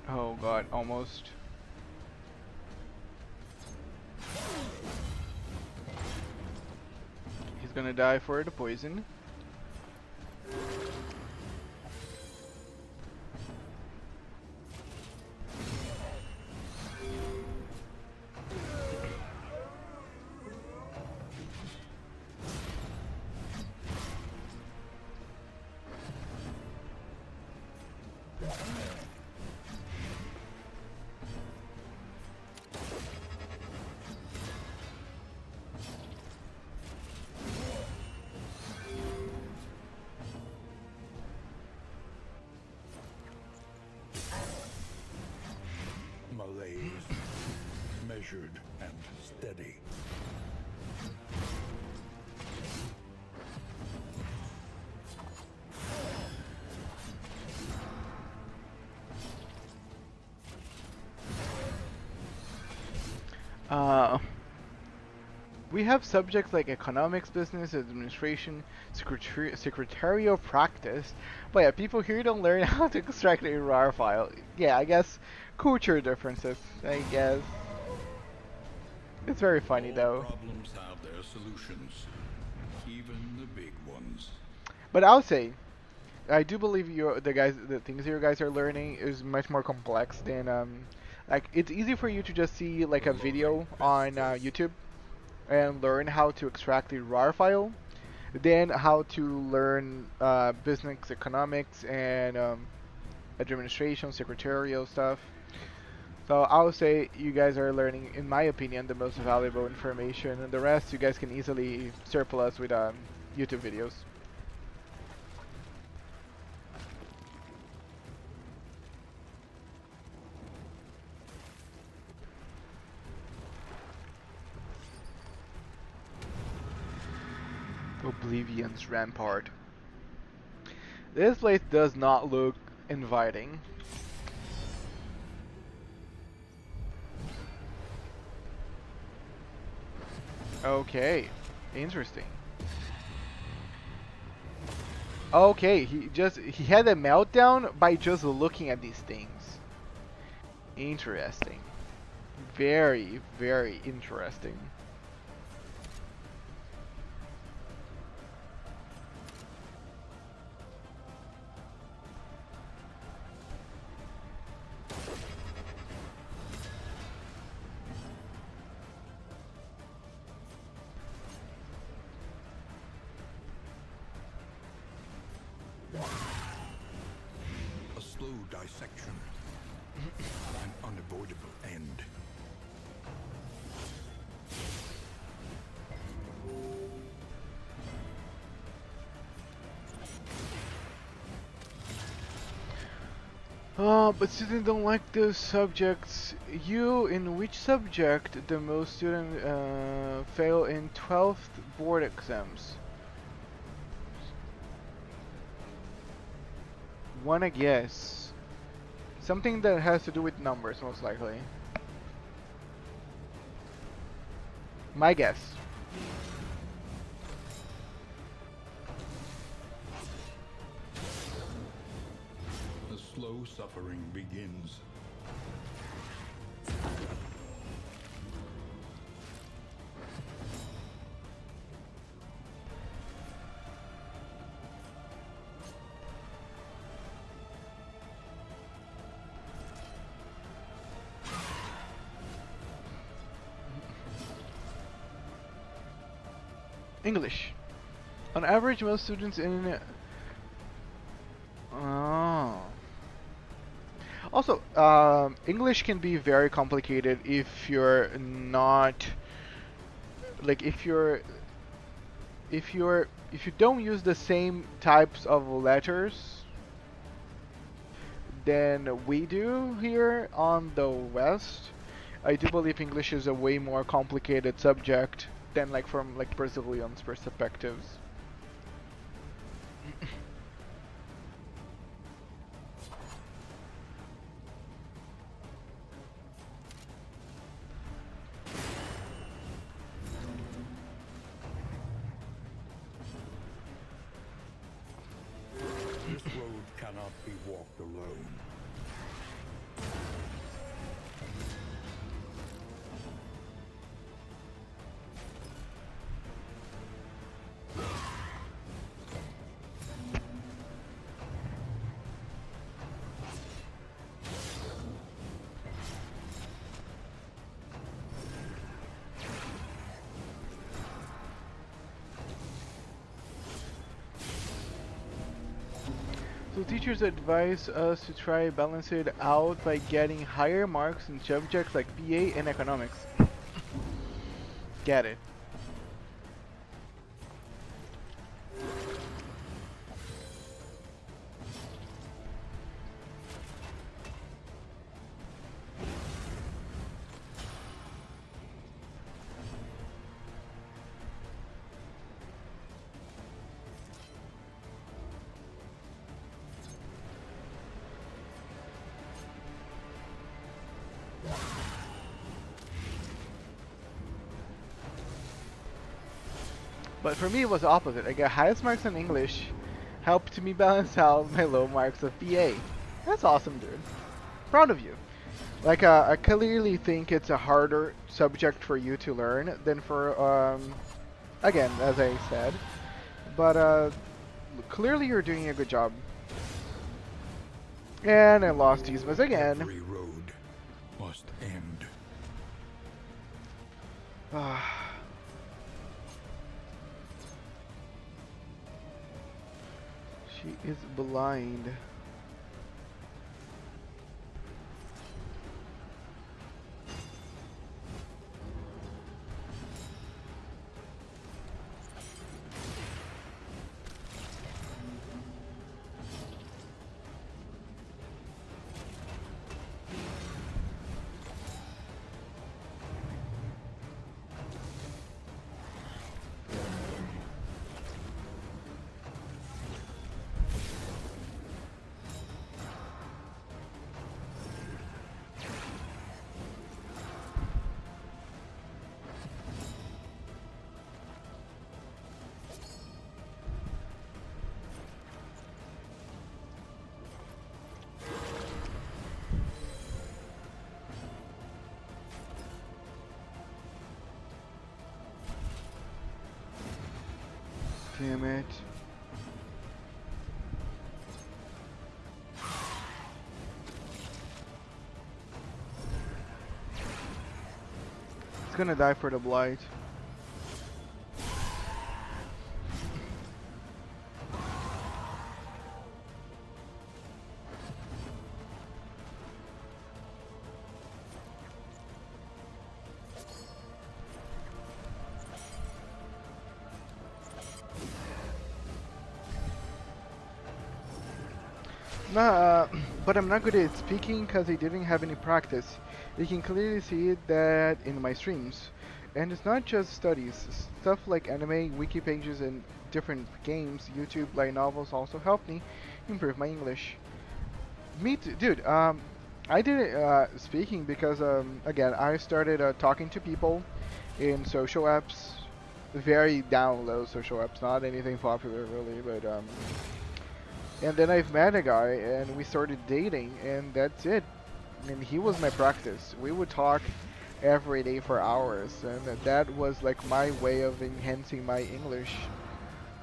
Oh god, almost. He's gonna die for the poison. Malaise, measured and steady. We have subjects like economics, business, administration, secretarial practice, but yeah, people here don't learn how to extract a RAR file. Yeah, I guess culture differences, I guess. It's very funny All though. problems have their solutions, even the big ones. But I'll say, I do believe the things you guys are learning is much more complex than like it's easy for you to just see like a video on YouTube and learn how to extract a RAR file, then how to learn business economics and administration, secretarial stuff. So I would say you guys are learning, in my opinion, the most valuable information, and the rest you guys can easily surplus with YouTube videos. Oblivion's Rampart. This place does not look inviting. Okay, interesting. Okay, he had a meltdown by just looking at these things. Interesting. Very, very interesting. A slow dissection, an unavoidable end. But students don't like those subjects. You, in which subject the most students fail in 12th board exams? Wanna guess. Something that has to do with numbers, most likely. My guess. The slow suffering begins. English. On average, most students in... Oh. Also, English can be very complicated if you're not... Like, if you don't use the same types of letters than we do here on the West, I do believe English is a way more complicated subject than like from like Brazilians' perspectives. This road cannot be walked alone. So teachers advise us to try balance it out by getting higher marks in subjects like BA and economics. Get it. But for me, it was the opposite. I got highest marks in English, helped me balance out my low marks of BA. That's awesome, dude. Proud of you. Like, I clearly think it's a harder subject for you to learn than for, again, as I said. But, clearly you're doing a good job. And I lost Yzma's again. Every road must end. She is blind. Damn it. It's gonna die for the blight. Nah, but I'm not good at speaking because I didn't have any practice. You can clearly see that in my streams. And it's not just studies. Stuff like anime, wiki pages, and different games, YouTube, light novels also help me improve my English. Me too, dude. I did it speaking because again I started talking to people in social apps. Very down low social apps, not anything popular really, but and then I've met a guy and we started dating and that's it. And he was my practice. We would talk every day for hours and that was like my way of enhancing my English.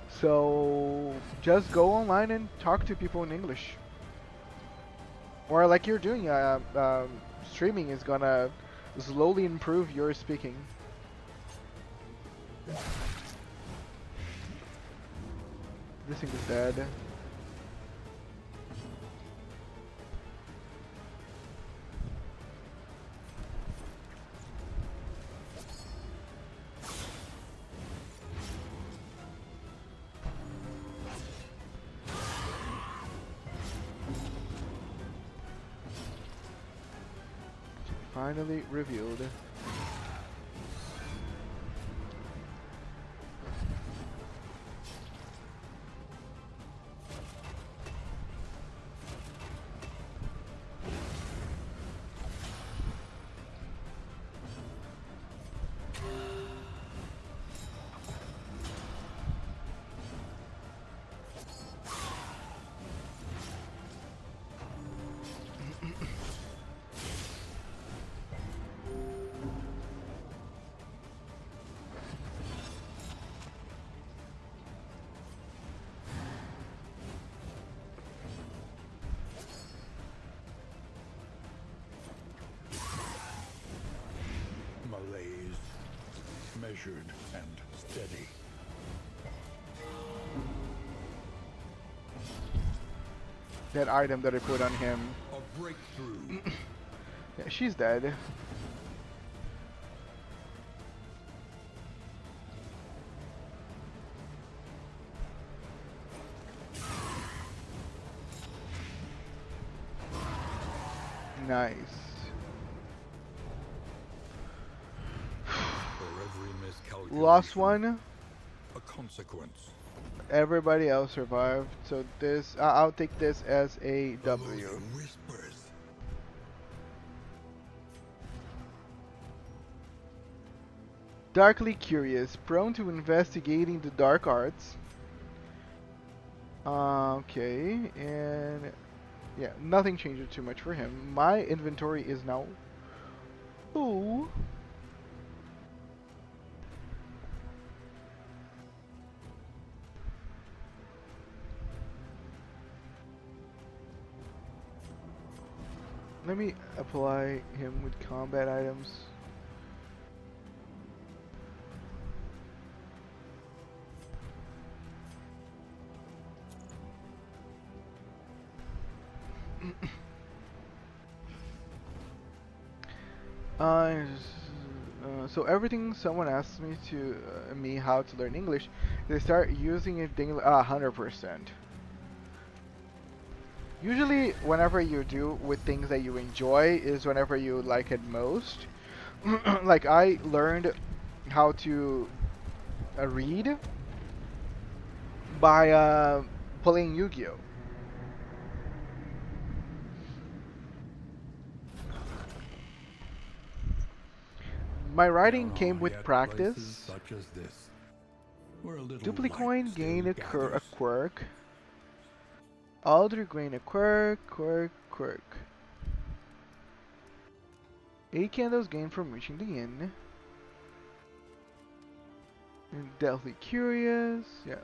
So just go online and talk to people in English. Or like you're doing, streaming is gonna slowly improve your speaking. This thing is dead. Finally revealed. Malaise, measured and steady. That item that I put on him. A breakthrough. Yeah, she's dead. Nice. For every miscalculation, Lost one. a consequence. Everybody else survived. So this, I'll take this as a W. Moving whispers. Darkly curious, prone to investigating the dark arts. Okay, and yeah, nothing changes too much for him. My inventory is now full. Let me apply him with combat items. So everything someone asks me how to learn English, they start using it daily. 100%. Usually, whenever you do with things that you enjoy, is whenever you like it most. Like I learned how to read by playing Yu-Gi-Oh. My writing came with Yet practice. places such as this, where a little Duplicoin light gain still a gathers. quirk. Alder gain a quirk. 8 candles gained from reaching the inn. And Deathly Curious, yeah.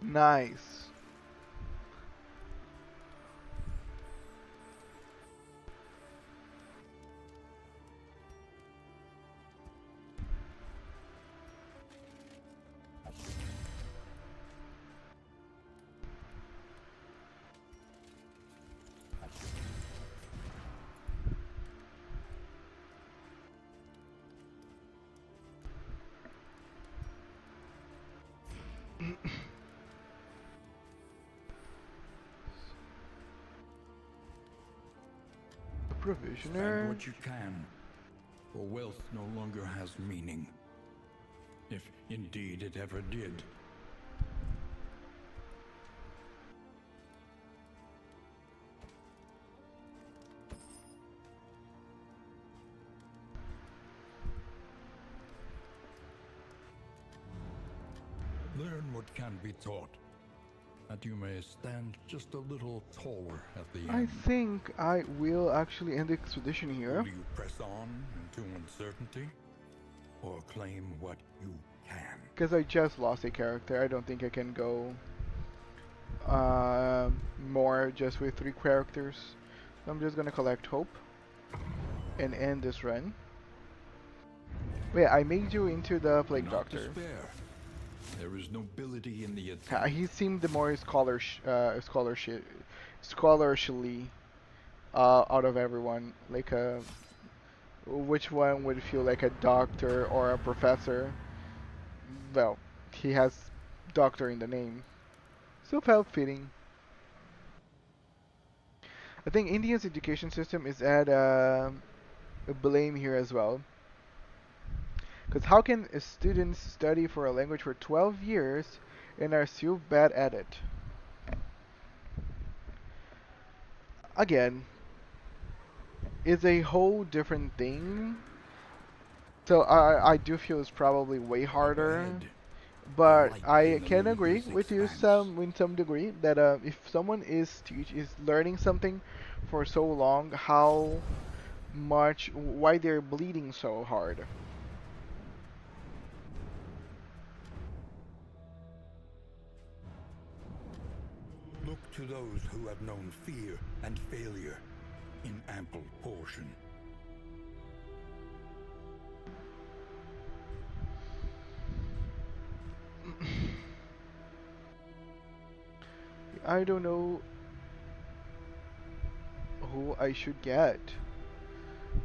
Nice. Provisioner. what you can, for wealth no longer has meaning. If indeed it ever did. Learn what can be taught, that you may stand just a little taller at the I end. think I will actually end the expedition here. Will you press on into uncertainty, or claim what you can? Because I just lost a character, I don't think I can go more just with 3 characters. So I'm just gonna collect hope and end this run. Wait, I made you into the Plague Not Doctor. despair. There is nobility in the attempt. He seemed the more scholarly out of everyone. Like which one would feel like a doctor or a professor? Well, he has doctor in the name, so felt fitting. I think India's education system is at a blame here as well. Because how can students study for a language for 12 years and are still bad at it? Again, it's a whole different thing. So I do feel it's probably way harder. Ahead, But light I in the can agree limitless with you expanse. in some degree that if someone is learning something for so long, why they're bleeding so hard. Look to those who have known fear and failure in ample portion. I don't know who I should get.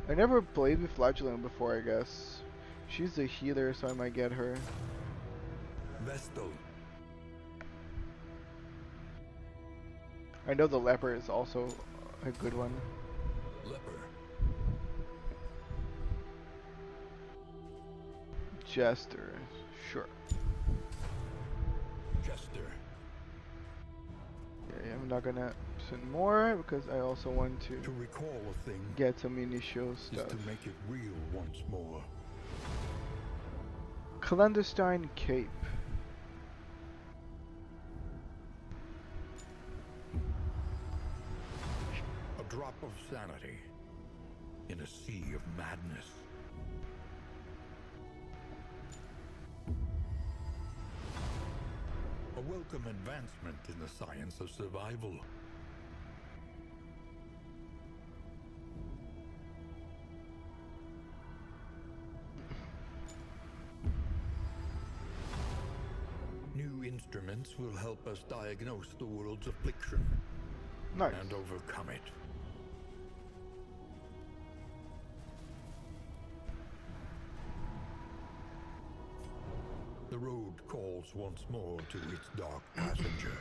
I never played with Flagellant before, I guess. She's a healer, so I might get her. Vestal. I know the Leper is also a good one. Leper. Jester, sure. Jester. Okay, I'm not gonna send more because I also want To to recall a thing get some initial is stuff. to make it real once more. Clandestine Cape. A drop of sanity in a sea of madness. A welcome advancement in the science of survival. New instruments will help us diagnose the world's affliction Nice. and overcome it. The road calls once more to its dark passenger.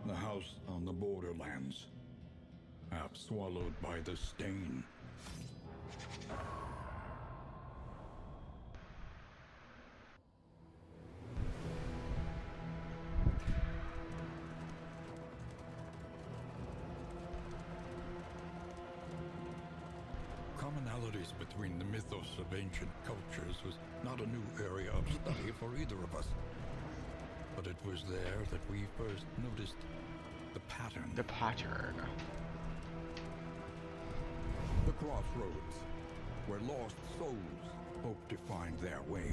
The house on the borderlands, half swallowed by the stain. Commonalities between the mythos of ancient cultures was not a new area of study for either of us. But it was there that we first noticed the pattern. The pattern. The crossroads, where lost souls hope to find their way.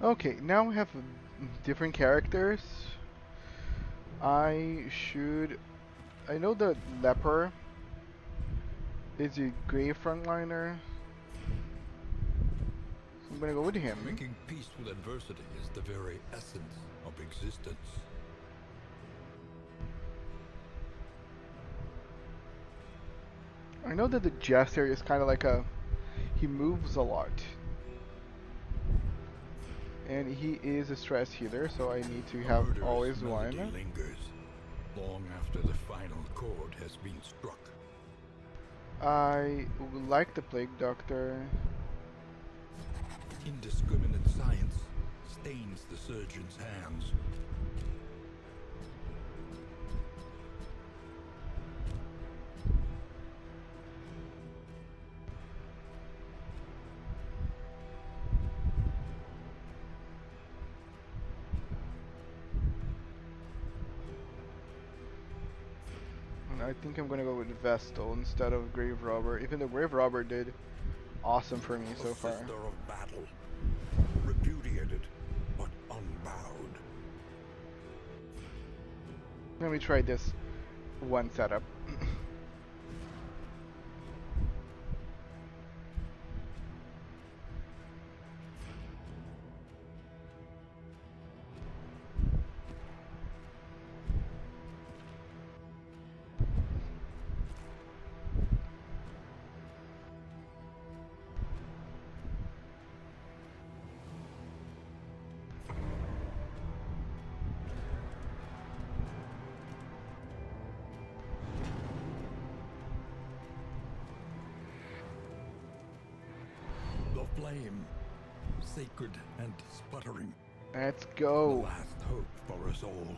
Okay, now we have different characters. I should. I know the leper is a great frontliner, so I'm gonna go with him. Making peace with adversity is the very essence of existence. I know that the Jester is kind of like a. He moves a lot. And he is a stress healer, so I need to have Murderous always melody one. lingers long after the final chord has been struck. I would like the Plague Doctor. Indiscriminate science stains the surgeon's hands. And I think I'm gonna go with Vestal instead of Grave Robber, even though Grave Robber did awesome for me so far. Sister of battle, repudiated but unbowed. Let me try this one setup. The flame, sacred and sputtering, Let's the go. last hope for us all.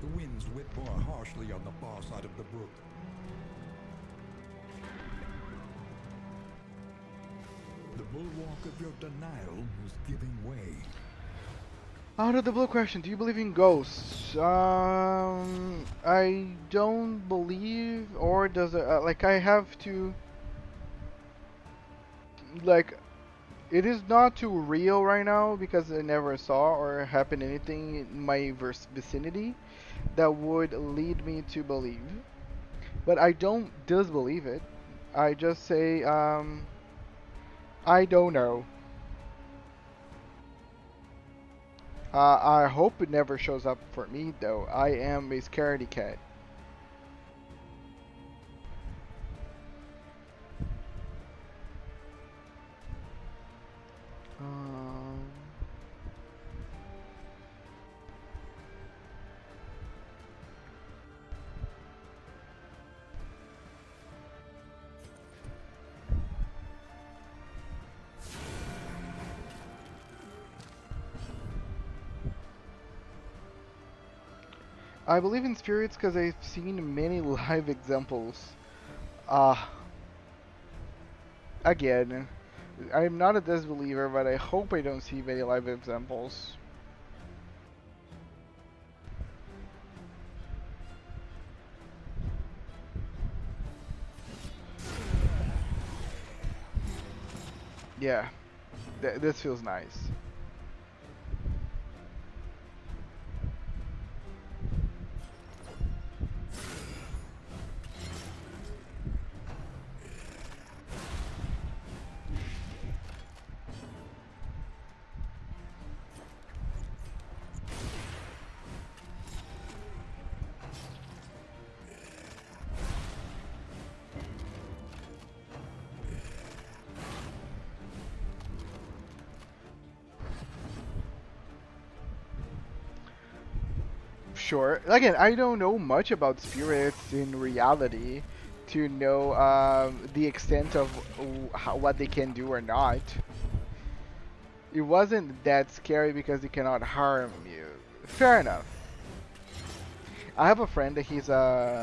The winds whip more harshly on the far side of the brook. The bulwark of your denial is giving way. Out of the blue question, do you believe in ghosts? I don't believe, or does it, like I have to, like, it is not too real right now because I never saw or happened anything in my vicinity that would lead me to believe. But I don't disbelieve it. I just say, I don't know. I hope it never shows up for me though. I am a scaredy cat. Um, I believe in spirits because I've seen many live examples. Ah, again, I'm not a disbeliever, but I hope I don't see many live examples. Yeah, this feels nice. Sure. Again, I don't know much about spirits in reality to know the extent of what they can do or not. It wasn't that scary because they cannot harm you. Fair enough. I have a friend that he's I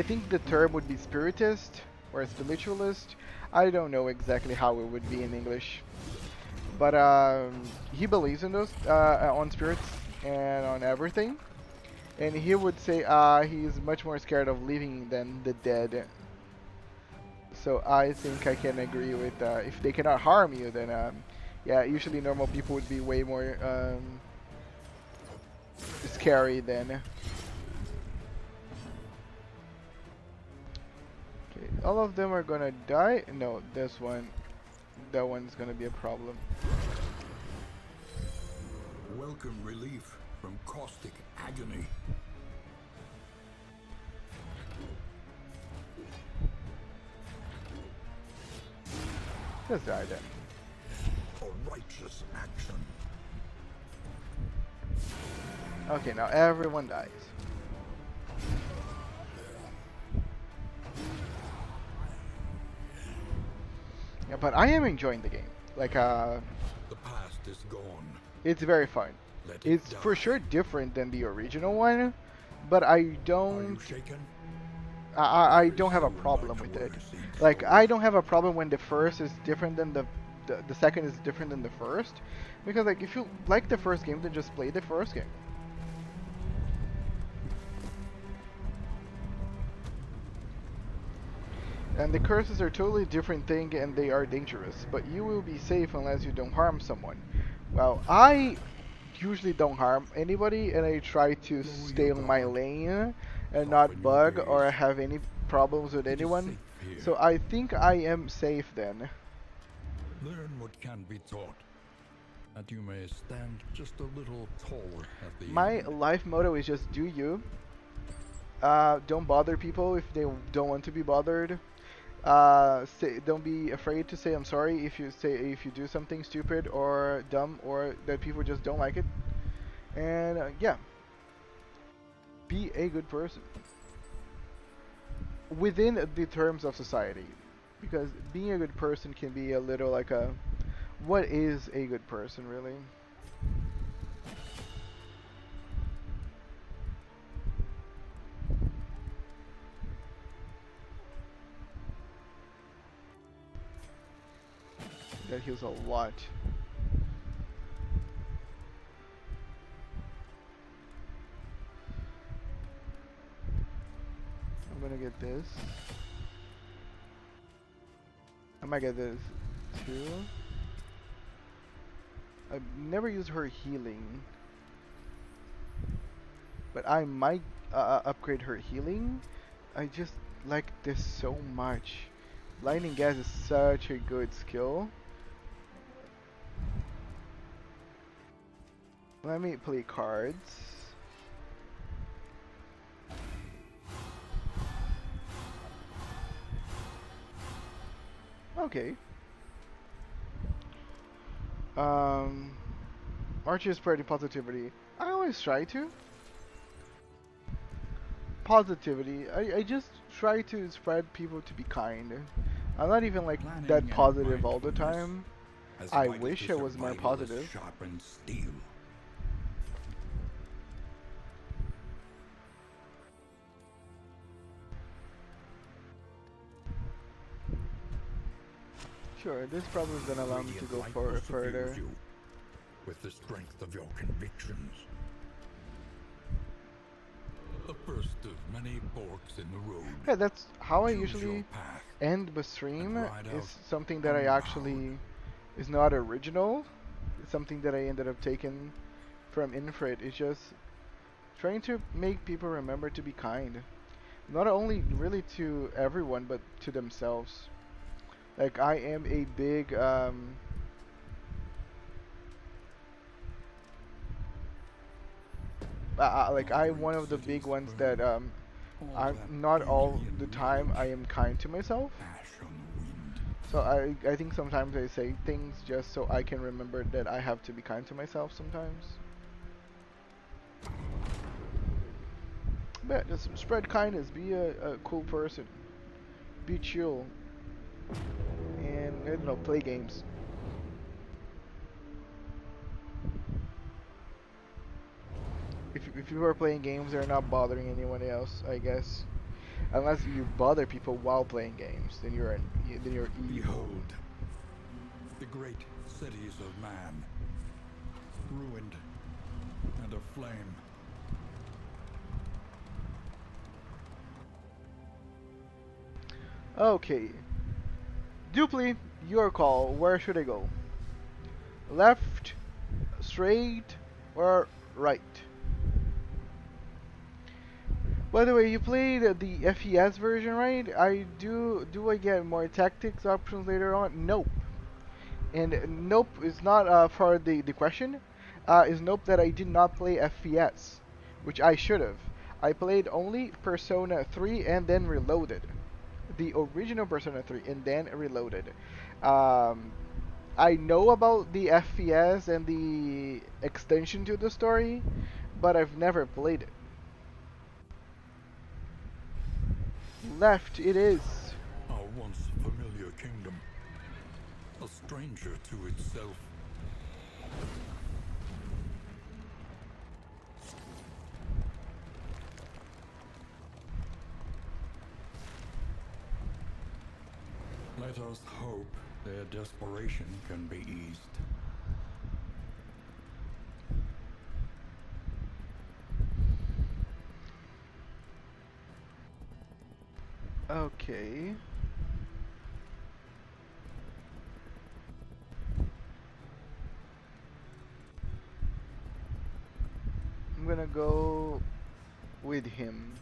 think the term would be spiritist or spiritualist. I don't know exactly how it would be in English. But he believes in those on spirits and on everything. And he would say he's much more scared of living than the dead. So I think I can agree with if they cannot harm you, then yeah, usually normal people would be way more scary than. Okay, all of them are gonna die. No, this one, that one's gonna be a problem. Welcome relief from caustic agony. Just die then. A righteous action. Okay, now everyone dies. Yeah, but I am enjoying the game. Like, The past is gone. it's very fun. Let it It's die. for sure different than the original one, but I Are you don't. shaken? I don't have a problem with it. Like, I don't have a problem when the first is different than the second is different than the first, because like if you like the first game, then just play the first game. And the curses are totally different thing and they are dangerous, but you will be safe unless you don't harm someone. Well, I usually don't harm anybody and I try to stay on my lane and not bug or have any problems with anyone. So I think I am safe then. Learn what can be taught, that you may stand just a little taller at the My end. life motto is just do you. Don't bother people if they don't want to be bothered. Don't be afraid to say I'm sorry if you do something stupid or dumb or that people just don't like it. And yeah, be a good person within the terms of society, because being a good person can be a little like a what is a good person really? That heals a lot. I'm gonna get this. I might get this too. I've never used her healing, but I might upgrade her healing. I just like this so much. Lightning gas is such a good skill. Let me play cards. Okay. Archie spreading positivity. I always try to. Positivity. I just try to spread people to be kind. I'm not even like Planning that and positive all the mindfulness time. as I vital wish to I was more survival as positive. sharpened steel. Sure, this probably is gonna allow me to Radiant go light will suffuse further. you with the strength of your convictions. The first of many forks in the road. Yeah, that's how I Choose usually your path. end the stream. And ride Is out something that I unbowed. actually is not original. It's something that I ended up taking from Infrared. It's just trying to make people remember to be kind. Not only really to everyone, but to themselves. Like I am a big like I'm one of the big ones that I'm not all the time I am kind to myself. Ash on the wind. So I think sometimes I say things just so I can remember that I have to be kind to myself sometimes. But yeah, just spread kindness, be a cool person, be chill, and I don't know, play games. If you are playing games, they're not bothering anyone else, I guess. Unless you bother people while playing games, then you're evil. Behold, the great cities of man, ruined and aflame. Okay, Dupli, your call. Where should I go? Left, straight, or right? By the way, you played the FES version, right? Do I get more tactics options later on? Nope. And nope is not for the question. Is nope that I did not play FES, which I should have. I played only Persona 3 and then Reloaded. The original Persona 3 and then Reloaded. Um, I know about the FES and the extension to the story, but I've never played it. Left it is. Our once familiar kingdom, a stranger to itself. Let us hope their desperation can be eased. Okay. I'm gonna go with him.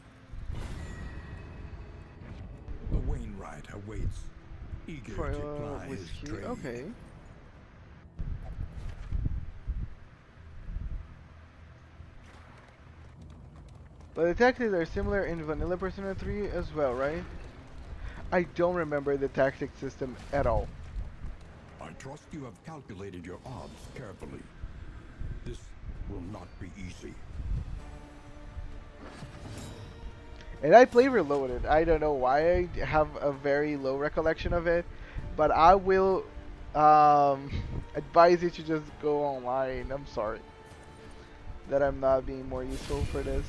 The Wainwright awaits, eager For to ply his whiskey. trade. Okay. But the tactics are similar in Vanilla Persona 3 as well, right? I don't remember the tactic system at all. I trust you have calculated your odds carefully. This will not be easy. And I play Reloaded. I don't know why I have a very low recollection of it, but I will advise you to just go online. I'm sorry that I'm not being more useful for this.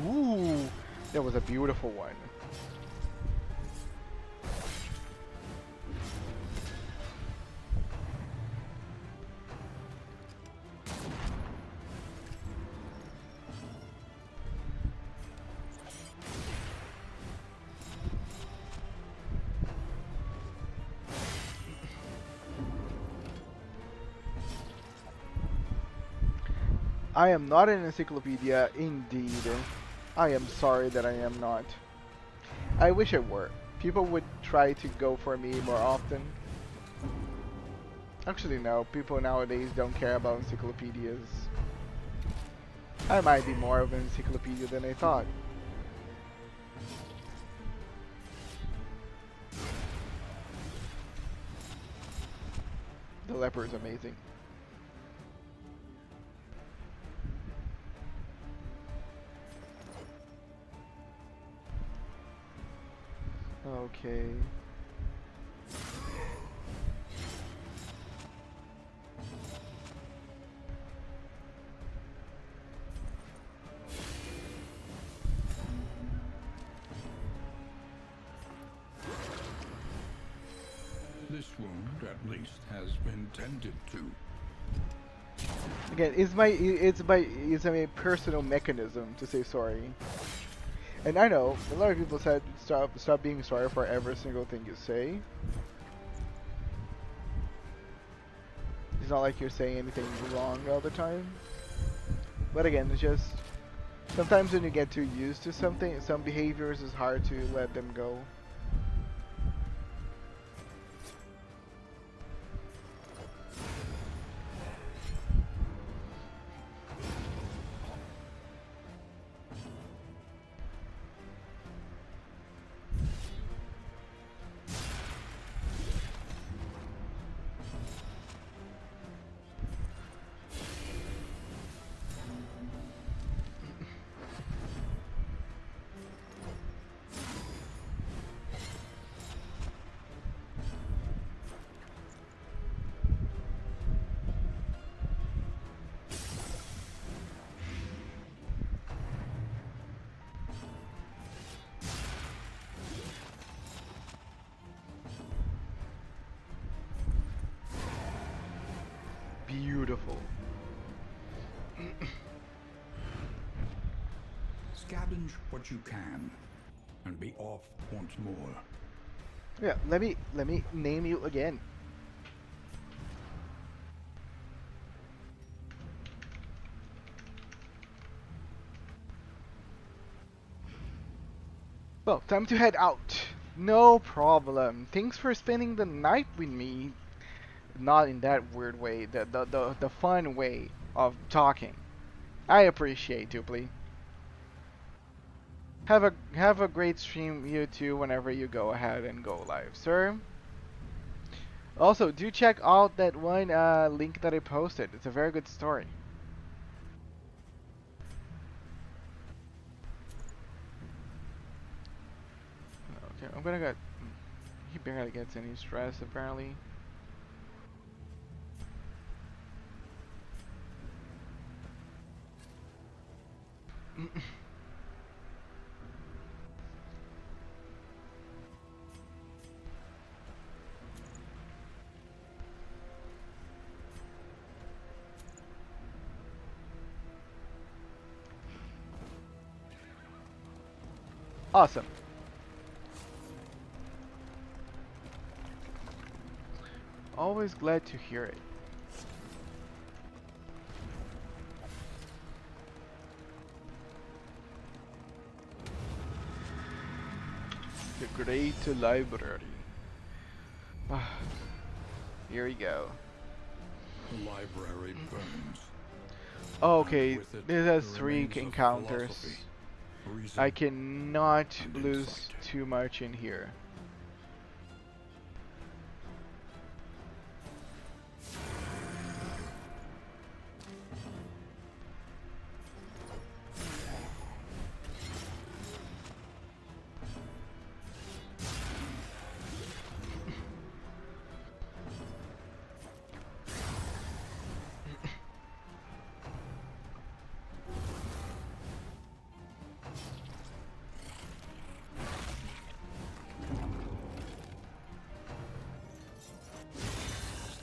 Ooh, that was a beautiful one. I am not an encyclopedia, indeed. I am sorry that I am not. I wish I were. People would try to go for me more often. Actually, no. People nowadays don't care about encyclopedias. I might be more of an encyclopedia than I thought. The leper is amazing. Okay. This wound, at least, has been tended to. Again, it's my personal mechanism to say sorry. And I know a lot of people said stop being sorry for every single thing you say. It's not like you're saying anything wrong all the time. But again, it's just sometimes when you get too used to something, some behaviors, it's hard to let them go. Beautiful. Scavenge what you can, and be off once more. Yeah, let me name you again. Well, time to head out. No problem. Thanks for spending the night with me. Not in that weird way, the fun way of talking. I appreciate Dupli. Have a great stream, you too, whenever you go ahead and go live, sir. Also, do check out that one link that I posted. It's a very good story. Okay, I'm gonna get. He barely gets any stress apparently. Awesome. Always glad to hear it. The great library. Here we go. The library burns. Okay, With it, this has the 3 remains of encounters. philosophy, reason, I cannot and lose insight. too much in here.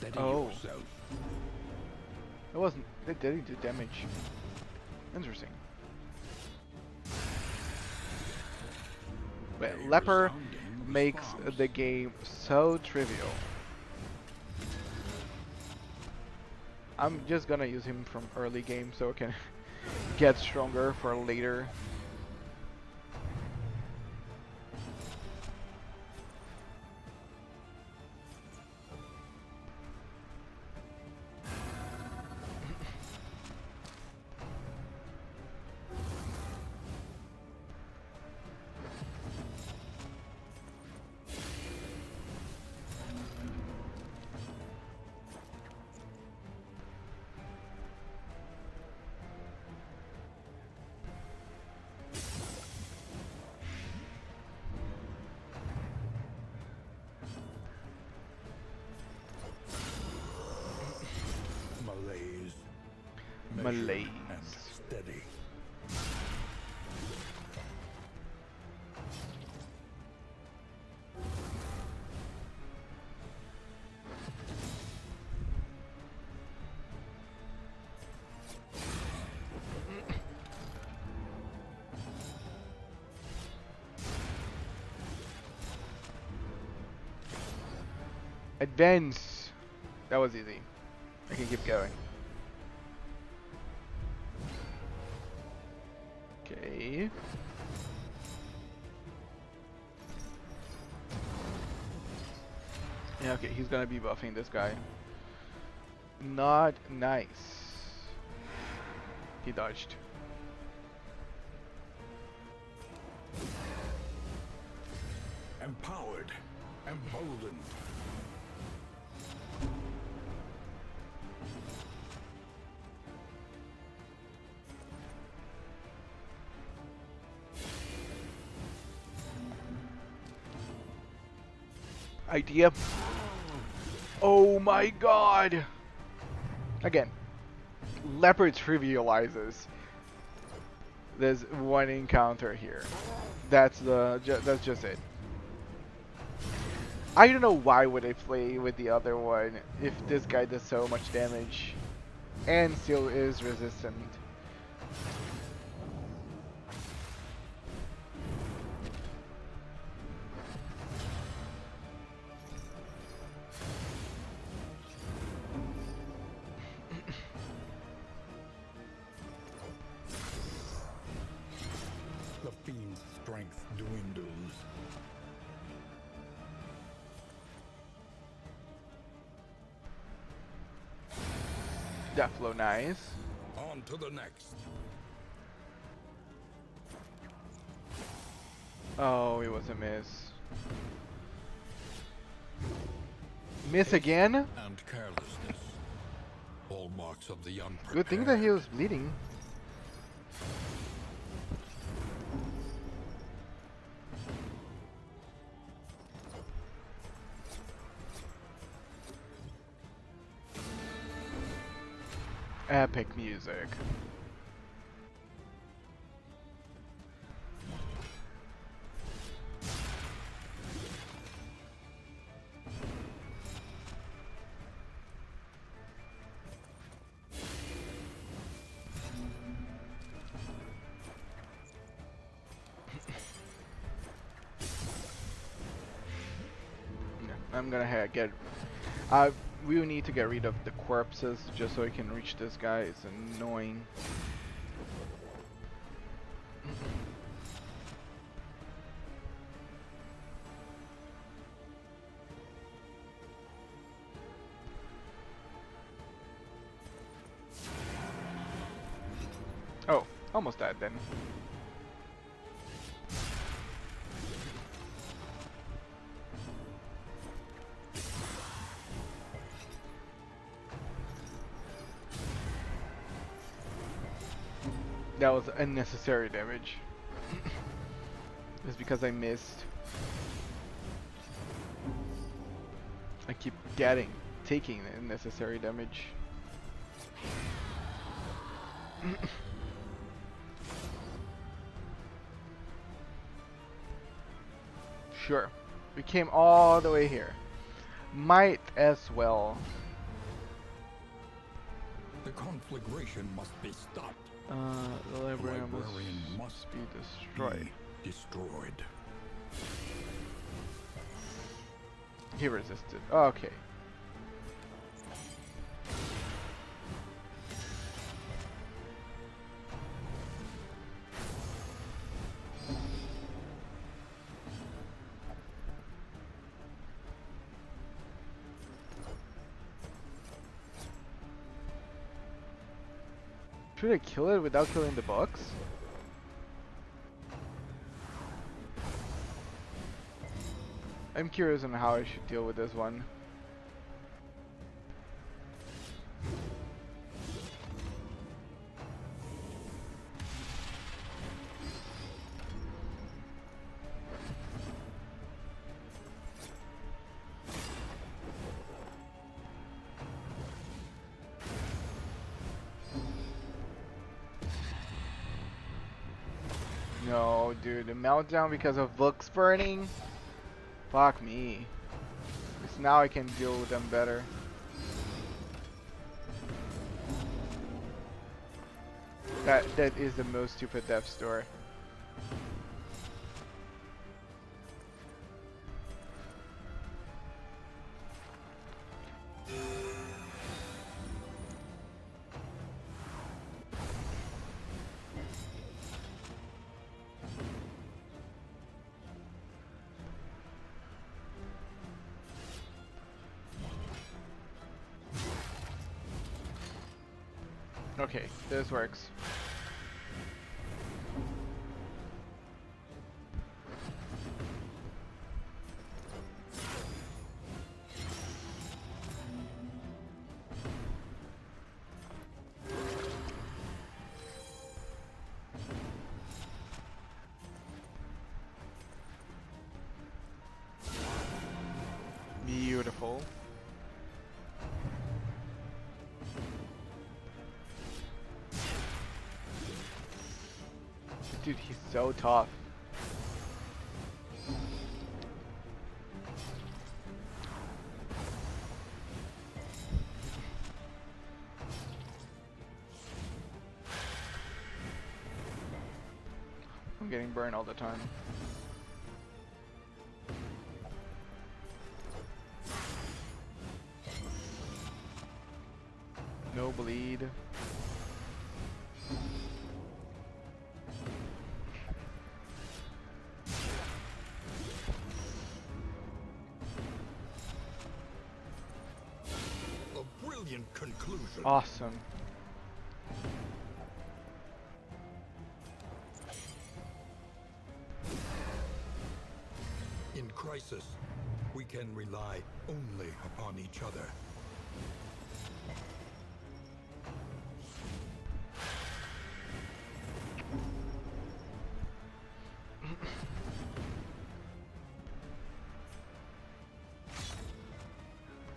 Steady Oh. yourself. It wasn't. It didn't do damage. Interesting. But A Leper resounding makes response. the game so trivial. I'm just gonna use him from early game so I can get stronger for later. Malaise. Malaise. And steady. Advance. That was easy. I can keep going. Okay. Yeah, okay, he's gonna be buffing this guy. Not nice. He dodged. Empowered. Emboldened. Idea. Oh my god! Again, Leopard trivializes there's one encounter here. That's just it. I don't know why would I play with the other one if this guy does so much damage and still is resistant. Death blow, nice. On to the next. Oh, it was a miss. Miss again? And carelessness. All marks of the unprepared. Good thing that he was bleeding. Epic music. I'm gonna get. We will need to get rid of the corpses just so we can reach this guy. It's annoying. Oh, almost died then. That was unnecessary damage. It's because I missed. I keep taking unnecessary damage. Sure. We came all the way here. Might as well. The conflagration must be stopped. The librarian librarian must be destroyed. Destroyed. He resisted. Okay. Should I kill it without killing the box? I'm curious on how I should deal with this one. No, dude, the meltdown because of books burning? Fuck me. Because now I can deal with them better. That is the most stupid death's door. Okay, this works. Beautiful. Dude, he's so tough. I'm getting burned all the time. No bleed. A brilliant conclusion. Awesome. In crisis, we can rely only upon each other.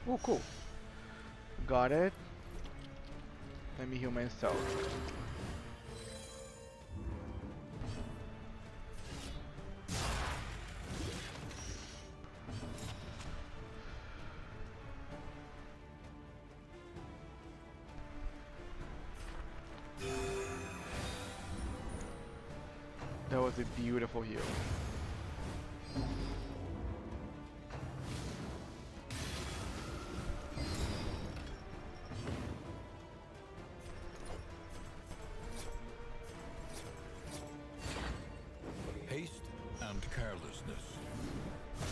Oh, cool. Got it. Let me heal myself. That was a beautiful heal. Haste and carelessness,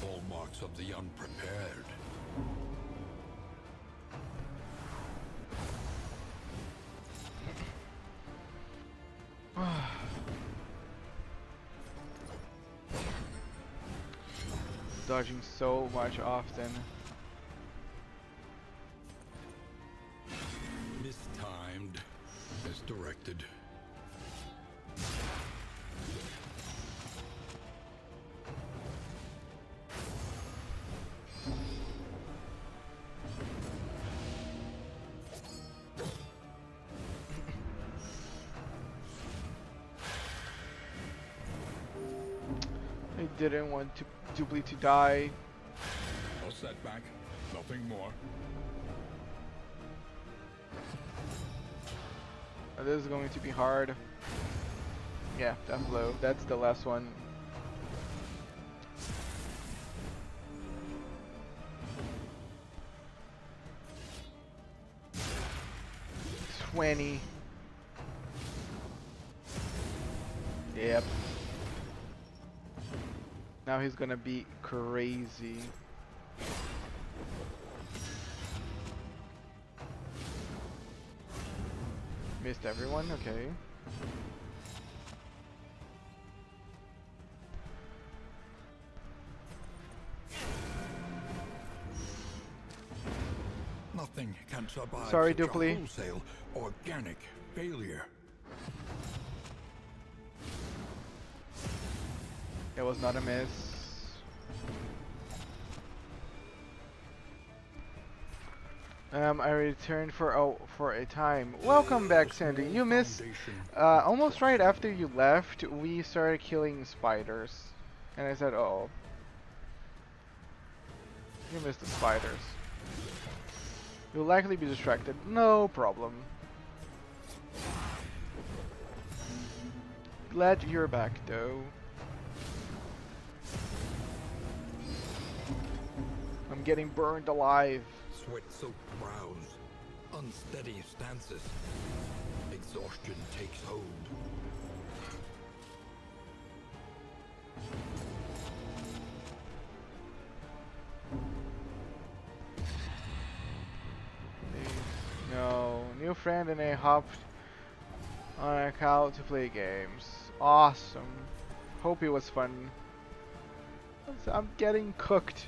hallmarks of the unprepared. Dodging so much often. Mistimed, misdirected. I didn't want to Dupli to die. A setback, nothing more. This is going to be hard. Yeah, that blow. That's the last one. $20. Yep. Now he's gonna be crazy. Missed everyone, okay. Nothing can survive Sorry, such a Dupli. wholesale, organic failure. It was not a miss. I returned for a time. Welcome back, Sandy. You missed almost right after you left. We started killing spiders, and I said, "Oh, you missed the spiders. You'll likely be distracted. No problem. Glad you're back, though." I'm getting burned alive. Sweat-soaked brows, unsteady stances. Exhaustion takes hold. No, new friend and I hopped on a couch to play games. Awesome. Hope it was fun. I'm getting cooked.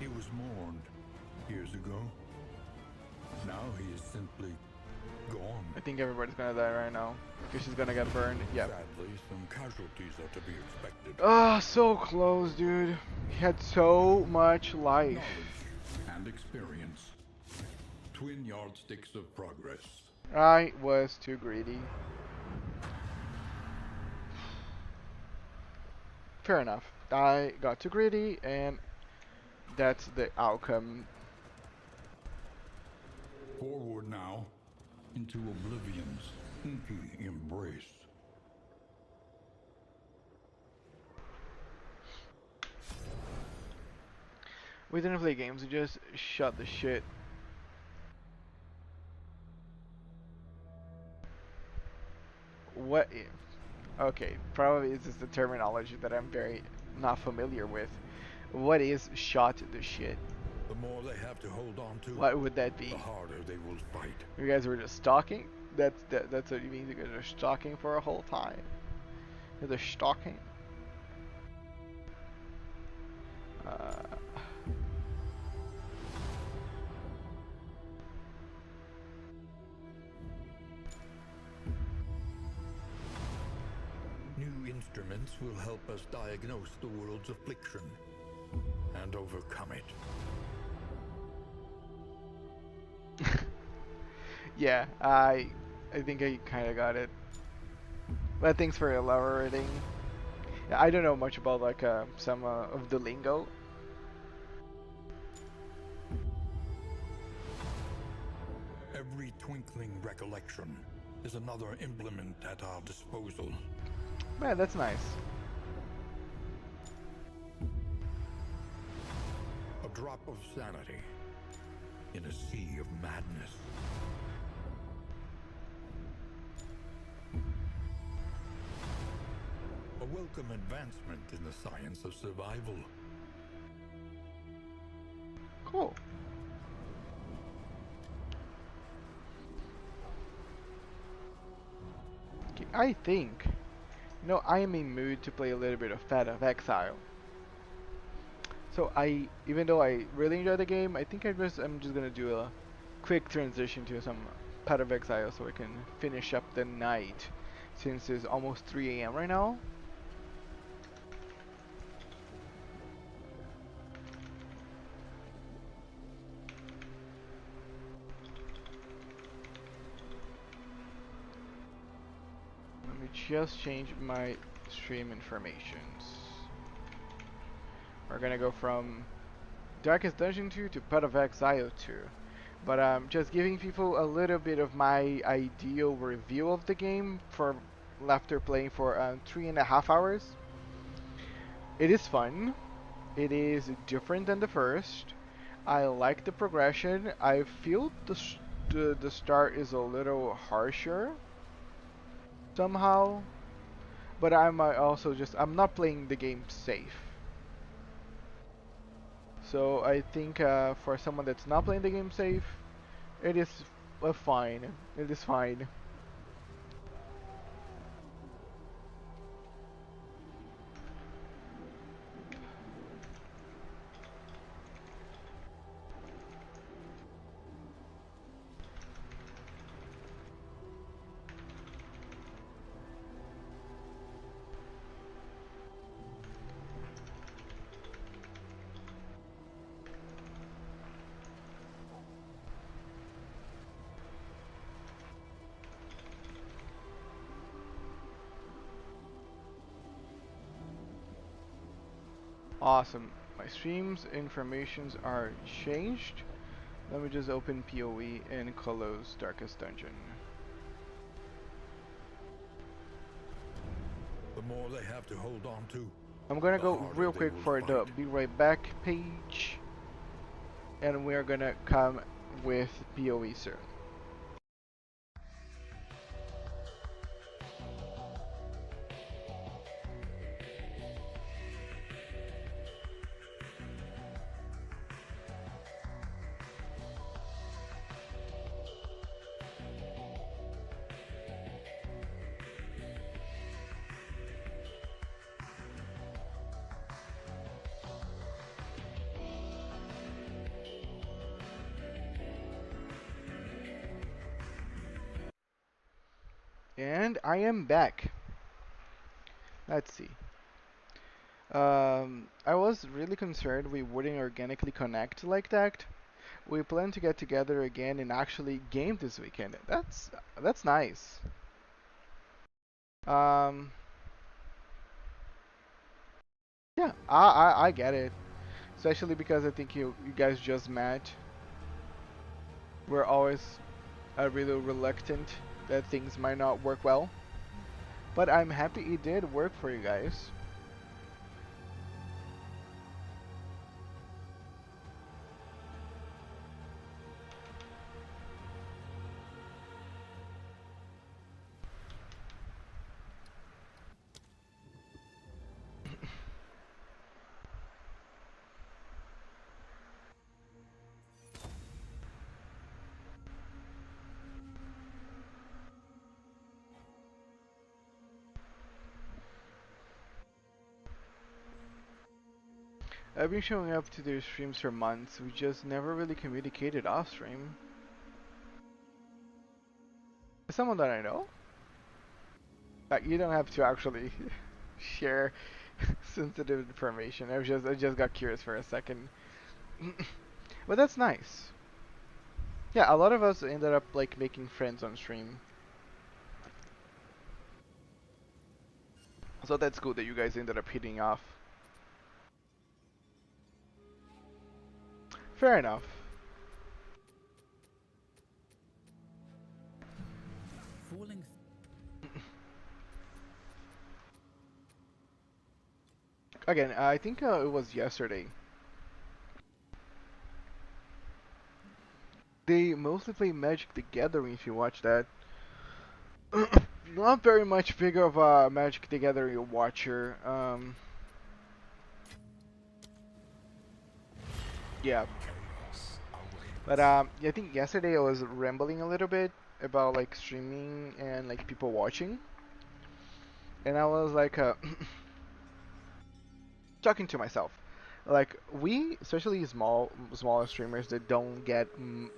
He was mourned years ago. Now he is simply gone. I think everybody's gonna die right now. Because she's gonna get burned. Yep. Sadly, some casualties are to be expected. Ah, so close, dude. He had so much life. Knowledge and experience. Twin yardsticks of progress. I was too greedy. Fair enough. I got too greedy, and that's the outcome. Forward now, into oblivion's inky embrace. We didn't play games, we just shut the shit. What if? Okay, probably this is the terminology that I'm very not familiar with. What is shot the shit? The more they have to hold on to, What would that be? the harder they will fight. You guys were just stalking? That's what you mean? You guys are stalking for a whole time? They're stalking? Uh, New instruments will help us diagnose the world's affliction and overcome it. yeah, I think I kind of got it. But thanks for elaborating. Yeah, I don't know much about like some of the lingo. Every twinkling recollection is another implement at our disposal. Man, that's nice. A drop of sanity in a sea of madness. A welcome advancement in the science of survival. Cool. Okay, I think, you know, I am in mood to play a little bit of Path of Exile. So even though I really enjoy the game, I think I'm just gonna do a quick transition to some Path of Exile so I can finish up the night, since it's almost 3 a.m. right now. Let me just change my stream informations. We're gonna go from Darkest Dungeon 2 to Path of Exile 2. But just giving people a little bit of my ideal review of the game for after playing for 3.5 hours. It is fun. It is different than the first. I like the progression. I feel the start is a little harsher somehow, but I'm not playing the game safe. So I think for someone that's not playing the game safe, it is fine. It is fine. Awesome. My streams informations are changed. Let me just open PoE and close Darkest Dungeon. The more they have to hold on to, I'm gonna the go harder real they quick will for the fight. Be Right Back page, and we are gonna come with PoE soon. And I am back. Let's see. I was really concerned we wouldn't organically connect like that. We plan to get together again and actually game this weekend. That's nice. Um, yeah, I get it. Especially because I think you guys just met. We're always really reluctant that things might not work well. But I'm happy it did work for you guys. I've been showing up to their streams for months. We just never really communicated off stream. Someone that I know? Like, you don't have to actually share sensitive information. I just got curious for a second. But that's nice. Yeah, a lot of us ended up like making friends on stream. So that's cool that you guys ended up hitting off. Fair enough. Falling. Again, I think it was yesterday. They mostly play Magic the Gathering if you watch that. Not very much bigger of a Magic the Gathering watcher. Yeah. But I think yesterday I was rambling a little bit about like streaming and like people watching. And I was like talking to myself. Like we, especially smaller streamers that don't get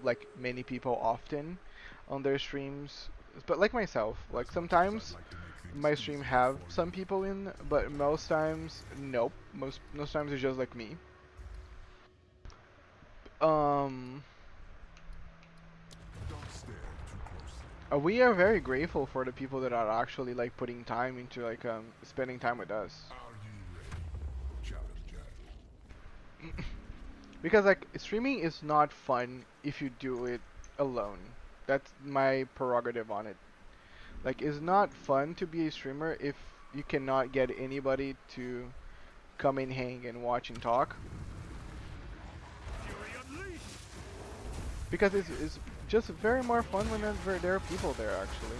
like many people often on their streams, but like myself, like sometimes my stream have some people in, but most times nope. Most times it's just like me. Um, we are very grateful for the people that are actually like putting time into like spending time with us. Because like streaming is not fun if you do it alone. That's my prerogative on it. Like it's not fun to be a streamer if you cannot get anybody to come and hang and watch and talk. Because it's just very more fun when there are people there actually.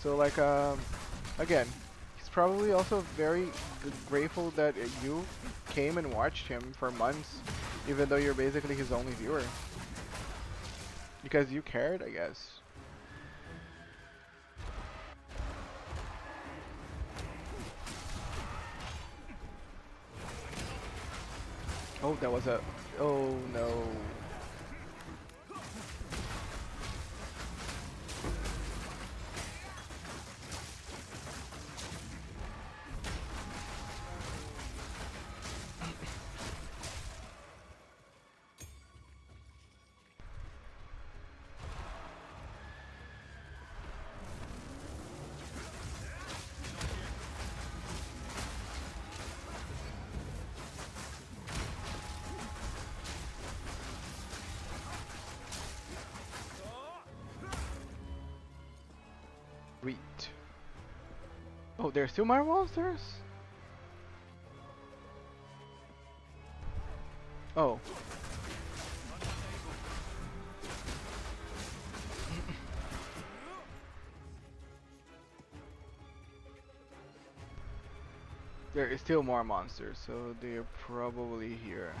So like again, he's probably also very grateful that you came and watched him for months, even though you're basically his only viewer. Because you cared, I guess. Oh, that was a... Oh, no. Sweet. Oh, there's two more monsters? Oh. There is still more monsters, so they're probably here.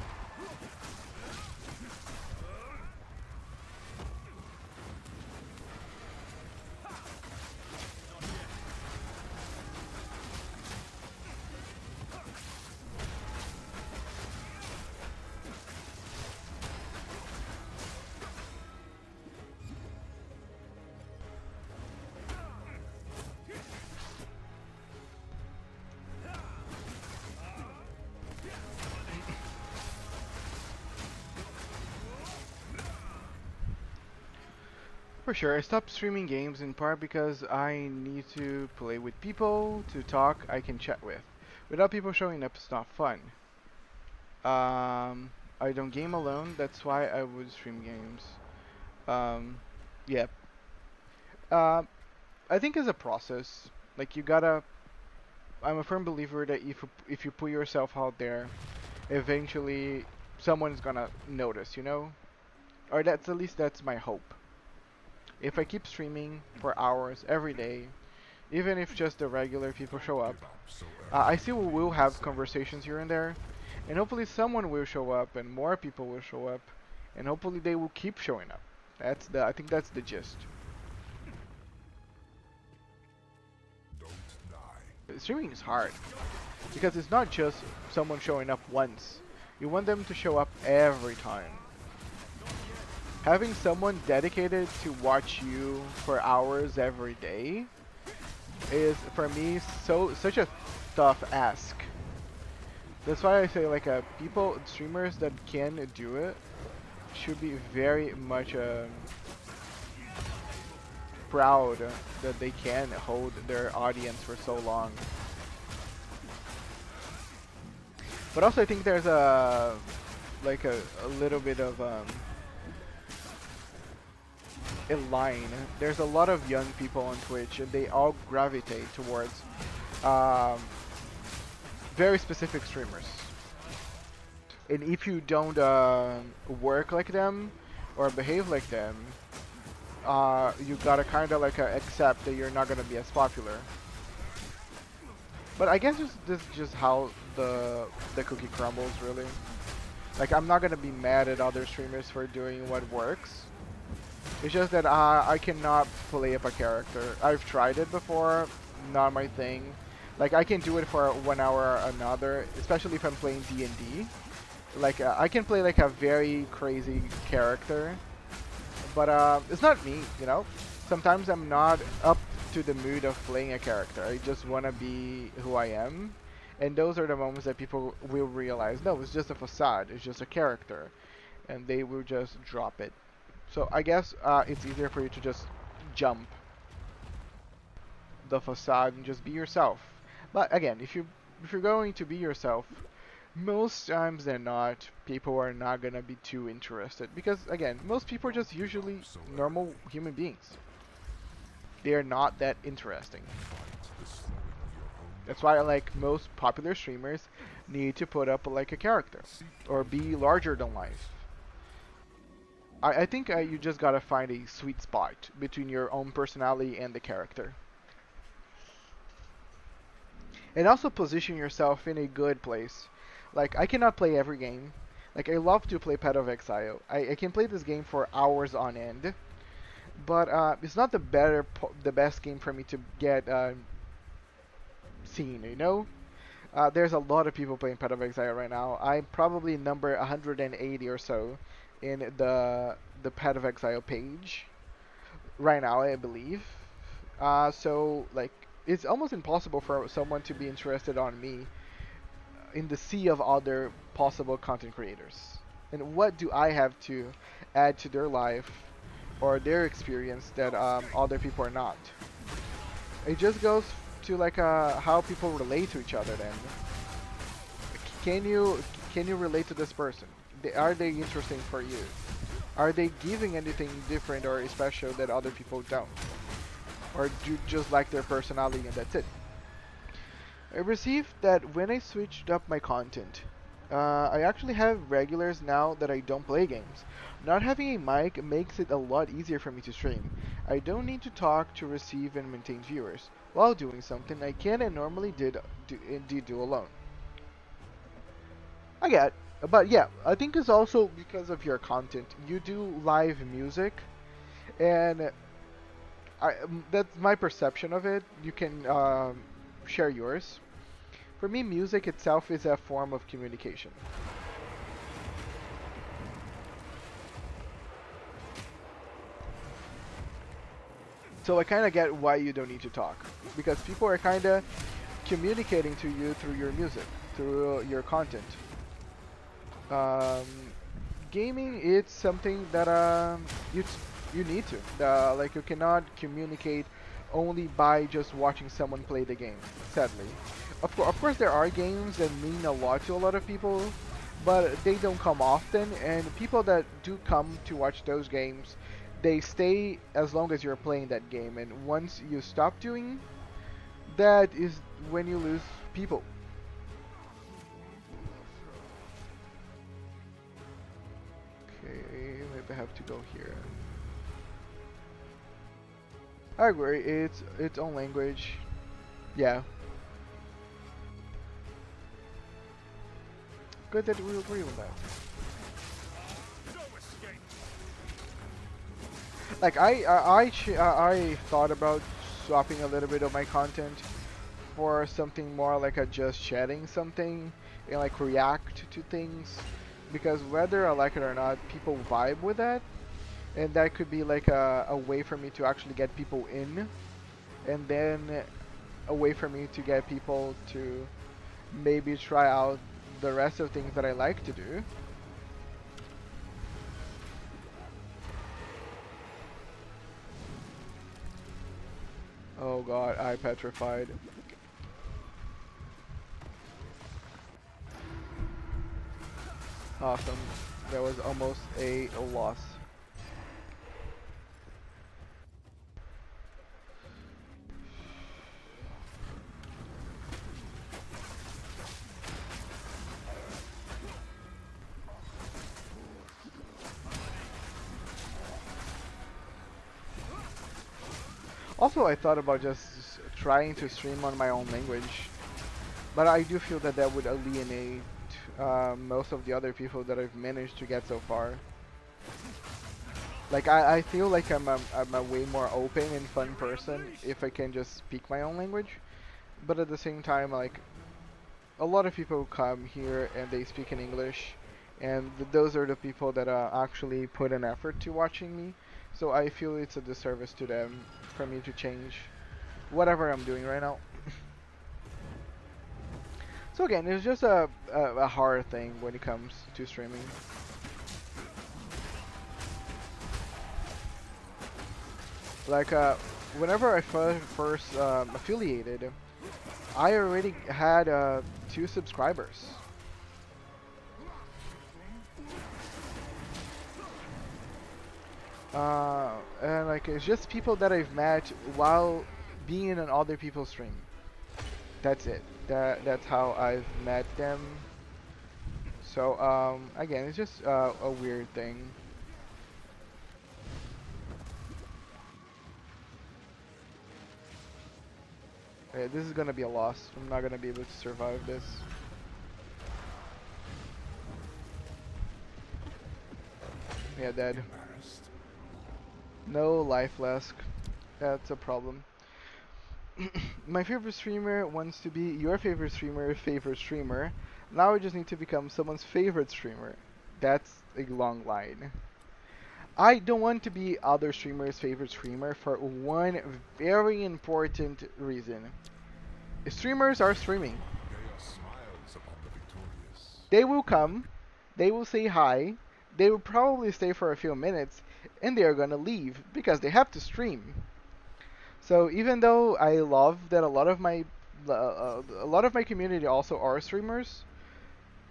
For sure, I stopped streaming games in part because I need to play with people, to talk, I can chat with. Without people showing up, it's not fun. I don't game alone, that's why I would stream games. Yeah. Uh, I think it's a process. Like you gotta. I'm a firm believer that if you put yourself out there, eventually someone's gonna notice. You know, or that's at least that's my hope. If I keep streaming for hours every day, even if just the regular people show up, I still will have conversations here and there, and hopefully someone will show up and more people will show up, and hopefully they will keep showing up. I think that's the gist. streaming is hard because it's not just someone showing up once. You want them to show up every time. Having someone dedicated to watch you for hours every day is for me such a tough ask. That's why I say like streamers that can do it should be very much proud that they can hold their audience for so long. But also I think there's a little bit of a line. There's a lot of young people on Twitch and they all gravitate towards very specific streamers. And if you don't work like them or behave like them, you gotta kind of like accept that you're not gonna be as popular. But I guess this is just how the cookie crumbles, really. Like, I'm not gonna be mad at other streamers for doing what works. It's just that I cannot play up a character. I've tried it before, not my thing. Like, I can do it for 1 hour or another, especially if I'm playing D&D. Like, I can play like a very crazy character, but it's not me, you know? Sometimes I'm not up to the mood of playing a character. I just want to be who I am. And those are the moments that people will realize, no, it's just a facade, it's just a character. And they will just drop it. So I guess it's easier for you to just jump the facade and just be yourself. But again, if you're going to be yourself, most times than not, people are not gonna be too interested because again, most people are just usually normal human beings. They are not that interesting. That's why like most popular streamers need to put up like a character or be larger than life. I think you just gotta find a sweet spot between your own personality and the character. And also position yourself in a good place. Like, I cannot play every game. Like, I love to play Path of Exile. I can play this game for hours on end. But it's not the best game for me to get seen, you know? There's a lot of people playing Path of Exile right now. I'm probably number 180 or so in the Path of Exile page right now, I believe. So, like, it's almost impossible for someone to be interested on me in the sea of other possible content creators. And what do I have to add to their life or their experience that other people are not? It just goes to like how people relate to each other then. Can you relate to this person? Are they interesting for you? Are they giving anything different or special that other people don't? Or do you just like their personality and that's it? I received that when I switched up my content, I actually have regulars now that I don't play games. Not having a mic makes it a lot easier for me to stream. I don't need to talk to receive and maintain viewers. While doing something I can and normally indeed do alone. I get, but yeah, I think it's also because of your content. You do live music, and that's my perception of it. You can share yours. For me, music itself is a form of communication. So I kind of get why you don't need to talk, because people are kind of communicating to you through your music, through your content. Gaming, it's something that you need to. Like, you cannot communicate only by just watching someone play the game, sadly. Of course there are games that mean a lot to a lot of people, but they don't come often, and people that do come to watch those games, they stay as long as you're playing that game, and once you stop doing, that is when you lose people. Okay, maybe I have to go here. I agree, it's its own language. Yeah. Good that we agree with that. Like I thought about swapping a little bit of my content for something more like a just chatting something and like react to things, because whether I like it or not, people vibe with that, and that could be like a way for me to actually get people in, and then a way for me to get people to maybe try out the rest of things that I like to do. Oh god, I petrified. Awesome. That was almost a loss. Also, I thought about just trying to stream on my own language, but I do feel that that would alienate most of the other people that I've managed to get so far. Like, I feel like I'm a way more open and fun person if I can just speak my own language, but at the same time, like, a lot of people come here and they speak in English, and those are the people that actually put an effort to watching me. So I feel it's a disservice to them for me to change whatever I'm doing right now. So again, it's just a hard thing when it comes to streaming. Like, whenever I first affiliated, I already had 2 subscribers. And like, it's just people that I've met while being in other people's stream. That's it. That's how I've met them. So again, it's just a weird thing. Okay, this is gonna be a loss. I'm not gonna be able to survive this. Yeah, dead. No life flask. That's a problem. My favorite streamer wants to be your favorite streamer. Now I just need to become someone's favorite streamer. That's a long line. I don't want to be other streamers' favorite streamer for one very important reason. Streamers are streaming. They will come, they will say hi, they will probably stay for a few minutes, and they are gonna leave because they have to stream. So even though I love that a lot of my community also are streamers,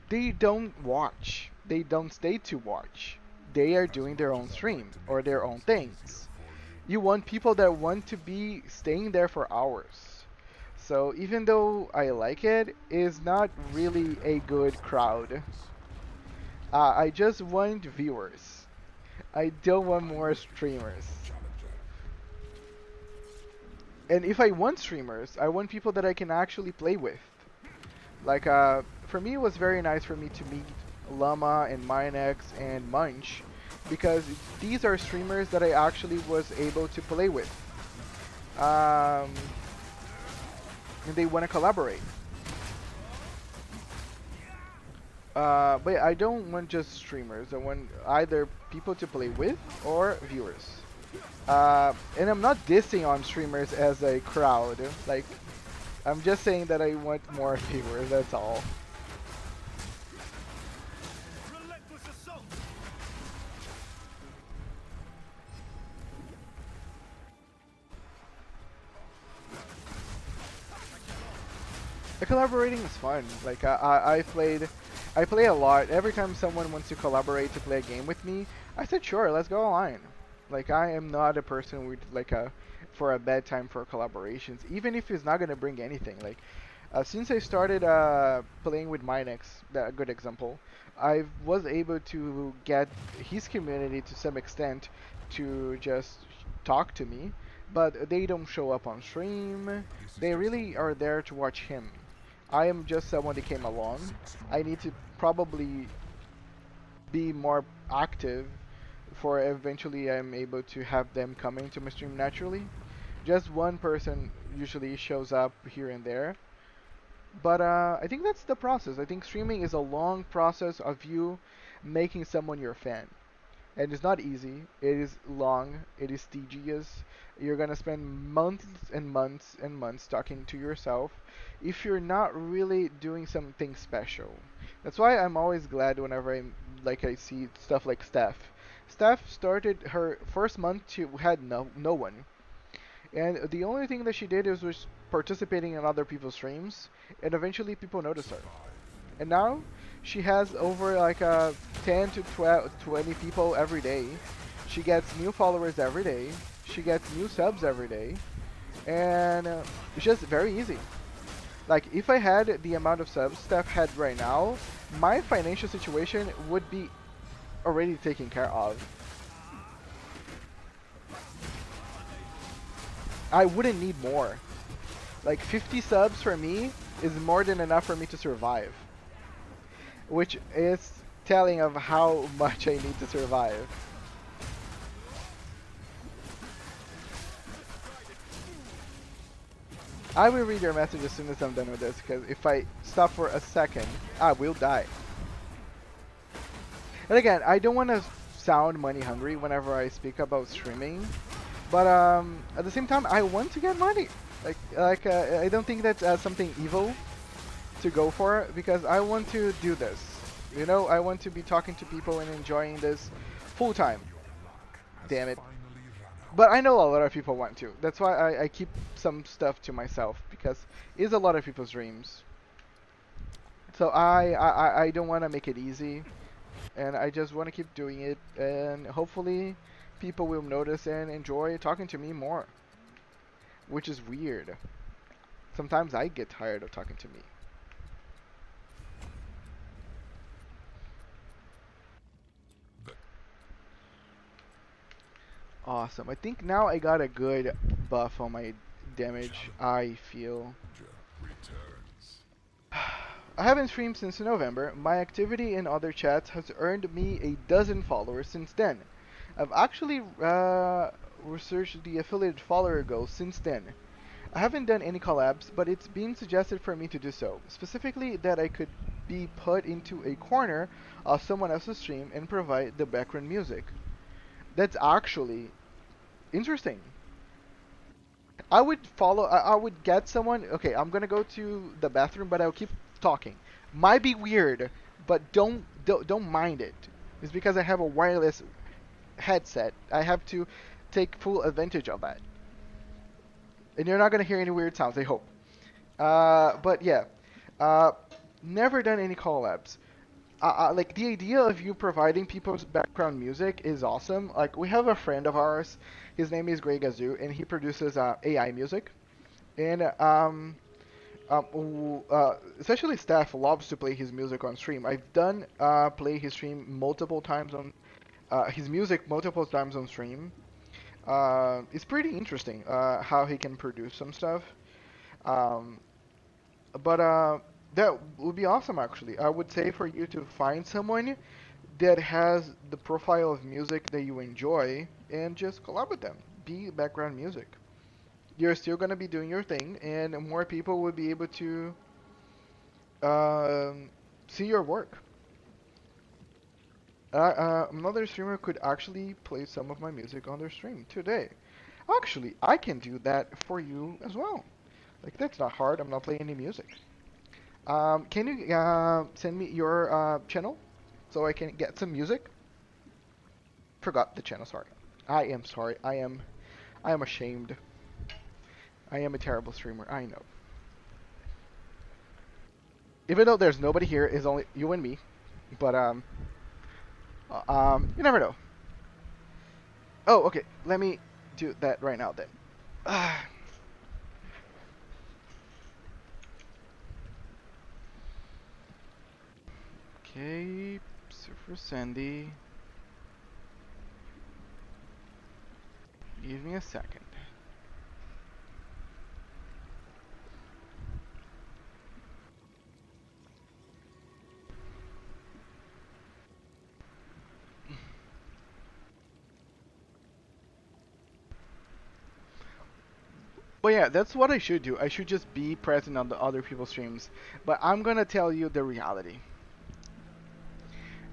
they don't watch. They don't stay to watch. They are doing their own stream or their own things. You want people that want to be staying there for hours. So even though I like it, it's not really a good crowd. I just want viewers. I don't want more streamers. And if I want streamers, I want people that I can actually play with. Like, for me, it was very nice for me to meet Llama and Minex and Munch, because these are streamers that I actually was able to play with. And they want to collaborate. But yeah, I don't want just streamers. I want either people to play with or viewers. And I'm not dissing on streamers as a crowd. Like, I'm just saying that I want more viewers, that's all. The collaborating is fun. Like, I play a lot. Every time someone wants to collaborate to play a game with me, I said sure, let's go online. Like, I am not a person with like for a bad time for collaborations, even if it's not gonna bring anything. Like, since I started playing with Minex, a good example, I was able to get his community to some extent to just talk to me, but they don't show up on stream. They really are there to watch him. I am just someone that came along. I need to probably be more active for eventually I'm able to have them coming to my stream naturally. Just one person usually shows up here and there. But I think that's the process. I think streaming is a long process of you making someone your fan. And it's not easy. It is long. It is tedious. You're gonna spend months and months and months talking to yourself if you're not really doing something special. That's why I'm always glad whenever I see stuff like Steph. Steph started her first month. She had no one, and the only thing that she did was participating in other people's streams, and eventually people noticed her. And now she has over 10 to 12, 20 people every day. She gets new followers every day. She gets new subs every day. And it's just very easy. Like, if I had the amount of subs Steph had right now, my financial situation would be already taken care of. I wouldn't need more. Like, 50 subs for me is more than enough for me to survive. Which is telling of how much I need to survive. I will read your message as soon as I'm done with this, because if I stop for a second, I will die. And again, I don't want to sound money hungry whenever I speak about streaming, but at the same time, I want to get money. I don't think that's something evil to go for, because I want to do this. You know, I want to be talking to people and enjoying this full time. Damn it. But I know a lot of people want to. That's why I keep some stuff to myself, because it's a lot of people's dreams. So I don't want to make it easy, and I just want to keep doing it, and hopefully people will notice and enjoy talking to me more. Which is weird. Sometimes I get tired of talking to me. Awesome. I think now I got a good buff on my damage, I feel. I haven't streamed since November. My activity in other chats has earned me a dozen followers since then. I've actually researched the affiliate follower goal since then. I haven't done any collabs, but it's been suggested for me to do so. Specifically that I could be put into a corner of someone else's stream and provide the background music. That's actually interesting. I would follow. I would get someone. Okay, I'm gonna go to the bathroom, but I'll keep talking. Might be weird, but don't mind it. It's because I have a wireless headset. I have to take full advantage of that. And you're not gonna hear any weird sounds, I hope. But yeah, uh, never done any collabs. Like the idea of you providing people's background music is awesome. Like we have a friend of ours, his name is Grey Gazoo, and he produces AI music. And especially Steph loves to play his music on stream. I've done play his stream multiple times on his music multiple times on stream. It's pretty interesting how he can produce some stuff. Um, but that would be awesome actually. I would say for you to find someone that has the profile of music that you enjoy and just collab with them. Be background music. You're still gonna be doing your thing, and more people will be able to um, see your work. Another streamer could actually play some of my music on their stream today. Actually, I can do that for you as well. Like, that's not hard. I'm not playing any music. Can you send me your channel so I can get some music? Forgot the channel, sorry. I am sorry. I am ashamed. I am a terrible streamer. I know. Even though there's nobody here, it's only you and me. But you never know. Oh, okay. Let me do that right now then. Okay, Surfer Sandy. Give me a second. But yeah, that's what I should do. I should just be present on the other people's streams. But I'm gonna tell you the reality.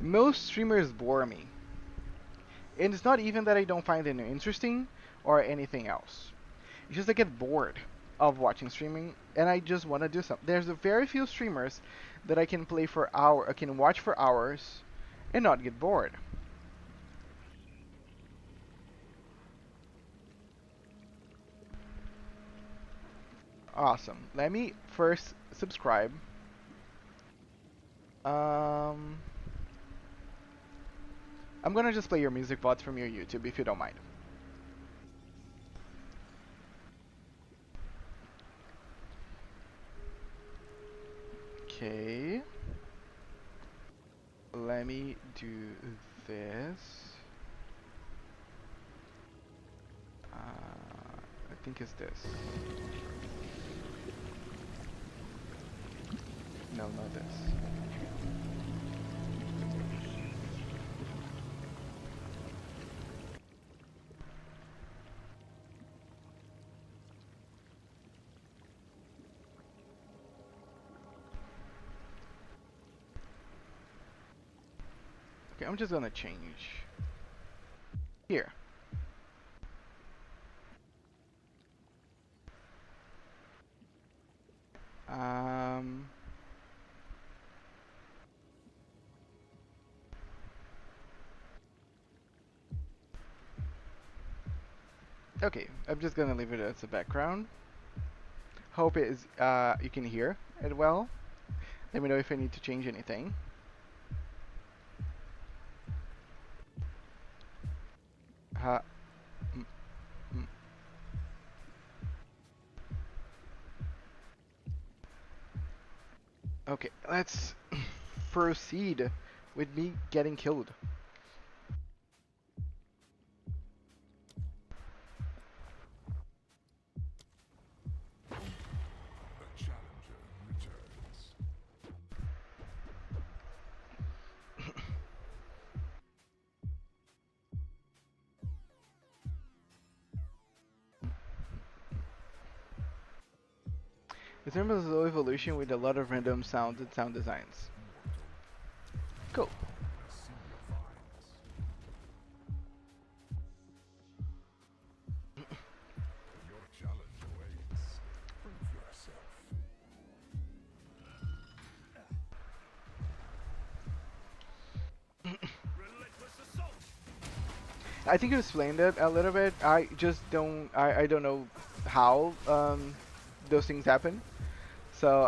Most streamers bore me. And it's not even that I don't find it interesting or anything else. It's just I get bored of watching streaming and I just want to do something. There's a very few streamers that I can play for I can watch for hours and not get bored. Awesome. Let me first subscribe. Um, I'm gonna just play your music VODs from your YouTube if you don't mind. Okay. Let me do this. I think it's this. No, not this. Okay, I'm just gonna change here. Um, okay, I'm just gonna leave it as a background. Hope it is you can hear it well. Let me know if I need to change anything. Uh, mm, mm. Okay, let's proceed with me getting killed. The challenger returns. This game is a slow evolution with a lot of random sounds and sound designs. Cool. Your challenge awaits. Prove yourself. I think you explained it a little bit. I just don't. I don't know how those things happen. So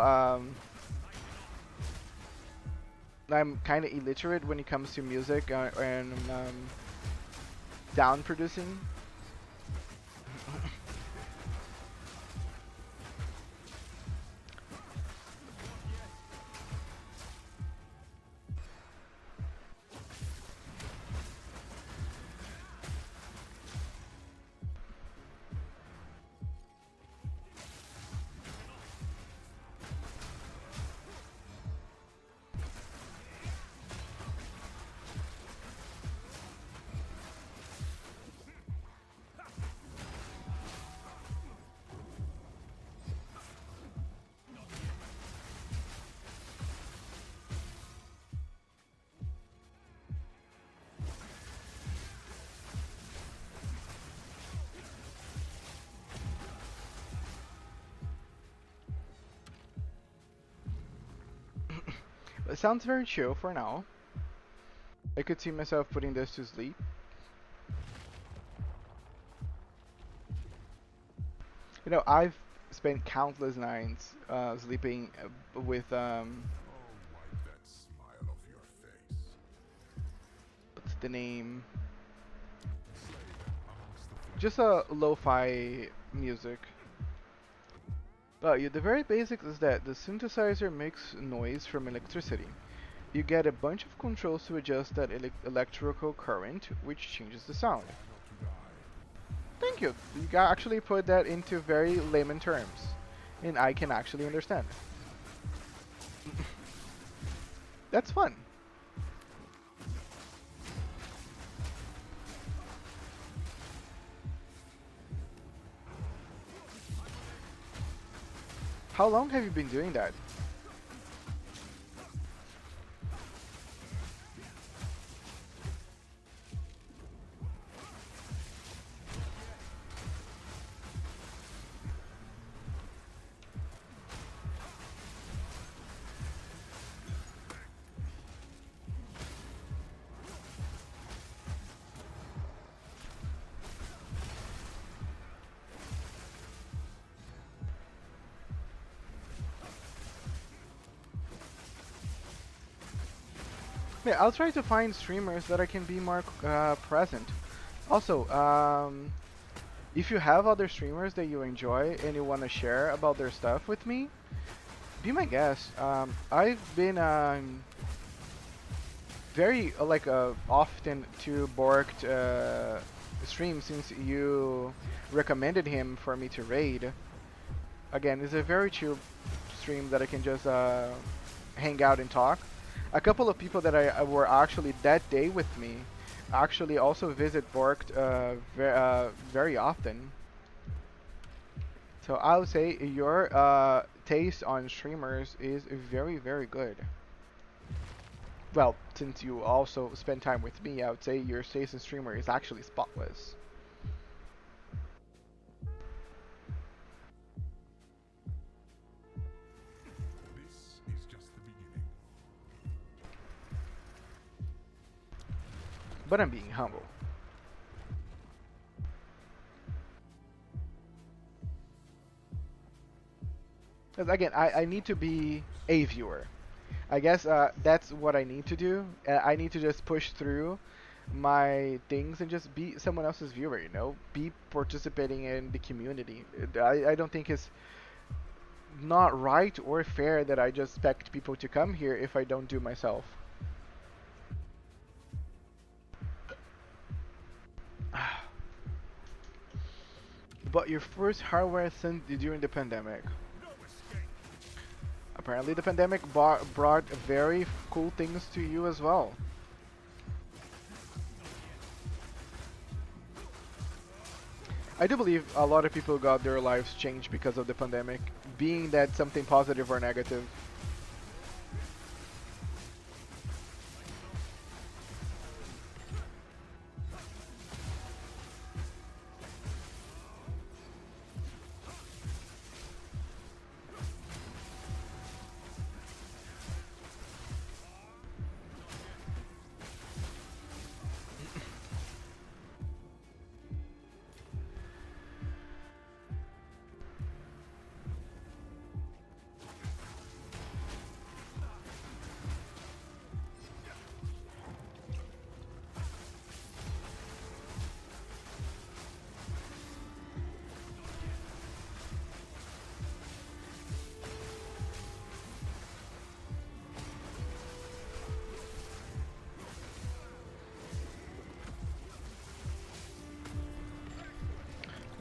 I'm kind of illiterate when it comes to music and sound producing. It sounds very chill for now. I could see myself putting this to sleep. You know, I've spent countless nights sleeping with Oh, wipe that smile off your face. what's the name? Slay them amongst the flames. Just a lo-fi music. But yeah, the very basics is that the synthesizer makes noise from electricity. You get a bunch of controls to adjust that electrical current, which changes the sound. Not to die. Thank you. You actually put that into very layman terms, and I can actually understand. That's fun. How long have you been doing that? Yeah, I'll try to find streamers that I can be more present. Also, if you have other streamers that you enjoy and you want to share about their stuff with me, be my guest. I've been very often to Borked stream since you recommended him for me to raid. Again, it's a very chill stream that I can just hang out and talk. A couple of people that I were actually that day with me actually also visit Borked very often. So I would say your taste on streamers is very, very good. Well, since you also spend time with me, I would say your taste in streamer is actually spotless. This is just the beginning. But I'm being humble. Because again, I need to be a viewer. I guess that's what I need to do. I need to just push through my things and just be someone else's viewer, you know? Be participating in the community. I don't think it's not right or fair that I just expect people to come here if I don't do myself. But your first hardware since during the pandemic. Apparently the pandemic brought very cool things to you as well. I do believe a lot of people got their lives changed because of the pandemic, being that something positive or negative.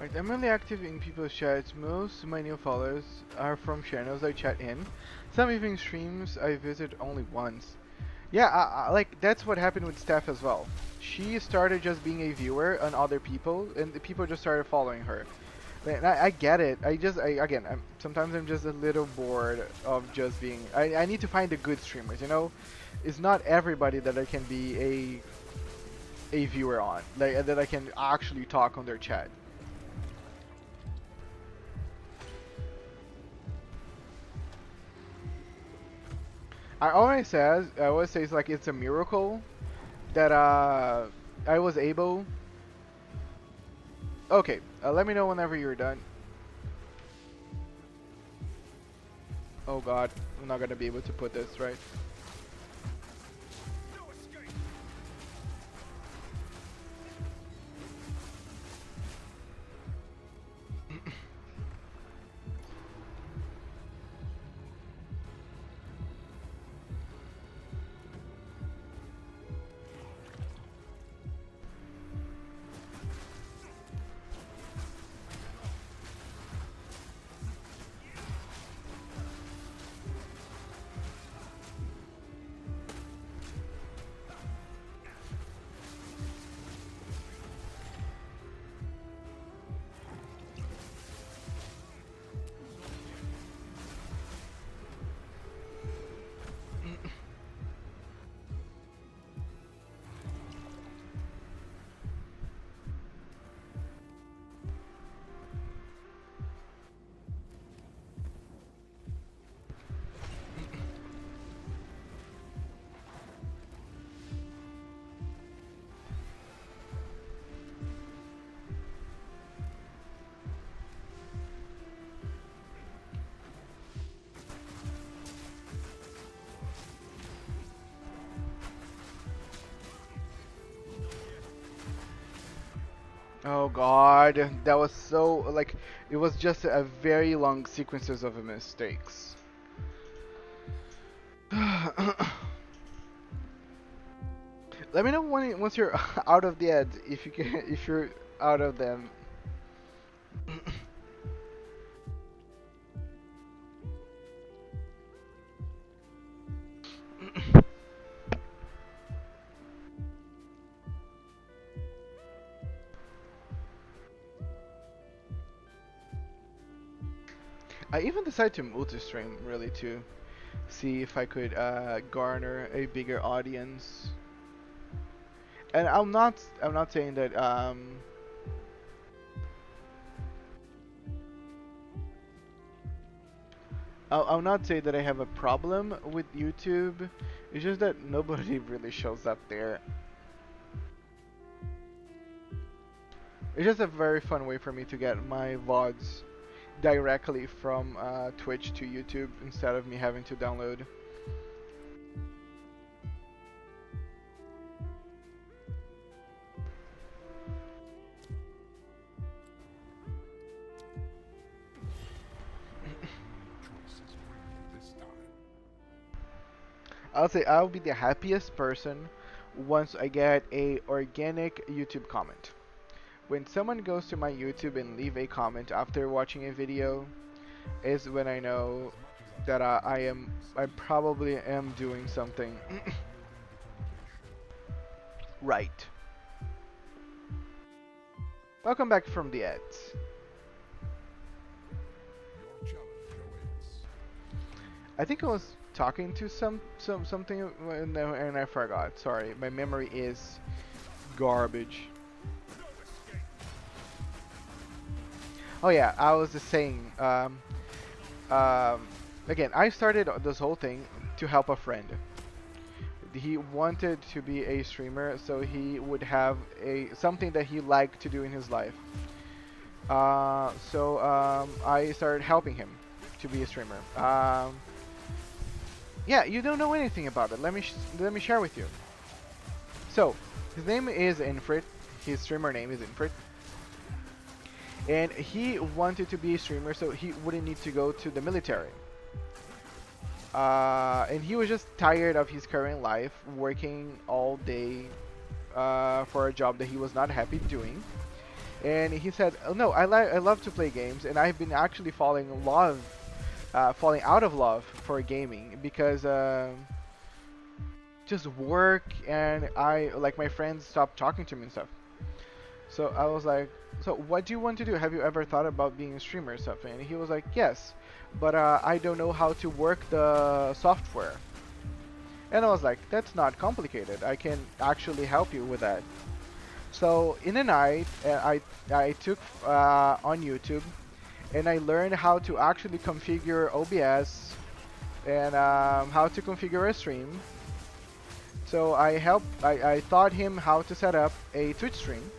Right, I'm really active in people's chats. Most of my new followers are from channels I chat in. Some even streams I visit only once. Yeah, like that's what happened with Steph as well. She started just being a viewer on other people, and the people just started following her. And I get it. Again, sometimes I'm just a little bored of just being. I need to find the good streamers. You know, it's not everybody that I can be a viewer on, like that I can actually talk on their chat. I always say it's like it's a miracle that I was able. Okay, let me know whenever you're done. Oh God, I'm not gonna be able to put this right. Oh god, that was so like it was just a very long sequences of mistakes. Let me know once you're out of the ads if you can if you're out of them. I even decided to multi-stream really to see if I could garner a bigger audience. And I'm not saying that I'll not say that I have a problem with YouTube. It's just that nobody really shows up there. It's just a very fun way for me to get my VODs directly from Twitch to YouTube instead of me having to download. I'll say I'll be the happiest person once I get a organic YouTube comment. When someone goes to my YouTube and leave a comment after watching a video, is when I know that I probably am doing something right. Welcome back from the ads. I think I was talking to something and I forgot. Sorry, my memory is garbage. Oh yeah, I was just saying. Again, I started this whole thing to help a friend. He wanted to be a streamer, so he would have something that he liked to do in his life. I started helping him to be a streamer. Yeah, you don't know anything about it. Let me share with you. So, his name is Infrit. His streamer name is Infrit. And he wanted to be a streamer so he wouldn't need to go to the military. And he was just tired of his current life, working all day for a job that he was not happy doing. And he said, "Oh no, I love to play games, and I've been actually falling out of love for gaming because just work and my friends stopped talking to me and stuff." So I was like, "So what do you want to do? Have you ever thought about being a streamer or something?" And he was like, "Yes, but I don't know how to work the software." And I was like, "That's not complicated. I can actually help you with that." So in a night, I took on YouTube, and I learned how to actually configure OBS and how to configure a stream. So I taught him how to set up a Twitch stream.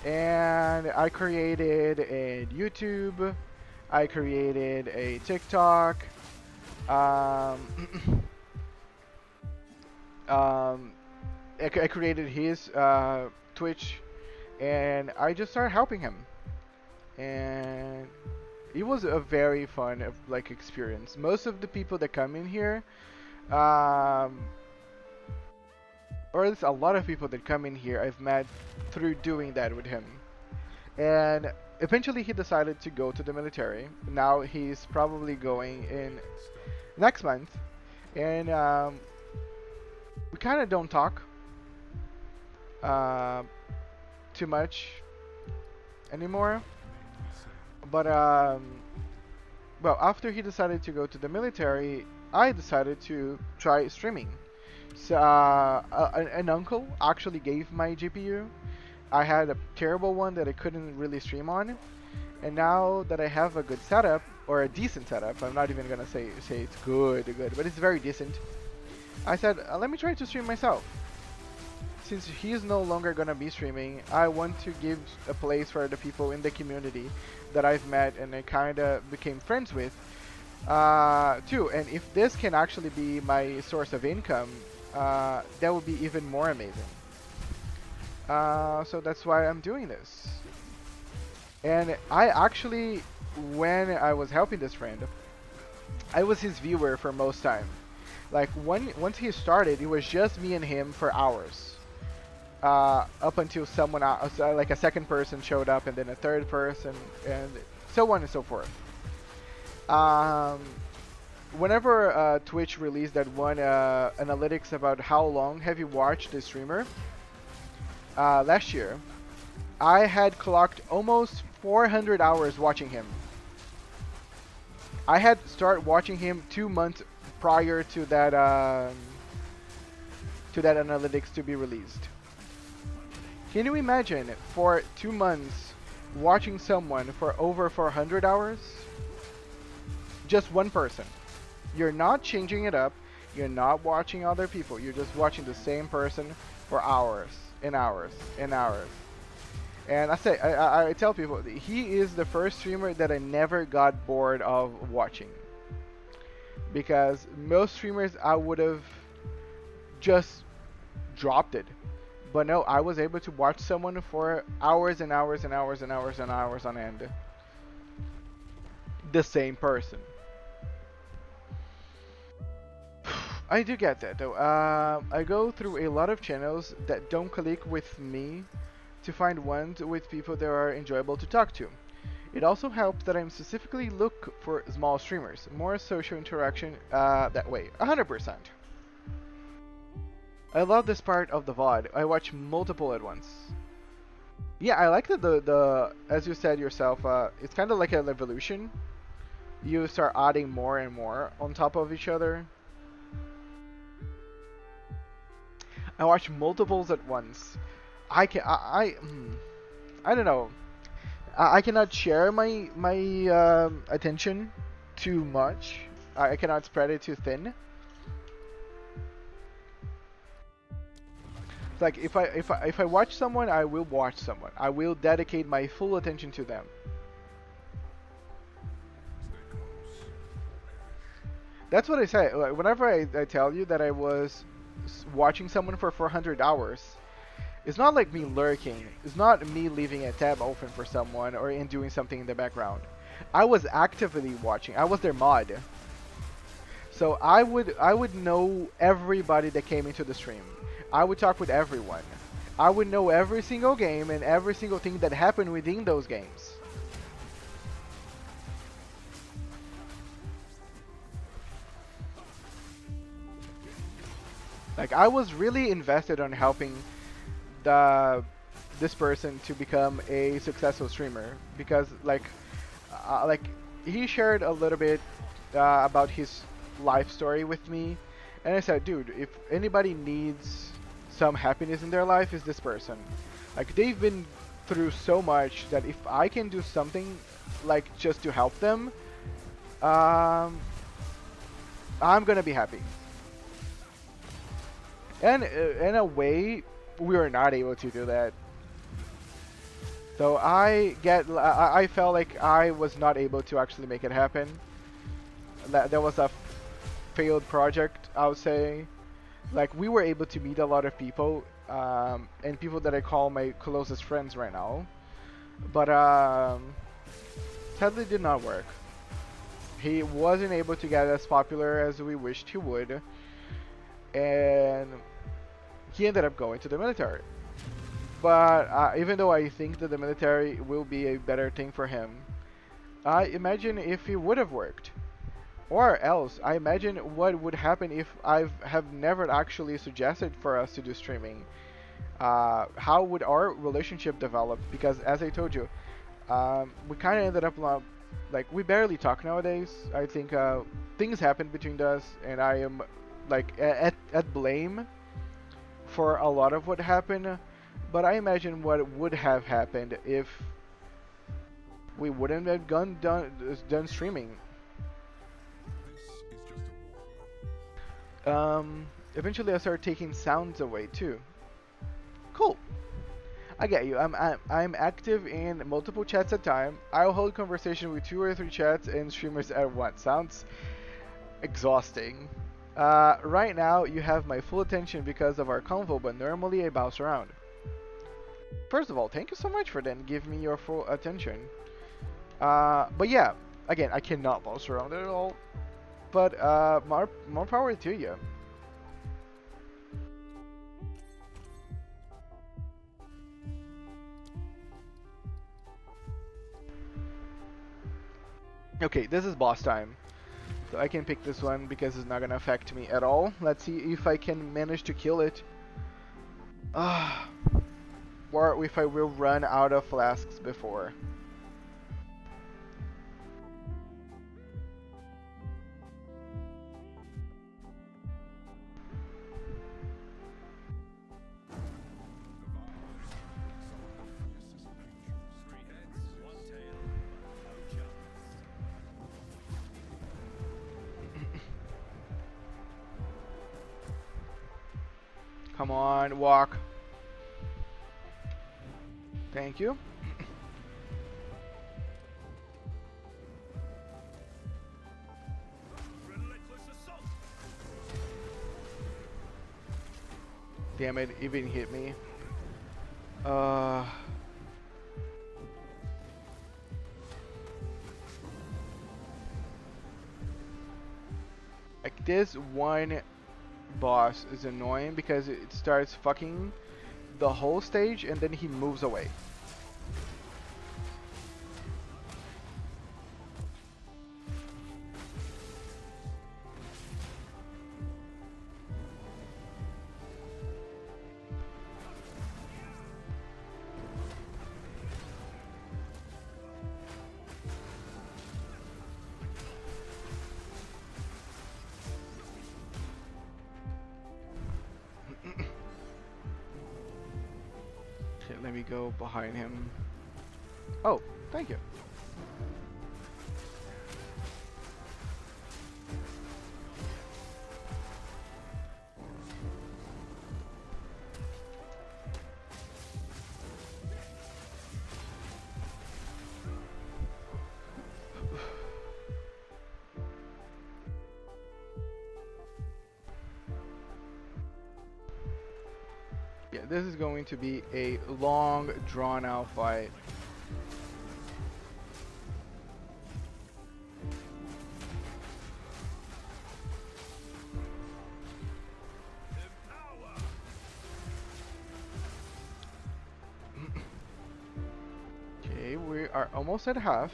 And I created a YouTube, I created a TikTok, I created his Twitch, and I just started helping him. And it was a very fun experience. Most of the people that come in here, or at least a lot of people that come in here I've met through doing that with him. And eventually he decided to go to the military. Now he's probably going in next month. And we kind of don't talk too much anymore. But well, after he decided to go to the military, I decided to try streaming. So an uncle actually gave my GPU. I had a terrible one that I couldn't really stream on, and now that I have a good setup or a decent setup, I'm not even gonna say it's good, but it's very decent. I said, let me try to stream myself. Since he's no longer gonna be streaming, I want to give a place for the people in the community that I've met and I kinda became friends with too. And if this can actually be my source of income, that would be even more amazing. So that's why I'm doing this. And I actually, when I was helping this friend, I was his viewer for most time. Like once he started, it was just me and him for hours. Up until someone, like a second person showed up, and then a third person, and so on and so forth. Um, Whenever Twitch released that one analytics about how long have you watched the streamer last year, I had clocked almost 400 hours watching him. I had started watching him 2 months prior to that analytics to be released. Can you imagine for 2 months watching someone for over 400 hours? Just one person. You're not changing it up. You're not watching other people. You're just watching the same person for hours and hours and hours. And I tell people, he is the first streamer that I never got bored of watching. Because most streamers I would have just dropped it. But no, I was able to watch someone for hours and hours and hours and hours and hours on end. The same person. I do get that though. I go through a lot of channels that don't click with me to find ones with people that are enjoyable to talk to. It also helps that I'm specifically look for small streamers, more social interaction that way. 100%. I love this part of the VOD. I watch multiple at once. Yeah, I like the as you said yourself, it's kind of like an evolution. You start adding more and more on top of each other. I watch multiples at once. I don't know. I cannot share my attention too much. I cannot spread it too thin. It's like if I watch someone, I will watch someone. I will dedicate my full attention to them. That's what I say. Like, whenever I tell you that I was watching someone for 400 hours, it's not like me lurking. It's not me leaving a tab open for someone or in doing something in the background. I was actively watching. I was their mod. So I would know everybody that came into the stream. I would talk with everyone. I would know every single game and every single thing that happened within those games. Like I was really invested on helping this person to become a successful streamer because like he shared a little bit about his life story with me, and I said, dude, if anybody needs some happiness in their life, is this person. Like they've been through so much that if I can do something like just to help them, I'm gonna be happy. And in a way, we were not able to do that. So I felt like I was not able to actually make it happen. That was a failed project, I would say. Like we were able to meet a lot of people, and people that I call my closest friends right now. But sadly, did not work. He wasn't able to get as popular as we wished he would, and he ended up going to the military. But even though I think that the military will be a better thing for him, I imagine if it would have worked. Or else, I imagine what would happen if I have never actually suggested for us to do streaming. How would our relationship develop? Because as I told you, we kind of ended up like we barely talk nowadays. I think things happened between us, and I am like at blame for a lot of what happened. But I imagine what would have happened if we wouldn't have done streaming. Eventually I started taking sounds away too. Cool. I get you. I'm active in multiple chats at a time. I'll hold conversation with 2 or 3 chats and streamers at once. Sounds exhausting. Right now you have my full attention because of our convo, but normally I bounce around. First of all, thank you so much for then giving me your full attention. But yeah, again, I cannot bounce around at all. But more power to you. Okay, this is boss time. So I can pick this one because it's not gonna affect me at all. Let's see if I can manage to kill it. Ah, or if I will run out of flasks before. Come on, walk. Thank you. Damn it, even hit me. Like this one boss is annoying because it starts fucking the whole stage and then he moves away. Okay, let me go behind him. Oh, thank you. Yeah, this is going to be a long, drawn-out fight. Okay, we are almost at half.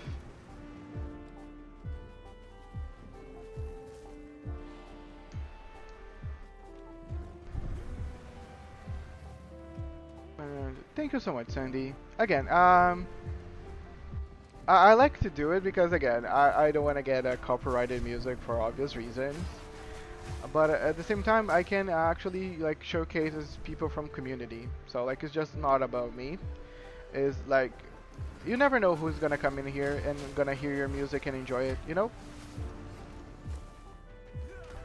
Thank you so much, Sandy. Again, I like to do it because again, I don't want to get copyrighted music for obvious reasons. But at the same time, I can actually like showcases people from community. So like it's just not about me. It's like you never know who's gonna come in here and gonna hear your music and enjoy it, you know?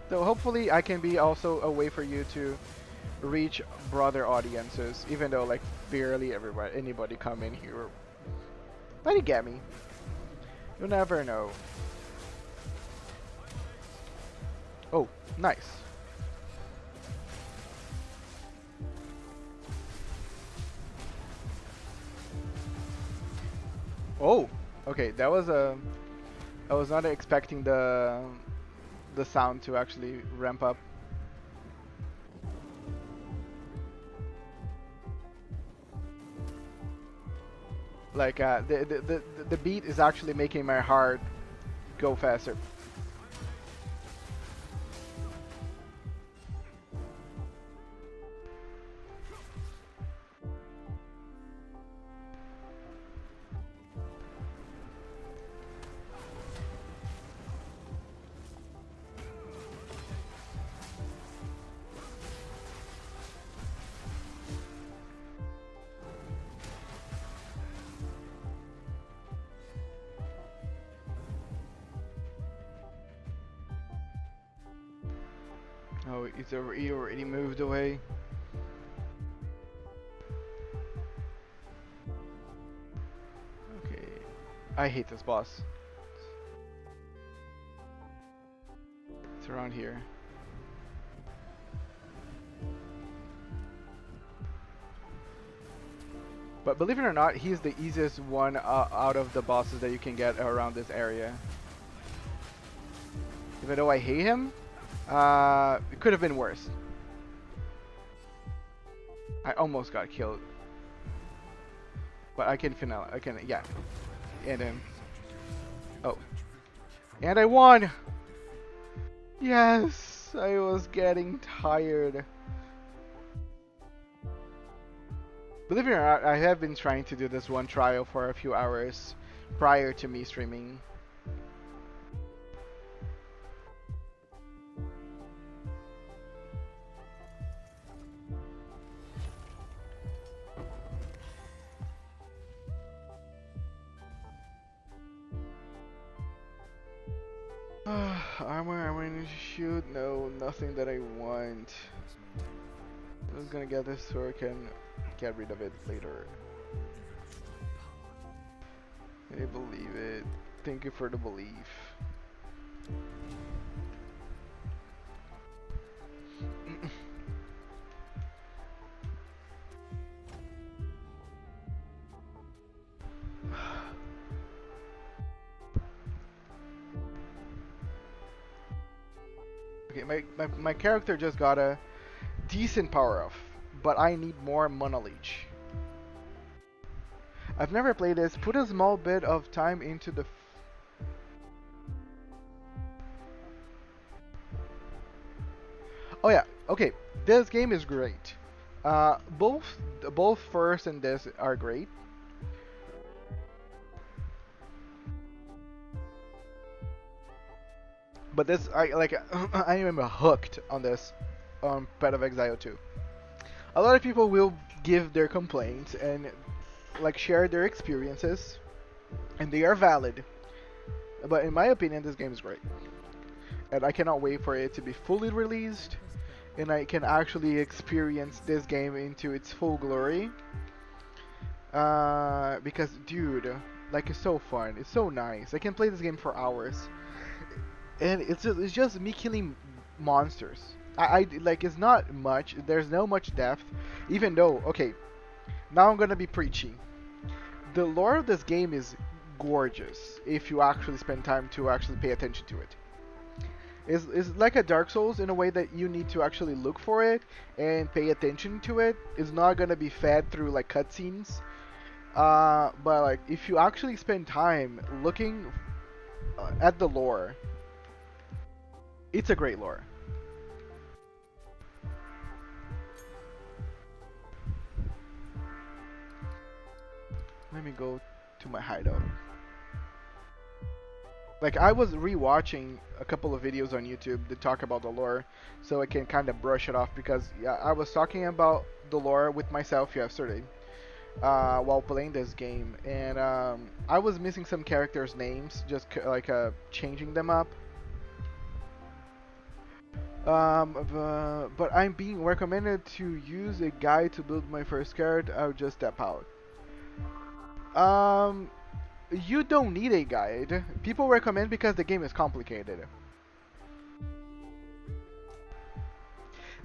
So hopefully I can be also a way for you to reach broader audiences, even though like barely anybody come in here. But you get me. You never know. Oh, nice. Oh, okay. That was a. I was not expecting the sound to actually ramp up. Like the beat is actually making my heart go faster. Oh, he already moved away. Okay. I hate this boss. It's around here. But believe it or not, he's the easiest one out of the bosses that you can get around this area. Even though I hate him, it could have been worse. I almost got killed. But I can yeah. And him. Oh. And I won! Yes! I was getting tired. Believe it or not, I have been trying to do this one trial for a few hours prior to me streaming. Armor, I'm going to shoot. No, nothing that I want. I'm just gonna get this so I can get rid of it later. Can you believe it? Thank you for the belief. Okay, my character just got a decent power up, but I need more Mana Leech. I've never played this. Put a small bit of time into the oh yeah, okay. This game is great. Both first and this are great. But this, I am hooked on this, Path of Exile 2. A lot of people will give their complaints and like share their experiences, and they are valid. But in my opinion, this game is great, and I cannot wait for it to be fully released, and I can actually experience this game into its full glory. Because, dude, like, it's so fun, it's so nice. I can play this game for hours. And it's just me killing monsters. I like, it's not much. There's no much depth. Even though, okay, now I'm gonna be preachy. The lore of this game is gorgeous if you actually spend time to actually pay attention to it. It's like a Dark Souls in a way that you need to actually look for it and pay attention to it. It's not gonna be fed through like cutscenes. But like, if you actually spend time looking at the lore, it's a great lore. Let me go to my hideout. Like, I was rewatching a couple of videos on YouTube that talk about the lore, so I can kind of brush it off, because yeah, I was talking about the lore with myself yesterday while playing this game, and I was missing some characters' names, just changing them up. But I'm being recommended to use a guide to build my first character. I'll just step out. You don't need a guide. People recommend because the game is complicated.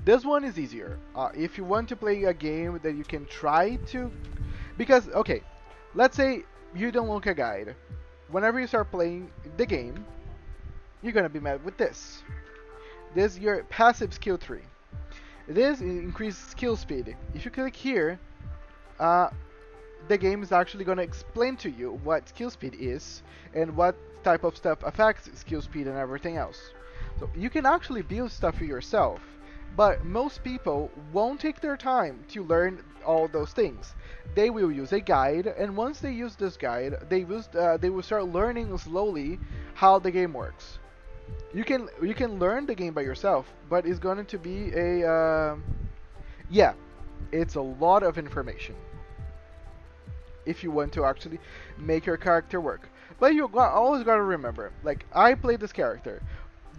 This one is easier. If you want to play a game that you can try to, because okay, let's say you don't look a guide. Whenever you start playing the game, you're gonna be met with this. This is your passive skill tree. This increases skill speed. If you click here, the game is actually going to explain to you what skill speed is and what type of stuff affects skill speed and everything else. So you can actually build stuff for yourself, but most people won't take their time to learn all those things. They will use a guide, and once they use this guide, they will start learning slowly how the game works. You can learn the game by yourself, but it's going to be a yeah, it's a lot of information if you want to actually make your character work. But always got to remember, like, I played this character.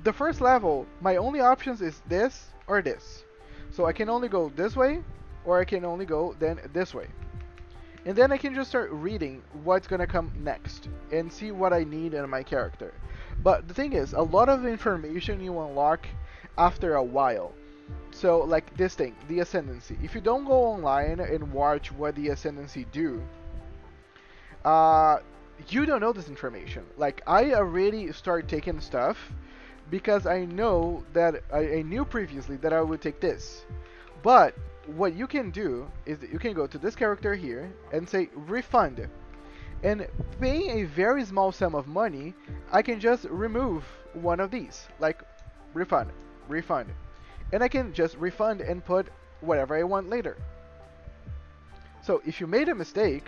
The first level, my only options is this or this. So I can only go this way, or I can only go then this way. And then I can just start reading what's gonna come next and see what I need in my character. But the thing is, a lot of information you unlock after a while. So like this thing, the Ascendancy. If you don't go online and watch what the Ascendancy do, uh, you don't know this information. Like I already started taking stuff because I know that I knew previously that I would take this. But what you can do is that you can go to this character here and say refund. And paying a very small sum of money, I can just remove one of these, like refund, refund. And I can just refund and put whatever I want later. So if you made a mistake,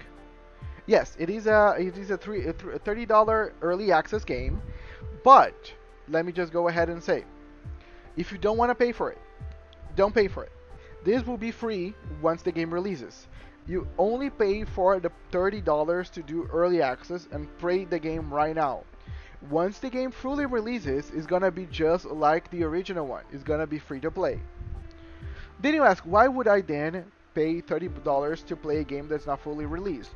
yes, it is a $30 early access game, but let me just go ahead and say, if you don't want to pay for it, don't pay for it. This will be free once the game releases. You only pay for the $30 to do early access and play the game right now. Once the game fully releases, it's gonna be just like the original one. It's gonna be free to play. Then you ask, why would I then pay $30 to play a game that's not fully released?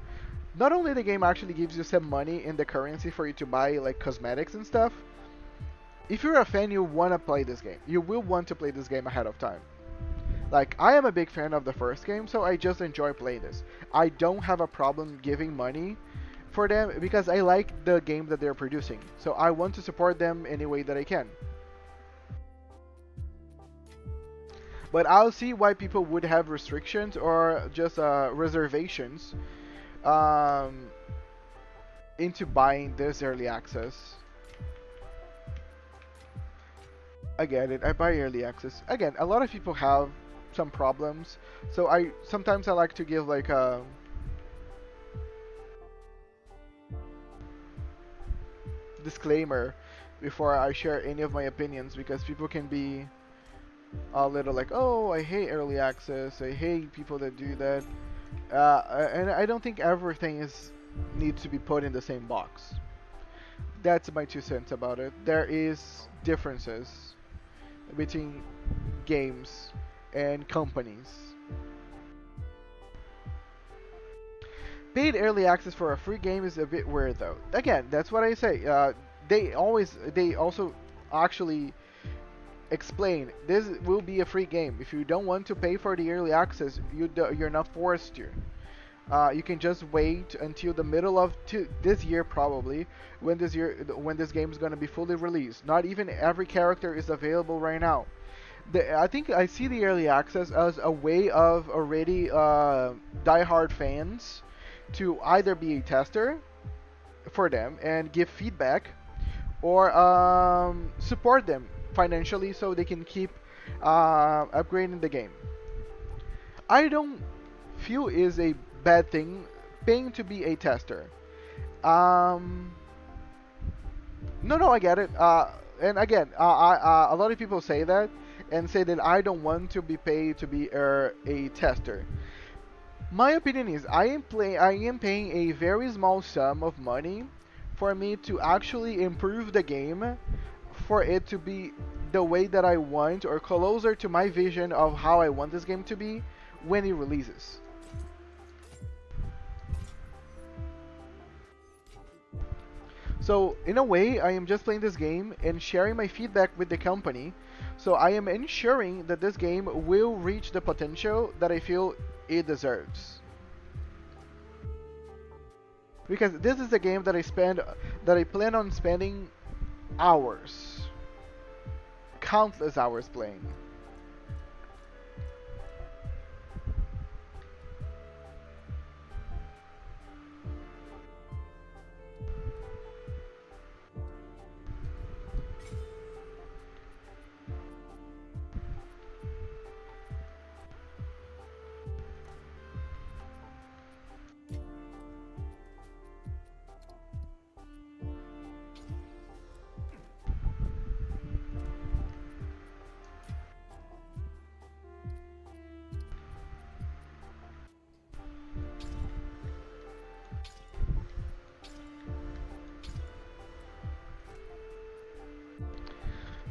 Not only the game actually gives you some money in the currency for you to buy like cosmetics and stuff. If you're a fan, you want to play this game. You will want to play this game ahead of time. Like, I am a big fan of the first game, so I just enjoy playing this. I don't have a problem giving money for them because I like the game that they're producing. So I want to support them any way that I can. But I'll see why people would have restrictions or just reservations um, into buying this early access. I get it. I buy early access. Again, a lot of people have some problems, so I sometimes I like to give like a disclaimer before I share any of my opinions because people can be a little like, oh, I hate early access. I hate people that do that, and I don't think everything is needs to be put in the same box. That's my 2 cents about it. There is differences between games and companies. Paid early access for a free game is a bit weird though. Again, that's what I say. They also actually explain this will be a free game. If you don't want to pay for the early access, you're not forced to. You can just wait until the middle of this year probably when this game is going to be fully released. Not even every character is available right now. I think I see the early access as a way of already die-hard fans to either be a tester for them and give feedback or support them financially so they can keep upgrading the game. I don't feel is a bad thing paying to be a tester. No, I get it. And again, a lot of people say that and say that I don't want to be paid to be a tester. My opinion is I am paying a very small sum of money for me to actually improve the game for it to be the way that I want or closer to my vision of how I want this game to be when it releases. So in a way, I am just playing this game and sharing my feedback with the company. So I am ensuring that this game will reach the potential that I feel it deserves. Because this is a game that I plan on spending hours, countless hours playing.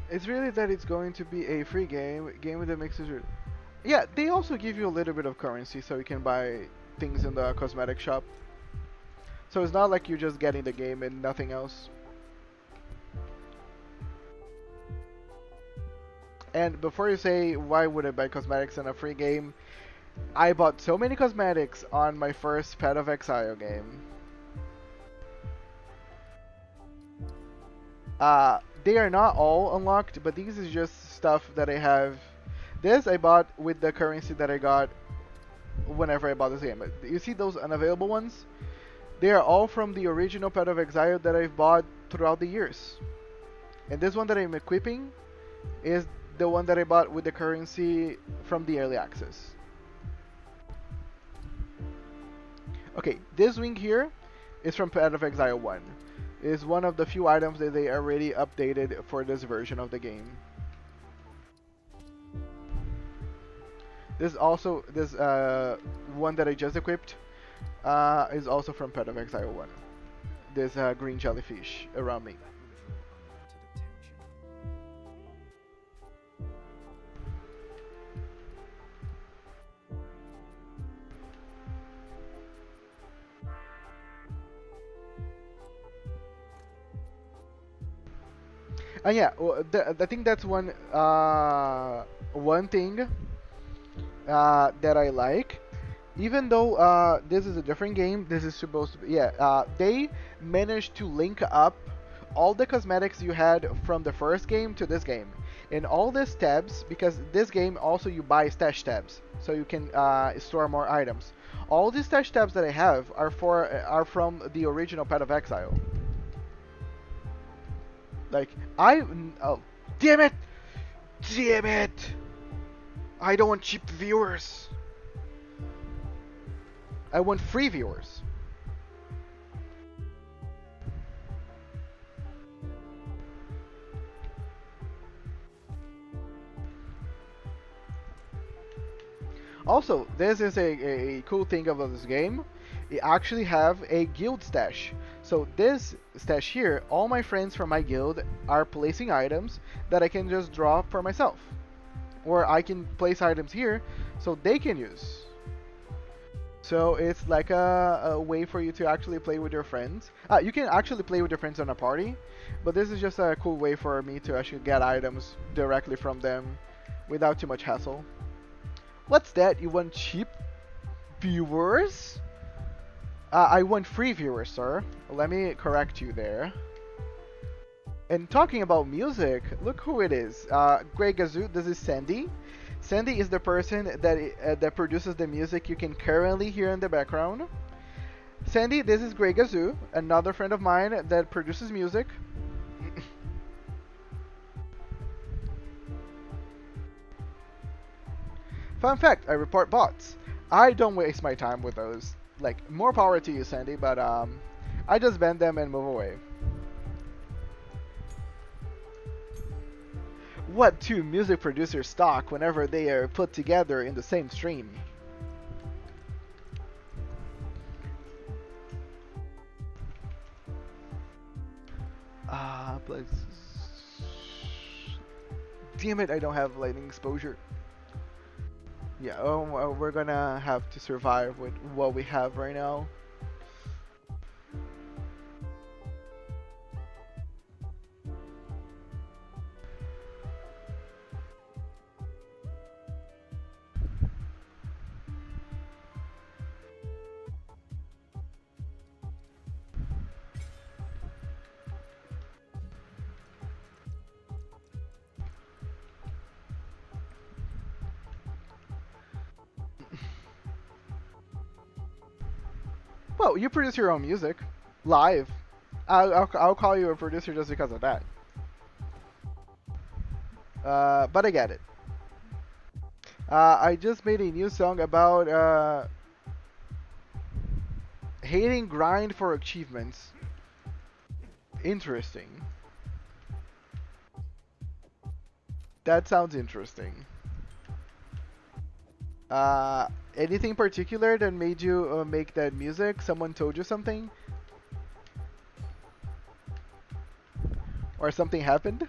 It's really that it's going to be a free game with a mixes. Yeah, they also give you a little bit of currency so you can buy things in the cosmetic shop. So it's not like you're just getting the game and nothing else. And before you say why would I buy cosmetics in a free game, I bought so many cosmetics on my first Path of Exile game. They are not all unlocked, but these is just stuff that I have. This I bought with the currency that I got whenever I bought this game. You see those unavailable ones? They are all from the original Path of Exile that I've bought throughout the years. And this one that I'm equipping is the one that I bought with the currency from the early access. Okay, this wing here is from Path of Exile 1. It is one of the few items that they already updated for this version of the game. This one that I just equipped is also from Path of Exile 1. There's a green jellyfish around me. Yeah, I think that's one thing that I like. Even though this is a different game, this is supposed to be, they managed to link up all the cosmetics you had from the first game to this game. In all these tabs, because this game also you buy stash tabs, so you can store more items. All these stash tabs that I have are from the original Path of Exile. Like, oh, damn it! Damn it! I don't want cheap viewers. I want free viewers. Also, this is a cool thing about this game. You actually have a guild stash. So this stash here, all my friends from my guild are placing items that I can just draw for myself. Or I can place items here so they can use. So it's like a way for you to actually play with your friends. You can actually play with your friends on a party, but this is just a cool way for me to actually get items directly from them without too much hassle. What's that? You want cheap viewers? I want free viewers, sir. Let me correct you there. And talking about music, look who it is. Grey Gazoo, this is Sandy. Sandy is the person that produces the music you can currently hear in the background. Sandy, this is Grey Gazoo, another friend of mine that produces music. Fun fact, I report bots. I don't waste my time with those. Like, more power to you, Sandy, but I just ban them and move away. What two music producers talk whenever they are put together in the same stream? But damn it, I don't have lightning exposure. Yeah, we're gonna have to survive with what we have right now. Well, you produce your own music, live. I'll call you a producer just because of that. But I get it. I just made a new song about hating grind for achievements. Interesting. That sounds interesting. Anything particular that made you make that music? Someone told you something? Or something happened?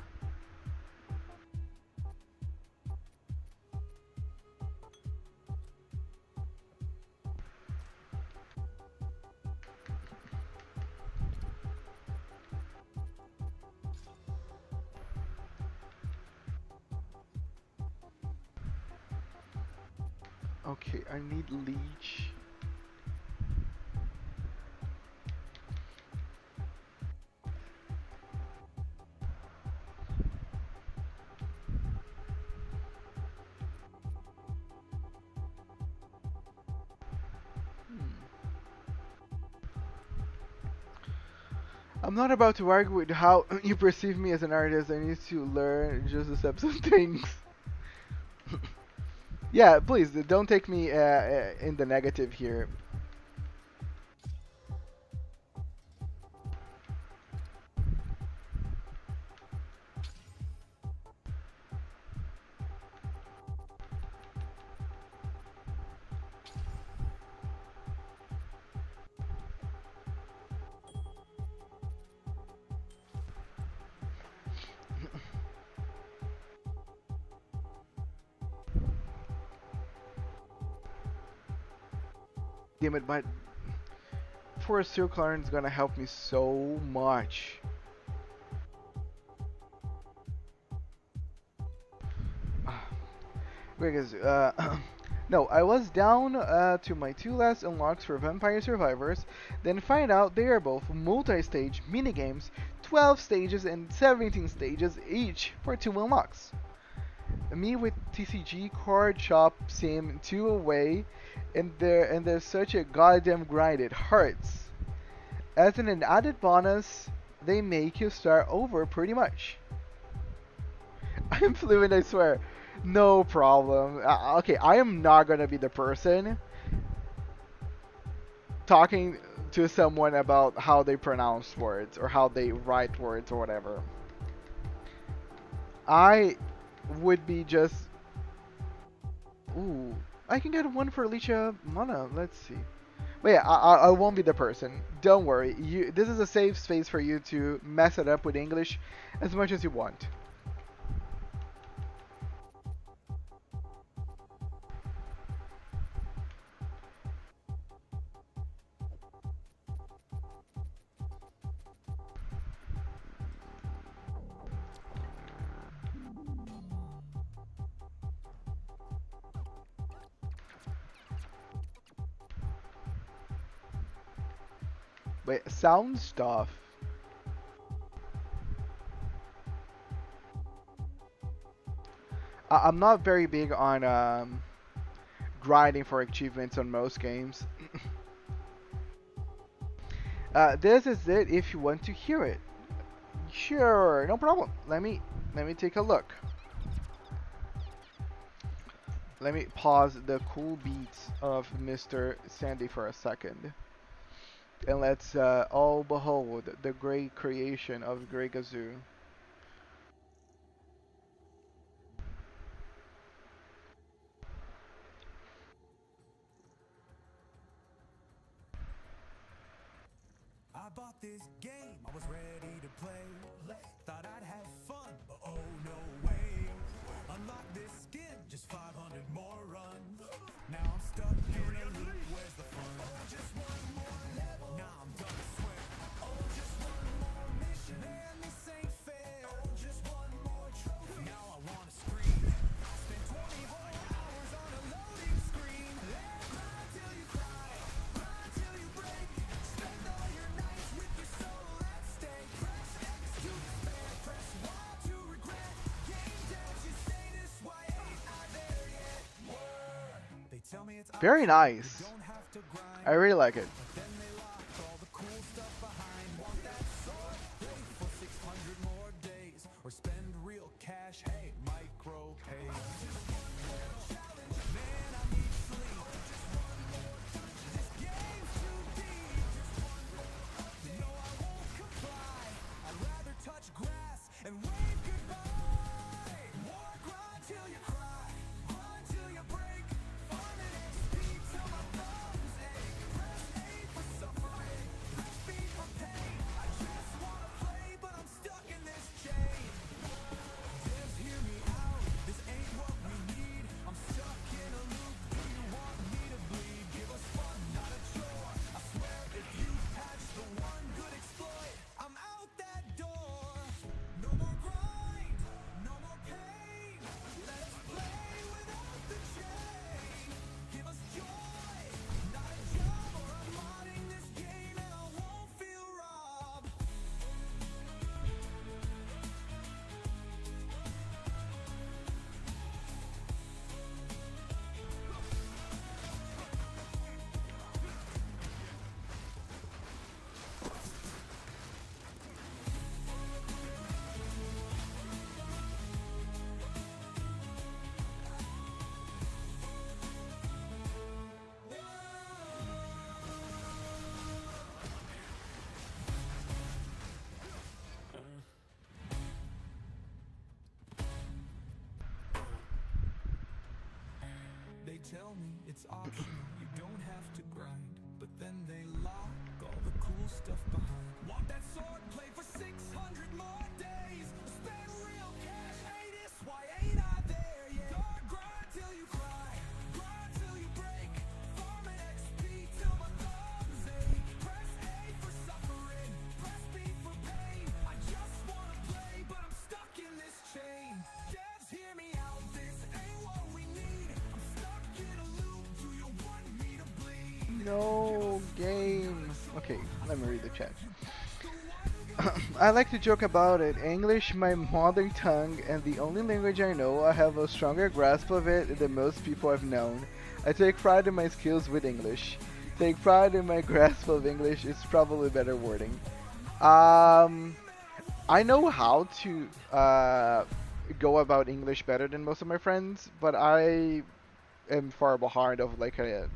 Okay, I need leech. I'm not about to argue with how you perceive me as an artist. I need to learn, just accept some things. Yeah, please don't take me in the negative here. Damn it, but Forest Circle is gonna help me so much. Because, no, I was down to my two last unlocks for Vampire Survivors, then find out they are both multi-stage minigames, 12 stages and 17 stages each for 2 unlocks. Me with TCG card shop sim 2 away, and there's such a goddamn grind, it hurts. As an added bonus, they make you start over pretty much. I'm fluent, I swear. No problem. Okay, I am not gonna be the person talking to someone about how they pronounce words or how they write words or whatever. I would be just... Ooh, I can get one for Alicia Mana. Let's see. But yeah, I won't be the person. Don't worry. This is a safe space for you to mess it up with English as much as you want. Wait, sound stuff. I'm not very big on grinding for achievements on most games. This is it if you want to hear it. Sure, no problem. Let me take a look. Let me pause the cool beats of Mr. Sandy for a second. And let's all behold the great creation of Grey Gazoo. I bought this game, I was ready to play. Thought I'd have fun, but oh no way. Unlock this skin, just 500 more runs. Now I'm stuck in a loop, where's the fun? Just one more level, now I'm done swim. Oh, just one more mission, man, this ain't fair. Oh, just one more trophy, now I wanna scream. Spent 20 whole hours on a loading screen. Cry till you cry, cry till you break. Spend all your nights with your soul at stake. Press X to despair, press Y to regret. Game devs, you stay this way, ain't I there yet? They tell me it's Very nice. don't have to grind, I really like it. then they lock all the cool stuff behind. Want that sword? Wait for 600 more days, or spend real cash. Hey, micro pay. Man, I need sleep. This game's too deep. No, I won't comply. I'd rather touch grass and wave goodbye. War grind till you cry, grind till you break. Farming XP till my thumbs ache. Press A for tell me it's optional, you don't have to grind. But then they lock all the cool stuff behind. Want that sword play for 600 more days? Spend real cash, hey, this why ain't I there yet? Dog grind till you cry, grind till you break. Farming XP till my thumbs ache. Press A for suffering, press B for pain. I just wanna play, but I'm stuck in this chain. Devs, hear me out, this ain't what we need. I'm stuck in a loop, do you want me to bleed? No game. Okay, let me read the chat. I like to joke about it. English, my mother tongue, and the only language I know. I have a stronger grasp of it than most people I've known. I take pride in my skills with English. Take pride in my grasp of English is probably better wording. I know how to go about English better than most of my friends, but I am far behind of like a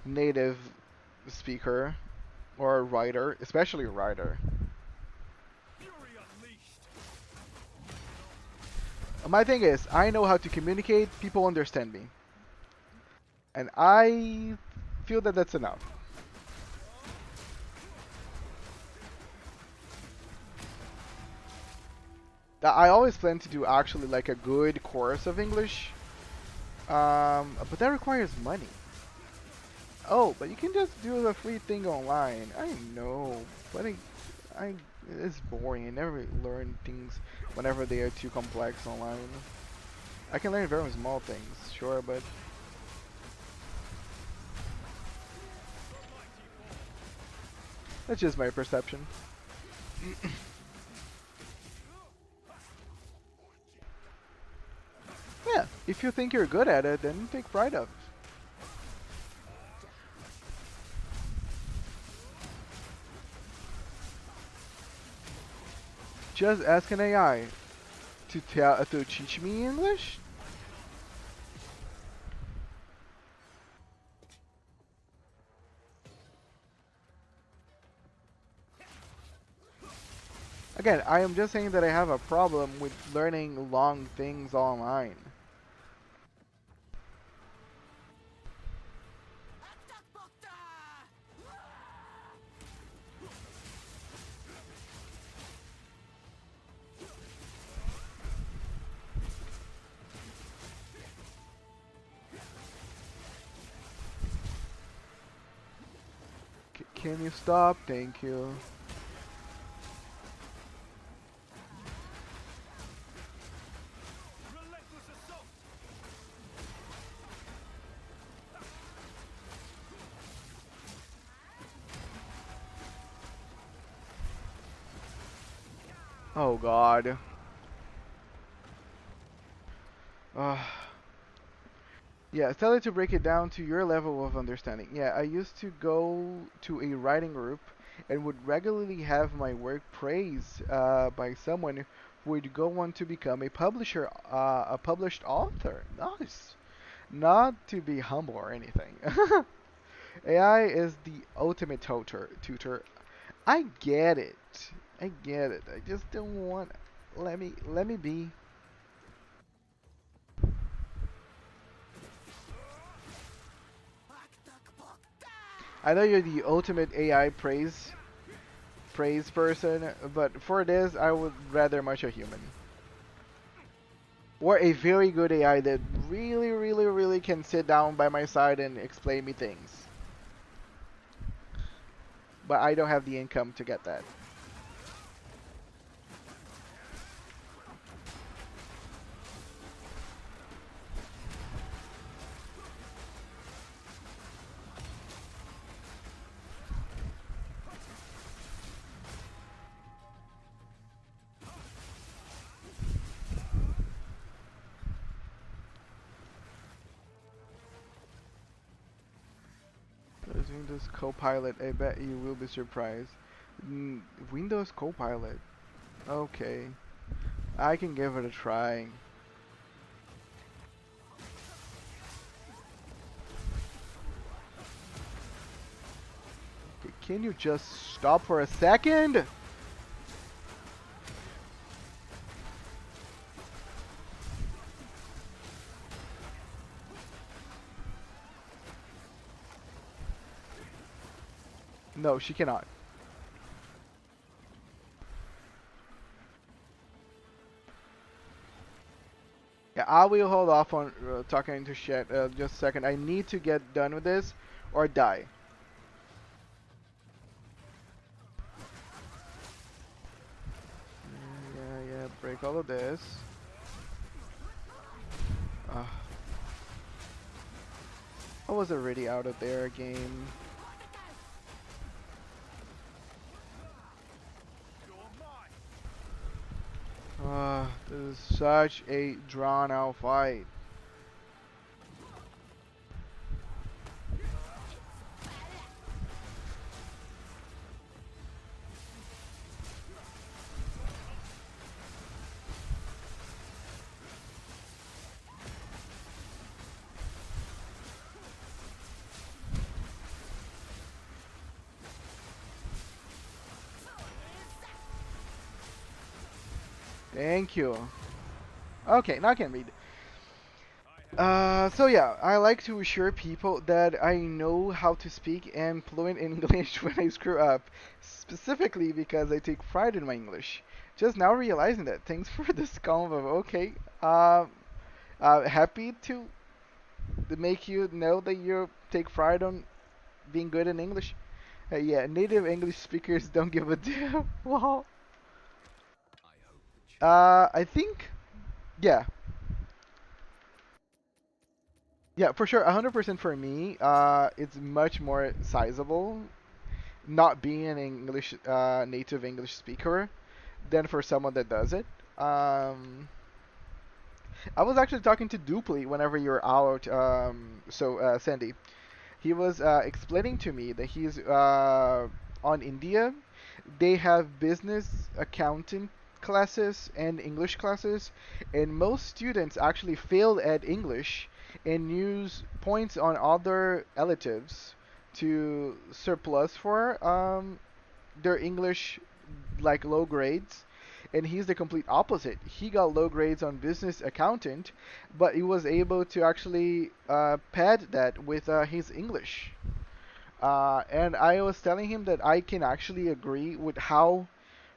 native speaker or a writer, especially a writer. My thing is, I know how to communicate, people understand me. And I feel that that's enough. I always plan to do actually like a good course of English, but that requires money. Oh, but you can just do the free thing online. I know, but it's boring. I never learn things whenever they are too complex online. I can learn very small things, sure, but that's just my perception. Yeah, if you think you're good at it, then take pride of it. Just ask an AI to teach me English. Again, I am just saying that I have a problem with learning long things online. Can you stop? Thank you. Oh God. Yeah, tell it to break it down to your level of understanding. Yeah, I used to go to a writing group and would regularly have my work praised by someone who would go on to become a published author. Nice. Not to be humble or anything. AI is the ultimate tutor. I get it. I get it. I just don't want. Let me be. I know you're the ultimate AI praise person, but for this, I would rather much a human. Or a very good AI that really, really, really can sit down by my side and explain me things. But I don't have the income to get that. There's Windows Copilot. I bet you will be surprised. Windows Copilot. Okay. I can give it a try. Okay, can you just stop for a second? No, she cannot. Yeah, I will hold off on talking to shit just a second. I need to get done with this or die. Yeah, break all of this. Uh, I was already out of their game. This is such a drawn out fight. Thank you. Okay, now I can read. So yeah, I like to assure people that I know how to speak and fluent in English when I screw up, specifically because I take pride in my English. Just now realizing that. Thanks for this convo. Okay. Happy to make you know that you take pride on being good in English. Yeah, native English speakers don't give a damn. Wow. I think, yeah, yeah, for sure, 100% for me. It's much more sizable not being an English native English speaker than for someone that does it. Um, I was actually talking to Dupley whenever you were out. Sandy, he was explaining to me that he's on India. They have business accounting classes and English classes, and most students actually fail at English and use points on other electives to surplus for their English like low grades. And he's the complete opposite. He got low grades on business accountant, but he was able to actually pad that with his English. And I was telling him that I can actually agree with how,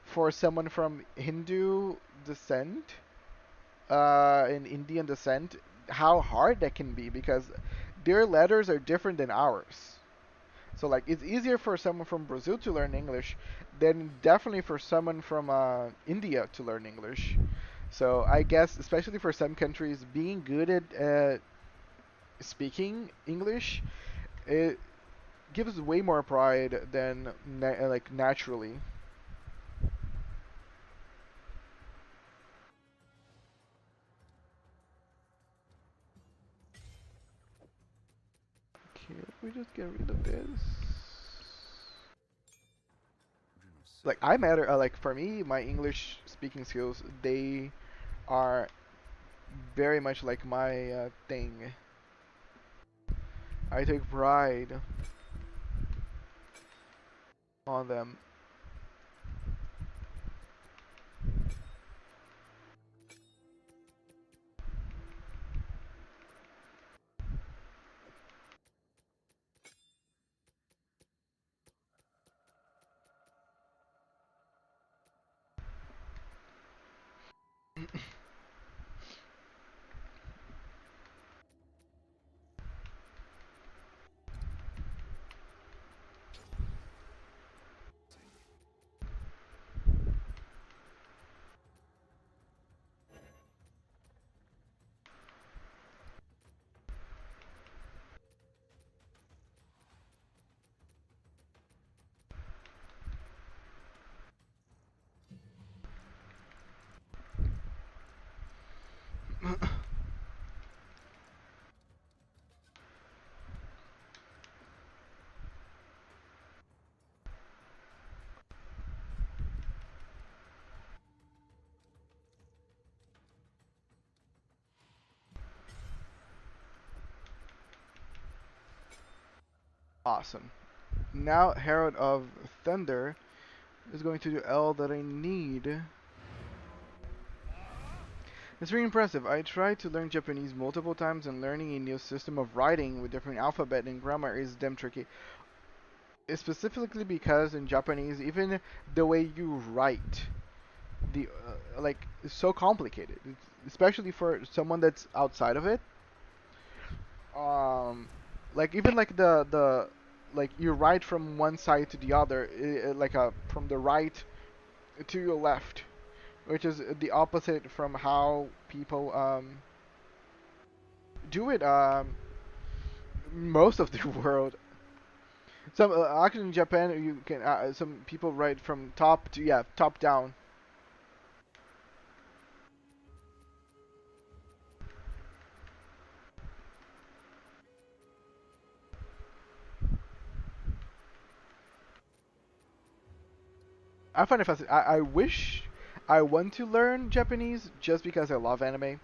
for someone from Hindu descent, in Indian descent, how hard that can be because their letters are different than ours. So like it's easier for someone from Brazil to learn English than definitely for someone from India to learn English. So I guess especially for some countries, being good at speaking English, it gives way more pride than like naturally. Can't we just get rid of this? Like I matter. Like for me, my English speaking skills, they are very much like my thing. I take pride on them. Awesome. Now Herald of Thunder is going to do all that I need. It's really impressive. I tried to learn Japanese multiple times and learning a new system of writing with different alphabet and grammar is damn tricky. specifically because in Japanese, even the way you write, the like is so complicated, especially for someone that's outside of it. Um, like even like the like you write from one side to the other, like from the right to your left, which is the opposite from how people do it most of the world. Some actually in Japan you can some people write from top to yeah top down. I find it fascinating. I wish I want to learn Japanese just because I love anime,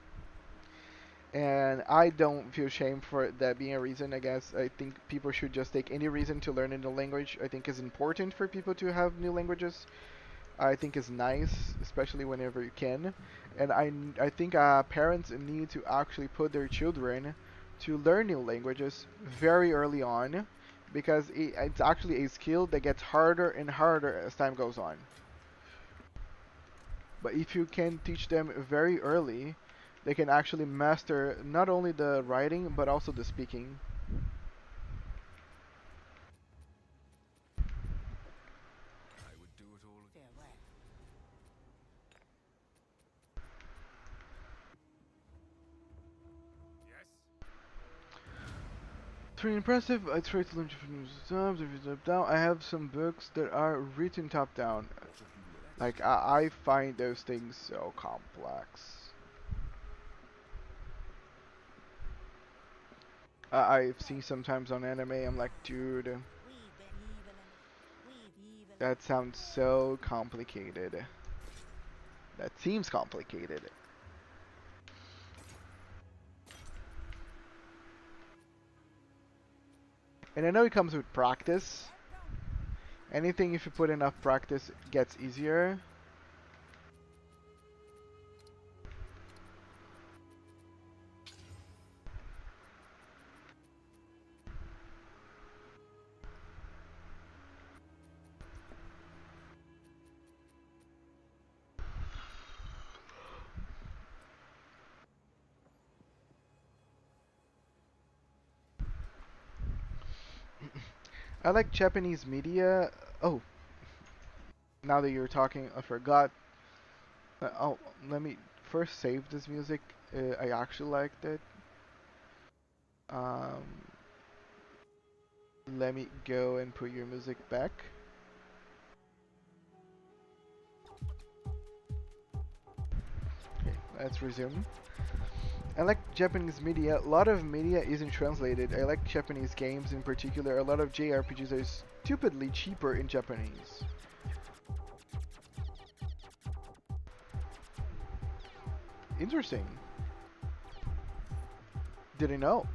and I don't feel shame for that being a reason. I guess I think people should just take any reason to learn a new language. I think it's important for people to have new languages. I think it's nice, especially whenever you can. And I think parents need to actually put their children to learn new languages very early on, because it's actually a skill that gets harder and harder as time goes on. But if you can teach them very early, they can actually master not only the writing but also the speaking. I would do it all again. Yes. It's really impressive. I tried to learn Japanese subs if you top down. I have some books that are written top down. Like I find those things so complex. I've seen sometimes on anime. I'm like, dude, that sounds so complicated. That seems complicated. And I know it comes with practice. Anything if you put enough practice gets easier. I like Japanese media. Oh, now that you're talking, I forgot. Oh, let me first save this music. I actually liked it. Um, Let me go and put your music back. Okay, let's resume. I like Japanese media. A lot of media isn't translated. I like Japanese games in particular. A lot of JRPGs are stupidly cheaper in Japanese. Interesting. Didn't know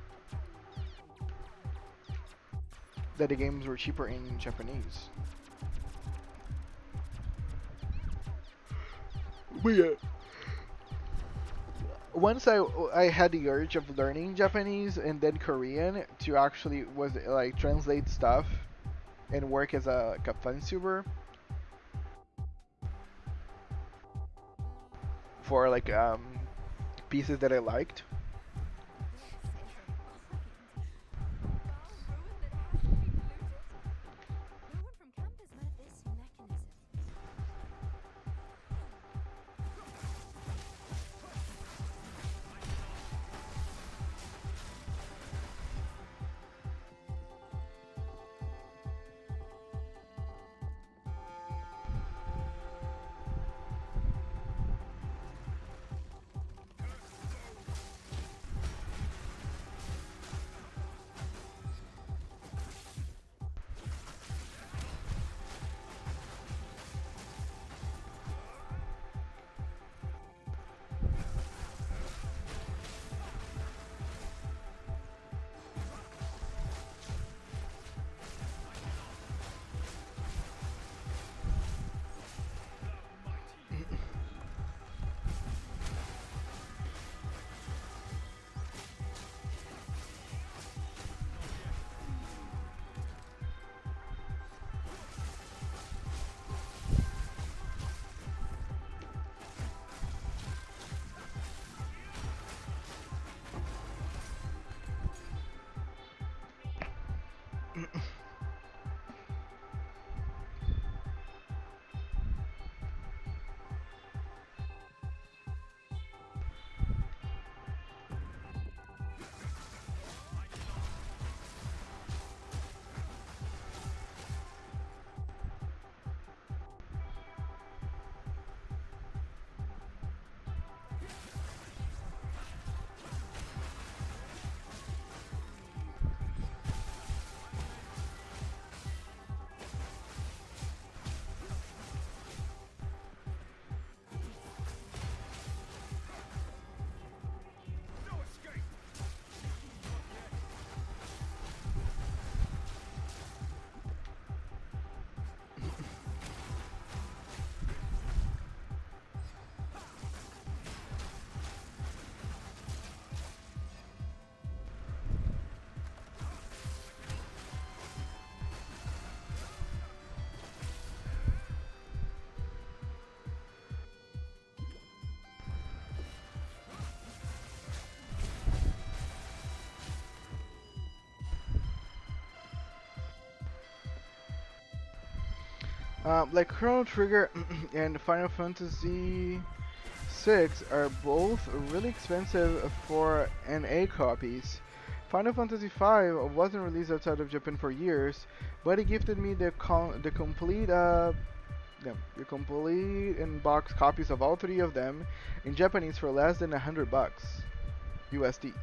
that the games were cheaper in Japanese. But yeah. Once I had the urge of learning Japanese and then Korean to actually was like translate stuff and work as a fansuber for like pieces that I liked. Like Chrono Trigger and Final Fantasy 6 are both really expensive for NA copies. Final Fantasy 5 wasn't released outside of Japan for years, but it gifted me the complete in-box copies of all three of them in Japanese for less than $100 USDs.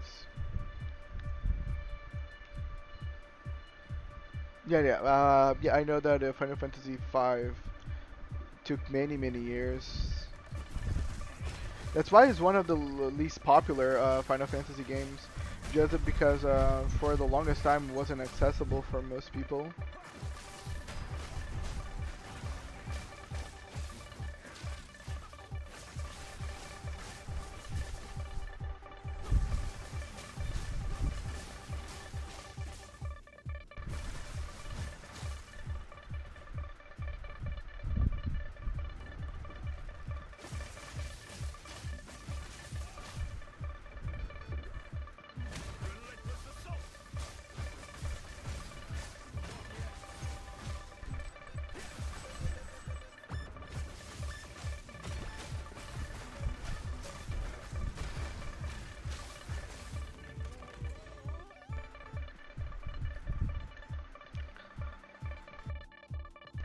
Yeah. I know that Final Fantasy 5 took many years. That's why it's one of the least popular Final Fantasy games, just because for the longest time it wasn't accessible for most people.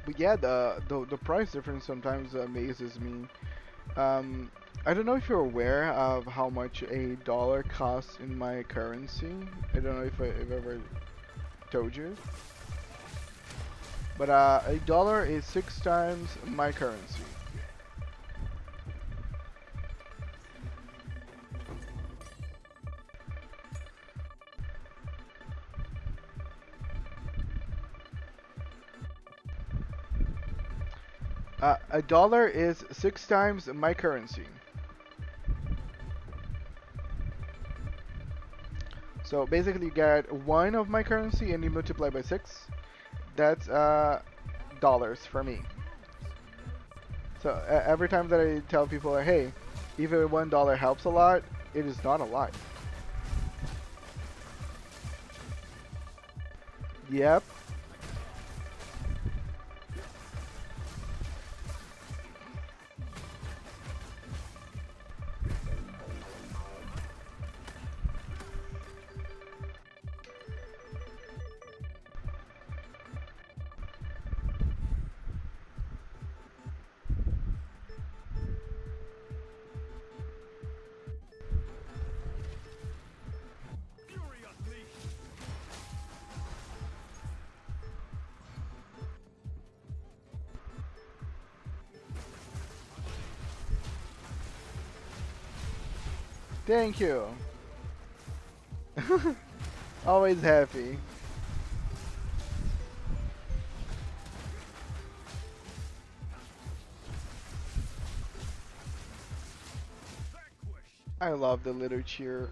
But yeah, the price difference sometimes amazes me. Um, I don't know if you're aware of how much a dollar costs in my currency. I don't know if I've ever told you, but a dollar is 6 times my currency. A dollar is 6 times my currency. So basically, you get one of my currency and you multiply by 6. That's dollars for me. So every time that I tell people, hey, even $1 helps a lot, it is not a lot. Yep. Thank you. Always happy. I love the little cheer.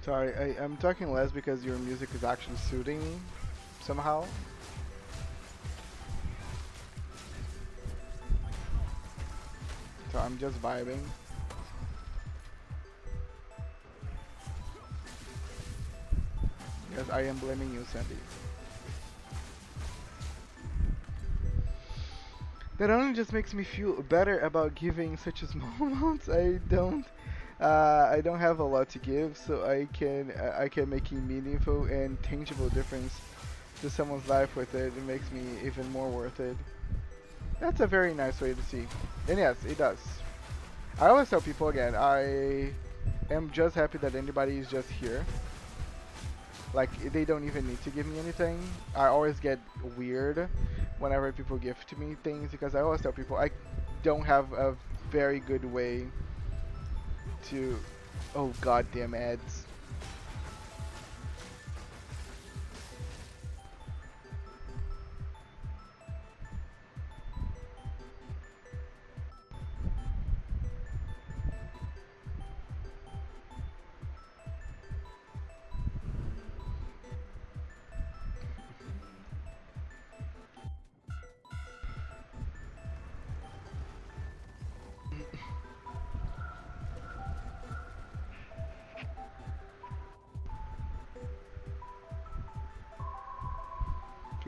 Sorry, I'm talking less because your music is actually suiting me somehow. So I'm just vibing. Yes, I am blaming you, Sandy. That only just makes me feel better about giving such a small amounts. I don't have a lot to give, so I can make a meaningful and tangible difference to someone's life with it. It makes me even more worth it. That's a very nice way to see. And yes, it does. I always tell people again, I am just happy that anybody is just here. Like, they don't even need to give me anything. I always get weird whenever people give to me things because I always tell people I don't have a very good way to... Oh, goddamn ads.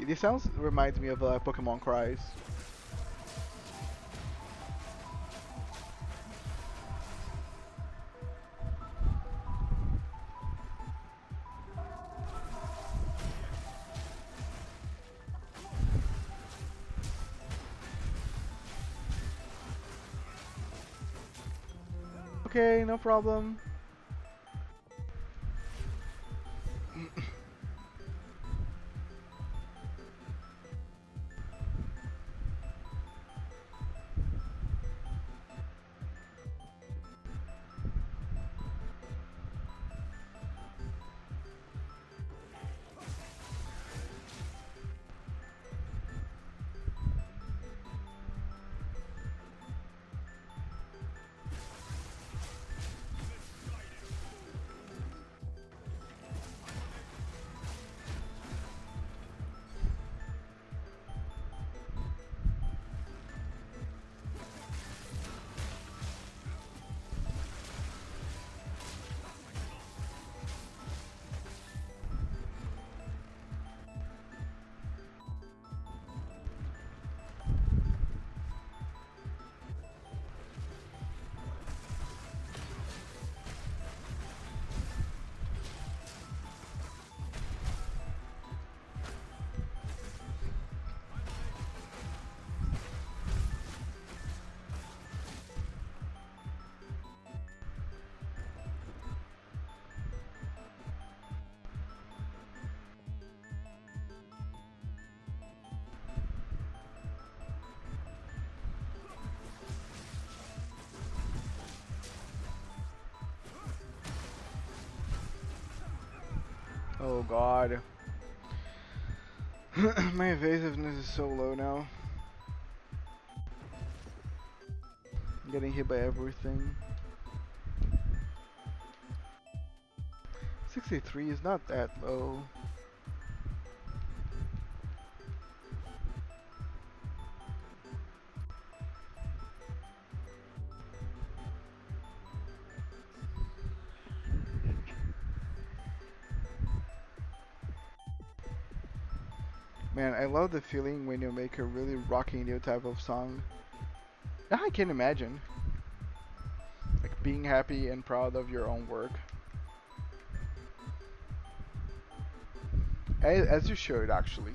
This sounds reminds me of Pokemon Cries. Okay, no problem. Oh god. My evasiveness is so low now. I'm getting hit by everything. 63 is not that low. Man, I love the feeling when you make a really rocky new type of song. I can imagine. Like being happy and proud of your own work. As you should, actually.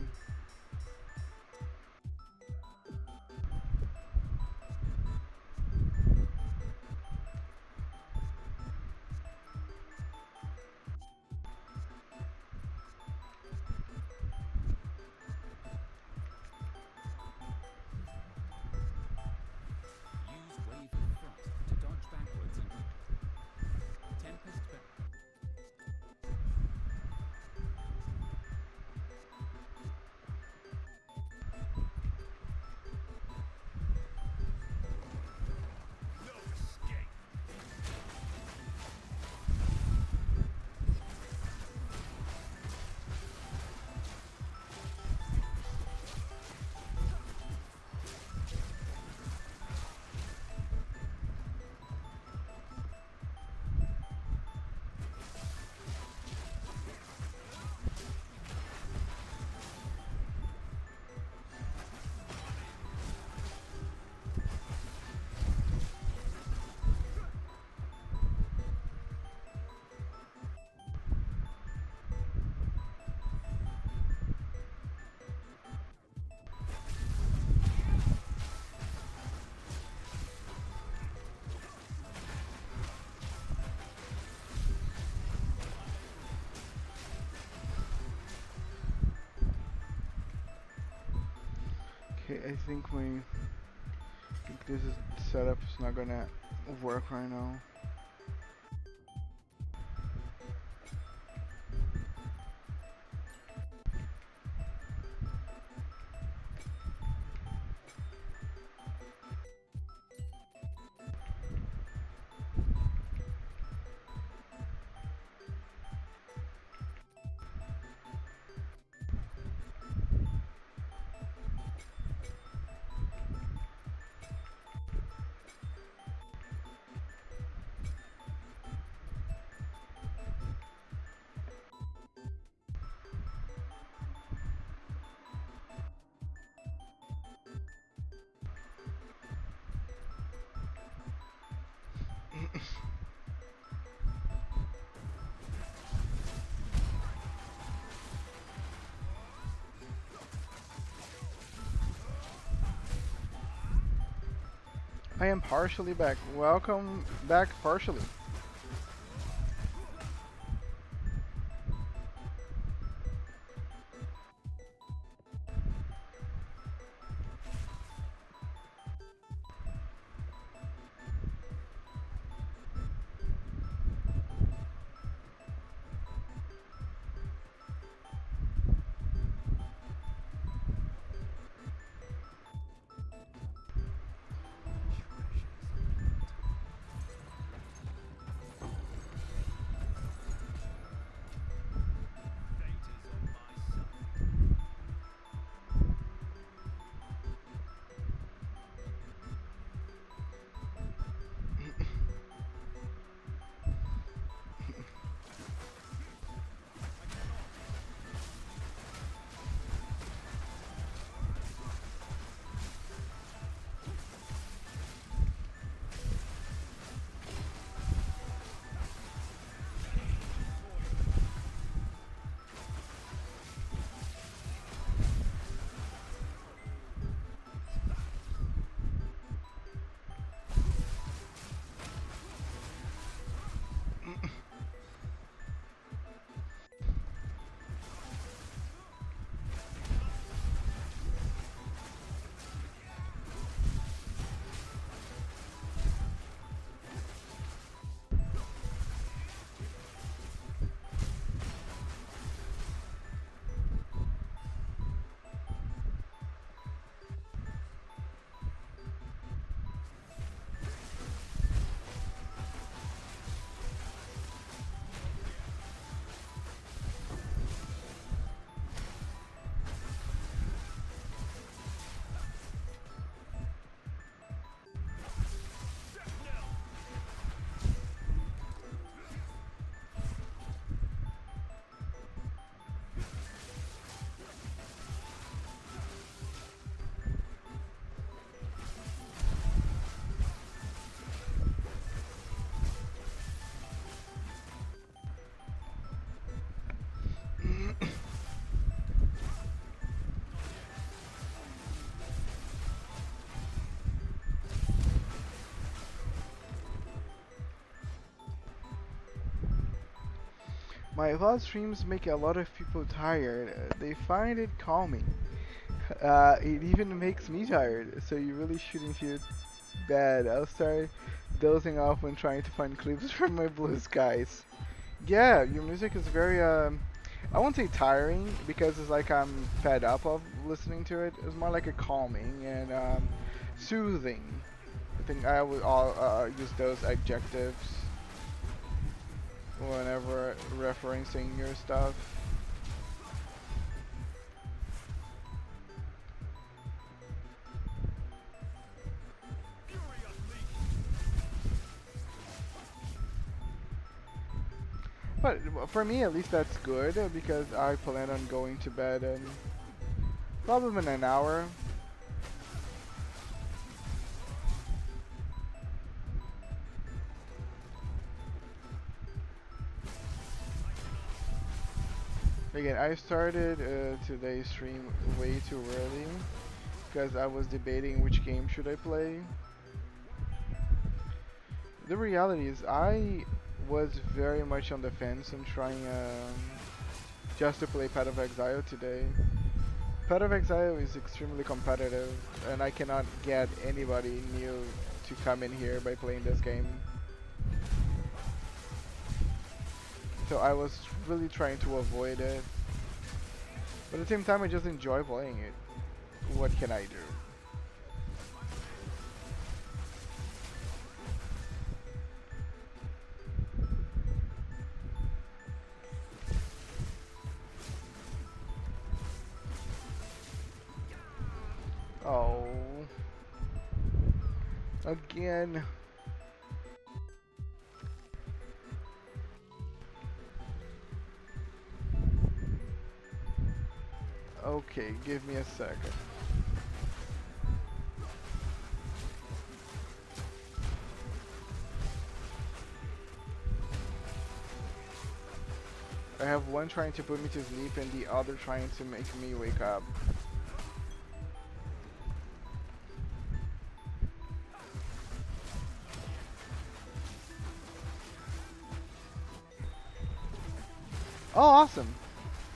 Okay, I think this setup is not gonna work right now. I am partially back. Welcome back partially. My VOD streams make a lot of people tired. They find it calming. It even makes me tired, so you really shouldn't feel bad. I'll start dozing off when trying to find clips from my blue skies. Yeah, your music is very, I won't say tiring, because it's like I'm fed up of listening to it. It's more like a calming and soothing. I think I would all use those adjectives whenever referencing your stuff. But for me, at least that's good because I plan on going to bed in probably in an hour. Again, I started today's stream way too early because I was debating which game should I play. The reality is I was very much on the fence and trying just to play Path of Exile today. Path of Exile is extremely competitive, and I cannot get anybody new to come in here by playing this game. So I was really trying to avoid it. But at the same time, I just enjoy playing it. What can I do? Oh. Again. Okay, give me a second. I have one trying to put me to sleep and the other trying to make me wake up. Oh, awesome!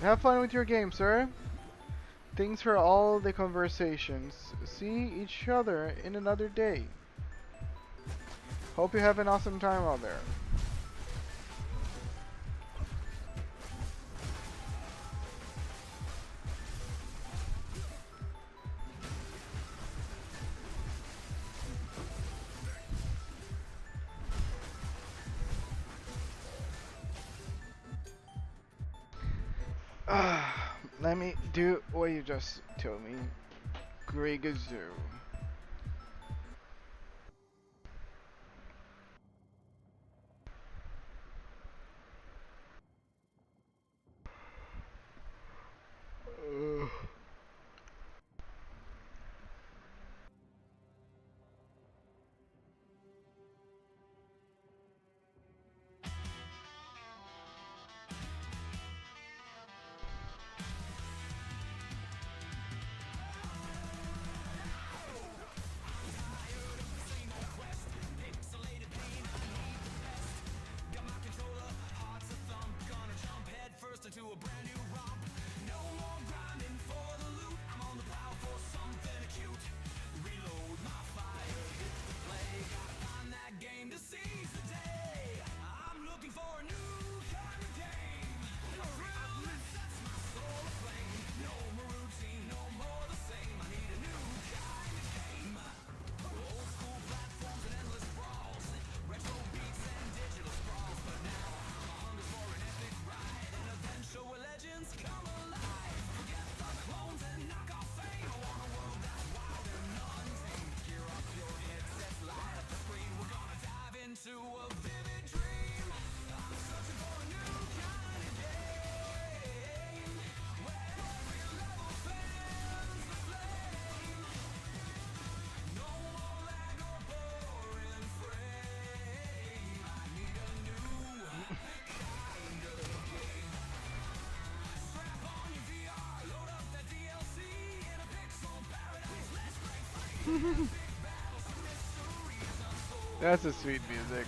Have fun with your game, sir. Thanks for all the conversations. See each other in another day. Hope you have an awesome time out there. Let me do what you just told me. Gregazoo. That's a sweet music.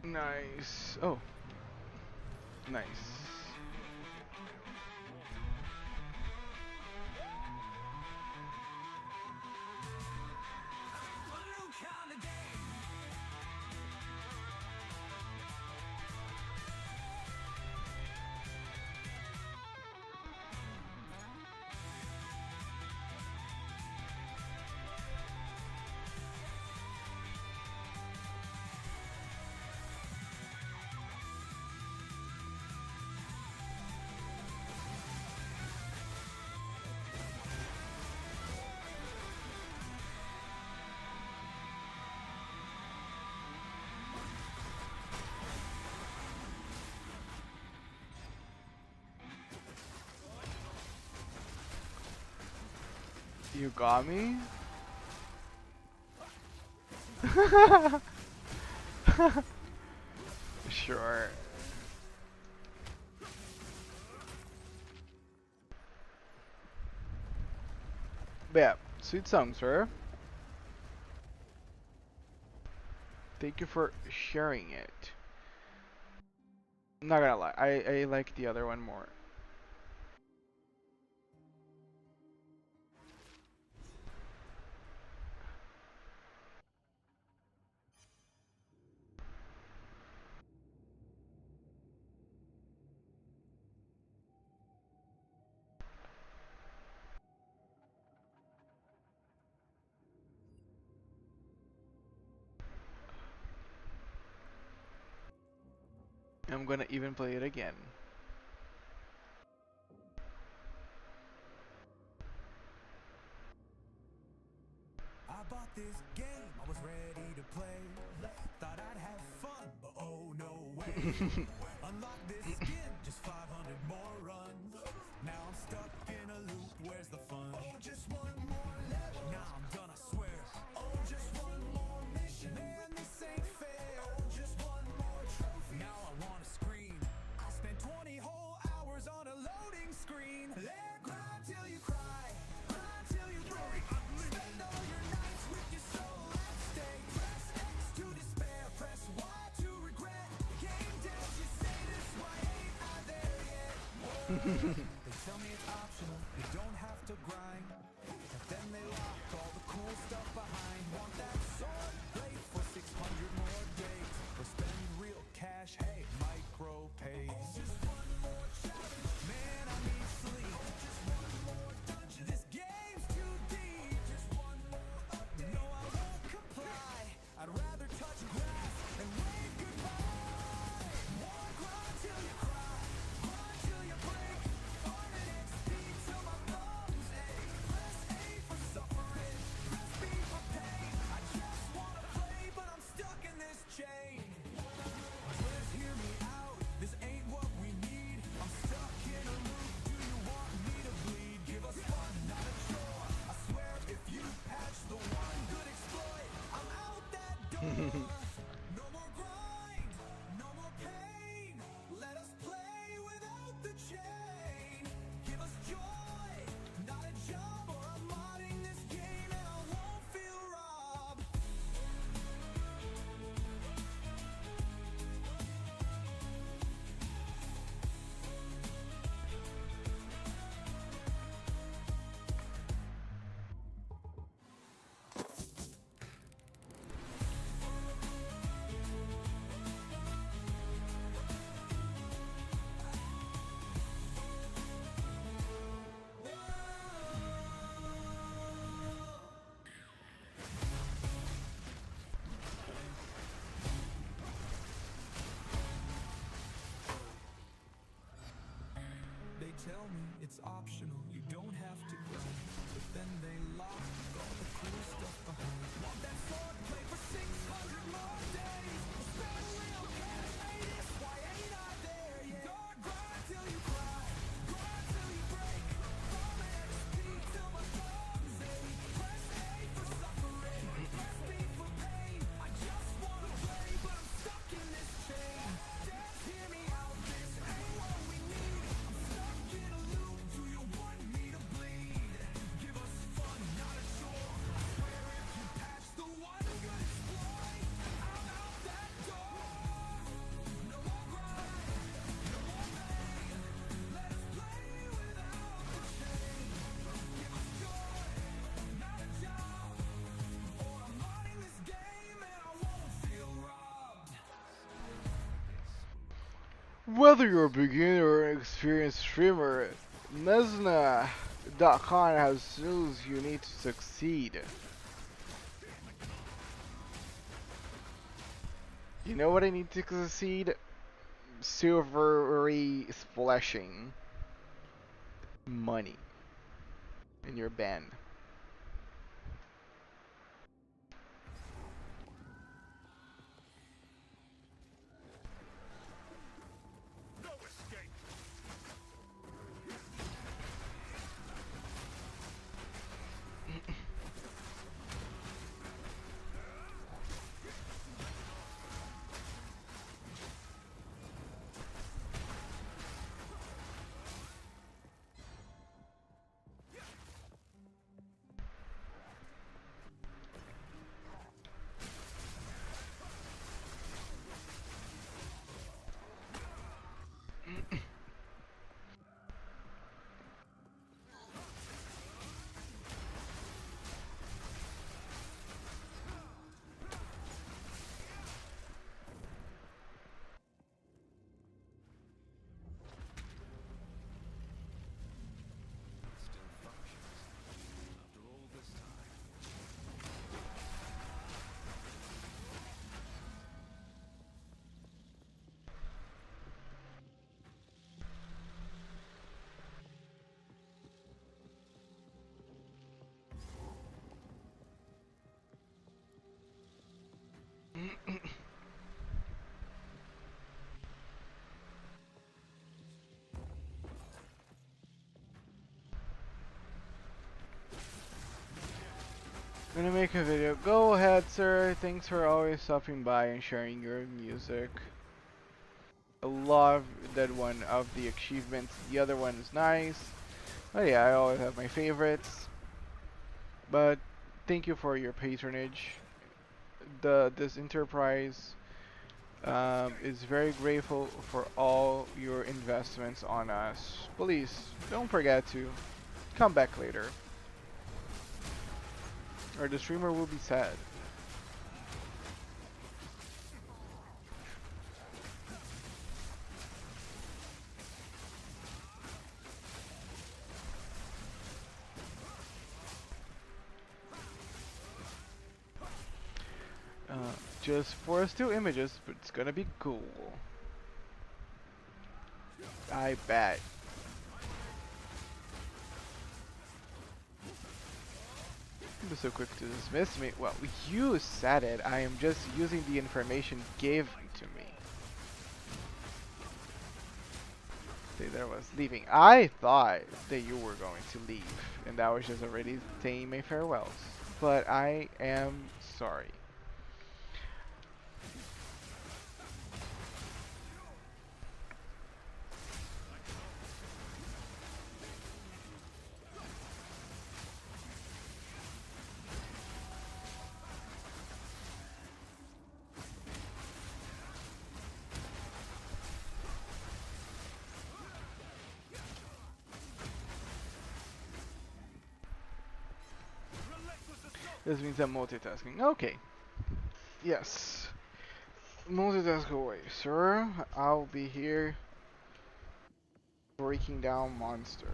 Nice. Oh. Nice. You got me? Sure. But yeah, sweet song, sir. Thank you for sharing it. I'm not gonna lie, I like the other one more. I'm gonna even play it again. I bought this game, I was ready to play. Thought I'd have fun, but oh no way. Unlock this skin, just 500 more runs. Now I'm stuck in a loop, where's the fun? Oh, just one more level. Now I'm done, I swear. Oh, just one more mission. Man, this ain't fair. Oh, just one more trophy. Now I want a scream. I spent 20 whole hours on a loading screen. Let grind till you cry, grind till you break. Spend all your nights with your soul at stake. Press X to despair, press Y to regret. Game dev, you say this, why ain't I there yet? They tell me it's optional, you don't have to grind. But then they lock all the cool stuff behind. Want that sword blade for 600 more days. Or spend real cash, hey, micro pays. Just one more challenge, man, I need sleep. Just one more dungeon, this game's too deep. Just one more update, no I won't comply. I'd rather touch grass and wave goodbye. More grind till you cry, grind till you break. Farming XP till my thumbs ache. Press A for suffering, press B for pain. I just wanna play, but I'm stuck in this chain. Players, hear me out, this ain't what we need. I'm stuck in a loop, do you want me to bleed? Give us fun, not a chore. I swear if you patch the one good exploit, I'm out that door. No more grind, no more pain. Let us play without the chain. Give us joy, not a job, or I'm modding this game and I won't feel robbed. They tell me it's optional, you don't have to go. But then they lock all the cool stuff behind. Want that sword play for 600 more days. Spend real cash, hey, this, why ain't I there yet? Dog, grind till you cry, grind till you break. Farming XP till my thumbs ache. Press A for suffering, press B for pain. I just wanna play, but I'm stuck in this chain. Devs, hear me out, this ain't what we need. I'm stuck in a loop, do you want me to bleed? Give us fun, not a chore. I swear if you patch the one good exploit, I'm out that door. No more grind, no more pain. Let us play without the chain. Give us joy, not a job, or I'm modding this game and I won't feel robbed. Whether you're a beginner or an experienced streamer, Nesna.com has tools you need to succeed. You know what I need to succeed? Silvery splashing money in your band. No escape. Gonna make a video. Go ahead, sir. Thanks for always stopping by and sharing your music. I love that one of the achievements. The other one is nice. But yeah, I always have my favorites. But thank you for your patronage. This enterprise is very grateful for all your investments on us. Please don't forget to come back later, or the streamer will be sad. Uh, just for still images, but it's gonna be cool. I bet. You're so quick to dismiss me. Well, you said it. I am just using the information given to me. See, there was leaving. I thought that you were going to leave, and I was just already saying my farewells. But I am sorry. This means I'm multitasking. Okay. Yes. Multitask away, sir. I'll be here breaking down monsters.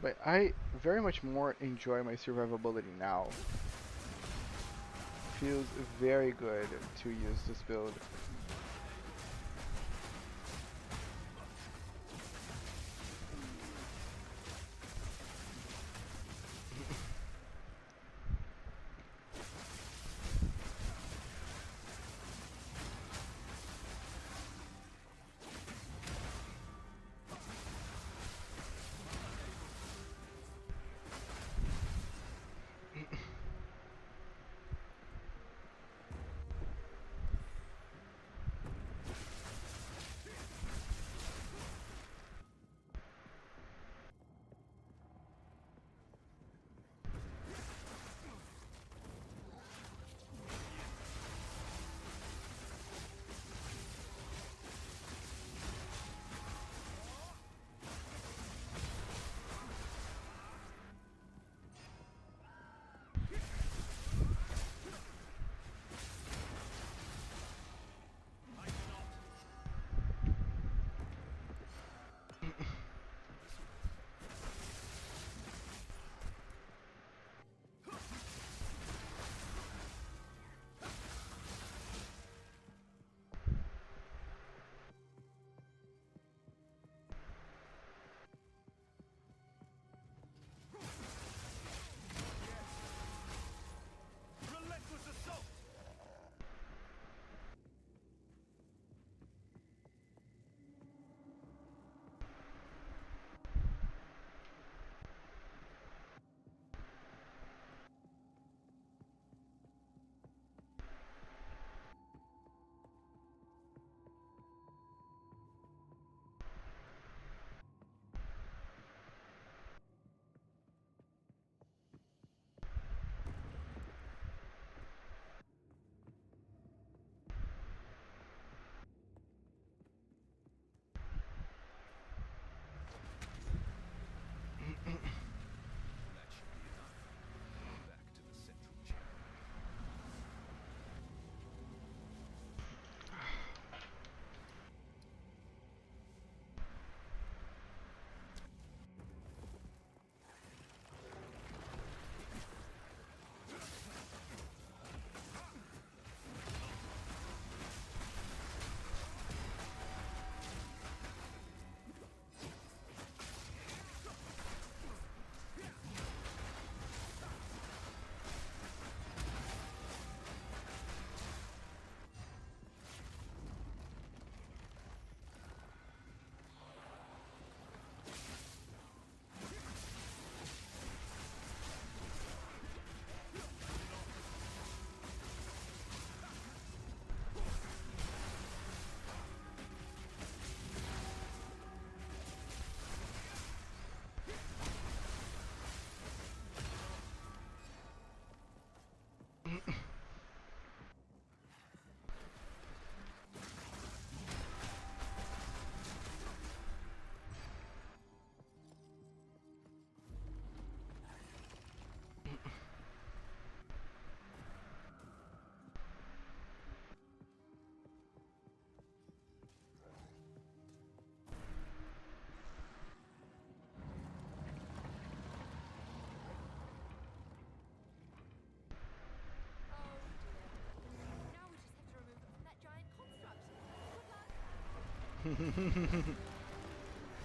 But I very much more enjoy my survivability now. Feels very good to use this build.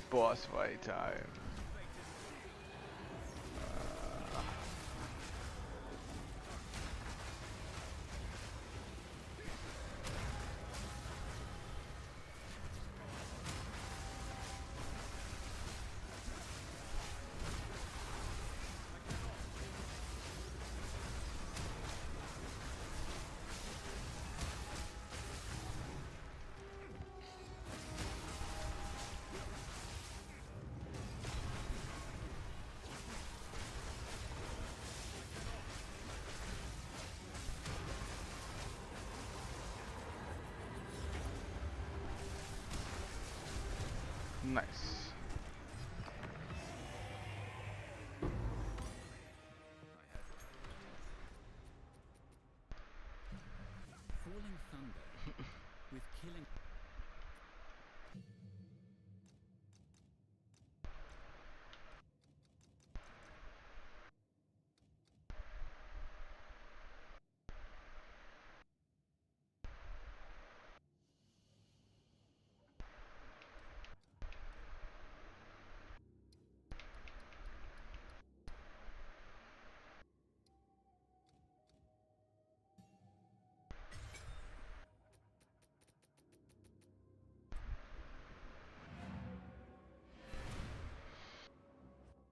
Boss fight time. Nice. Falling thunder with killing.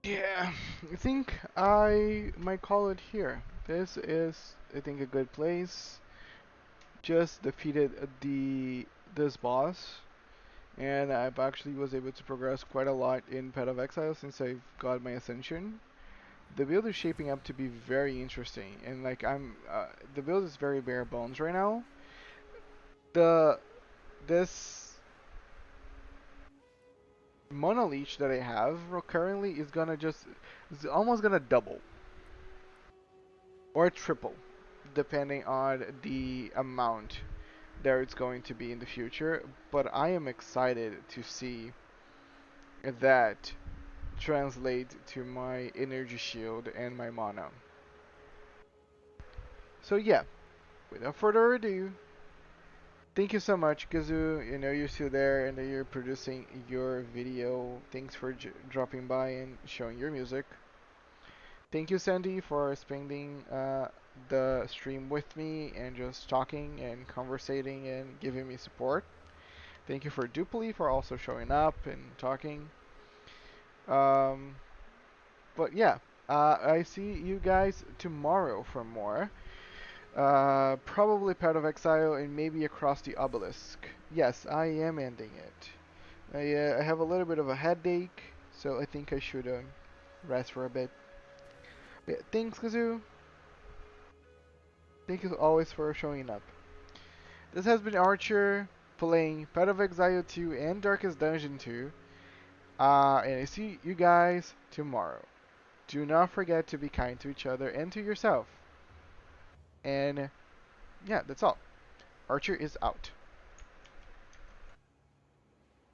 Yeah, I think I might call it here. This is, I think, a good place. Just defeated this boss, and I've actually was able to progress quite a lot in Path of Exile since I've got my ascension. The build is shaping up to be very interesting, and like the build is very bare bones right now. The this Mono Leech that I have currently is almost gonna double or triple, depending on the amount there it's going to be in the future. But I am excited to see that translate to my energy shield and my mana. So yeah, without further ado, thank you so much, Gazoo. You know you're still there and that you're producing your video. Thanks for dropping by and showing your music. Thank you, Sandy, for spending the stream with me and just talking and conversating and giving me support. Thank you for Dupley for also showing up and talking. Um, but yeah, I see you guys tomorrow for more. Probably Path of Exile and maybe Across the Obelisk. Yes, I am ending it. I have a little bit of a headache, so I think I should rest for a bit. Yeah, thanks, Kazoo. Thank you always for showing up. This has been Archer playing Path of Exile 2 and Darkest Dungeon 2. And I see you guys tomorrow. Do not forget to be kind to each other and to yourself. And yeah, that's all. Archer is out.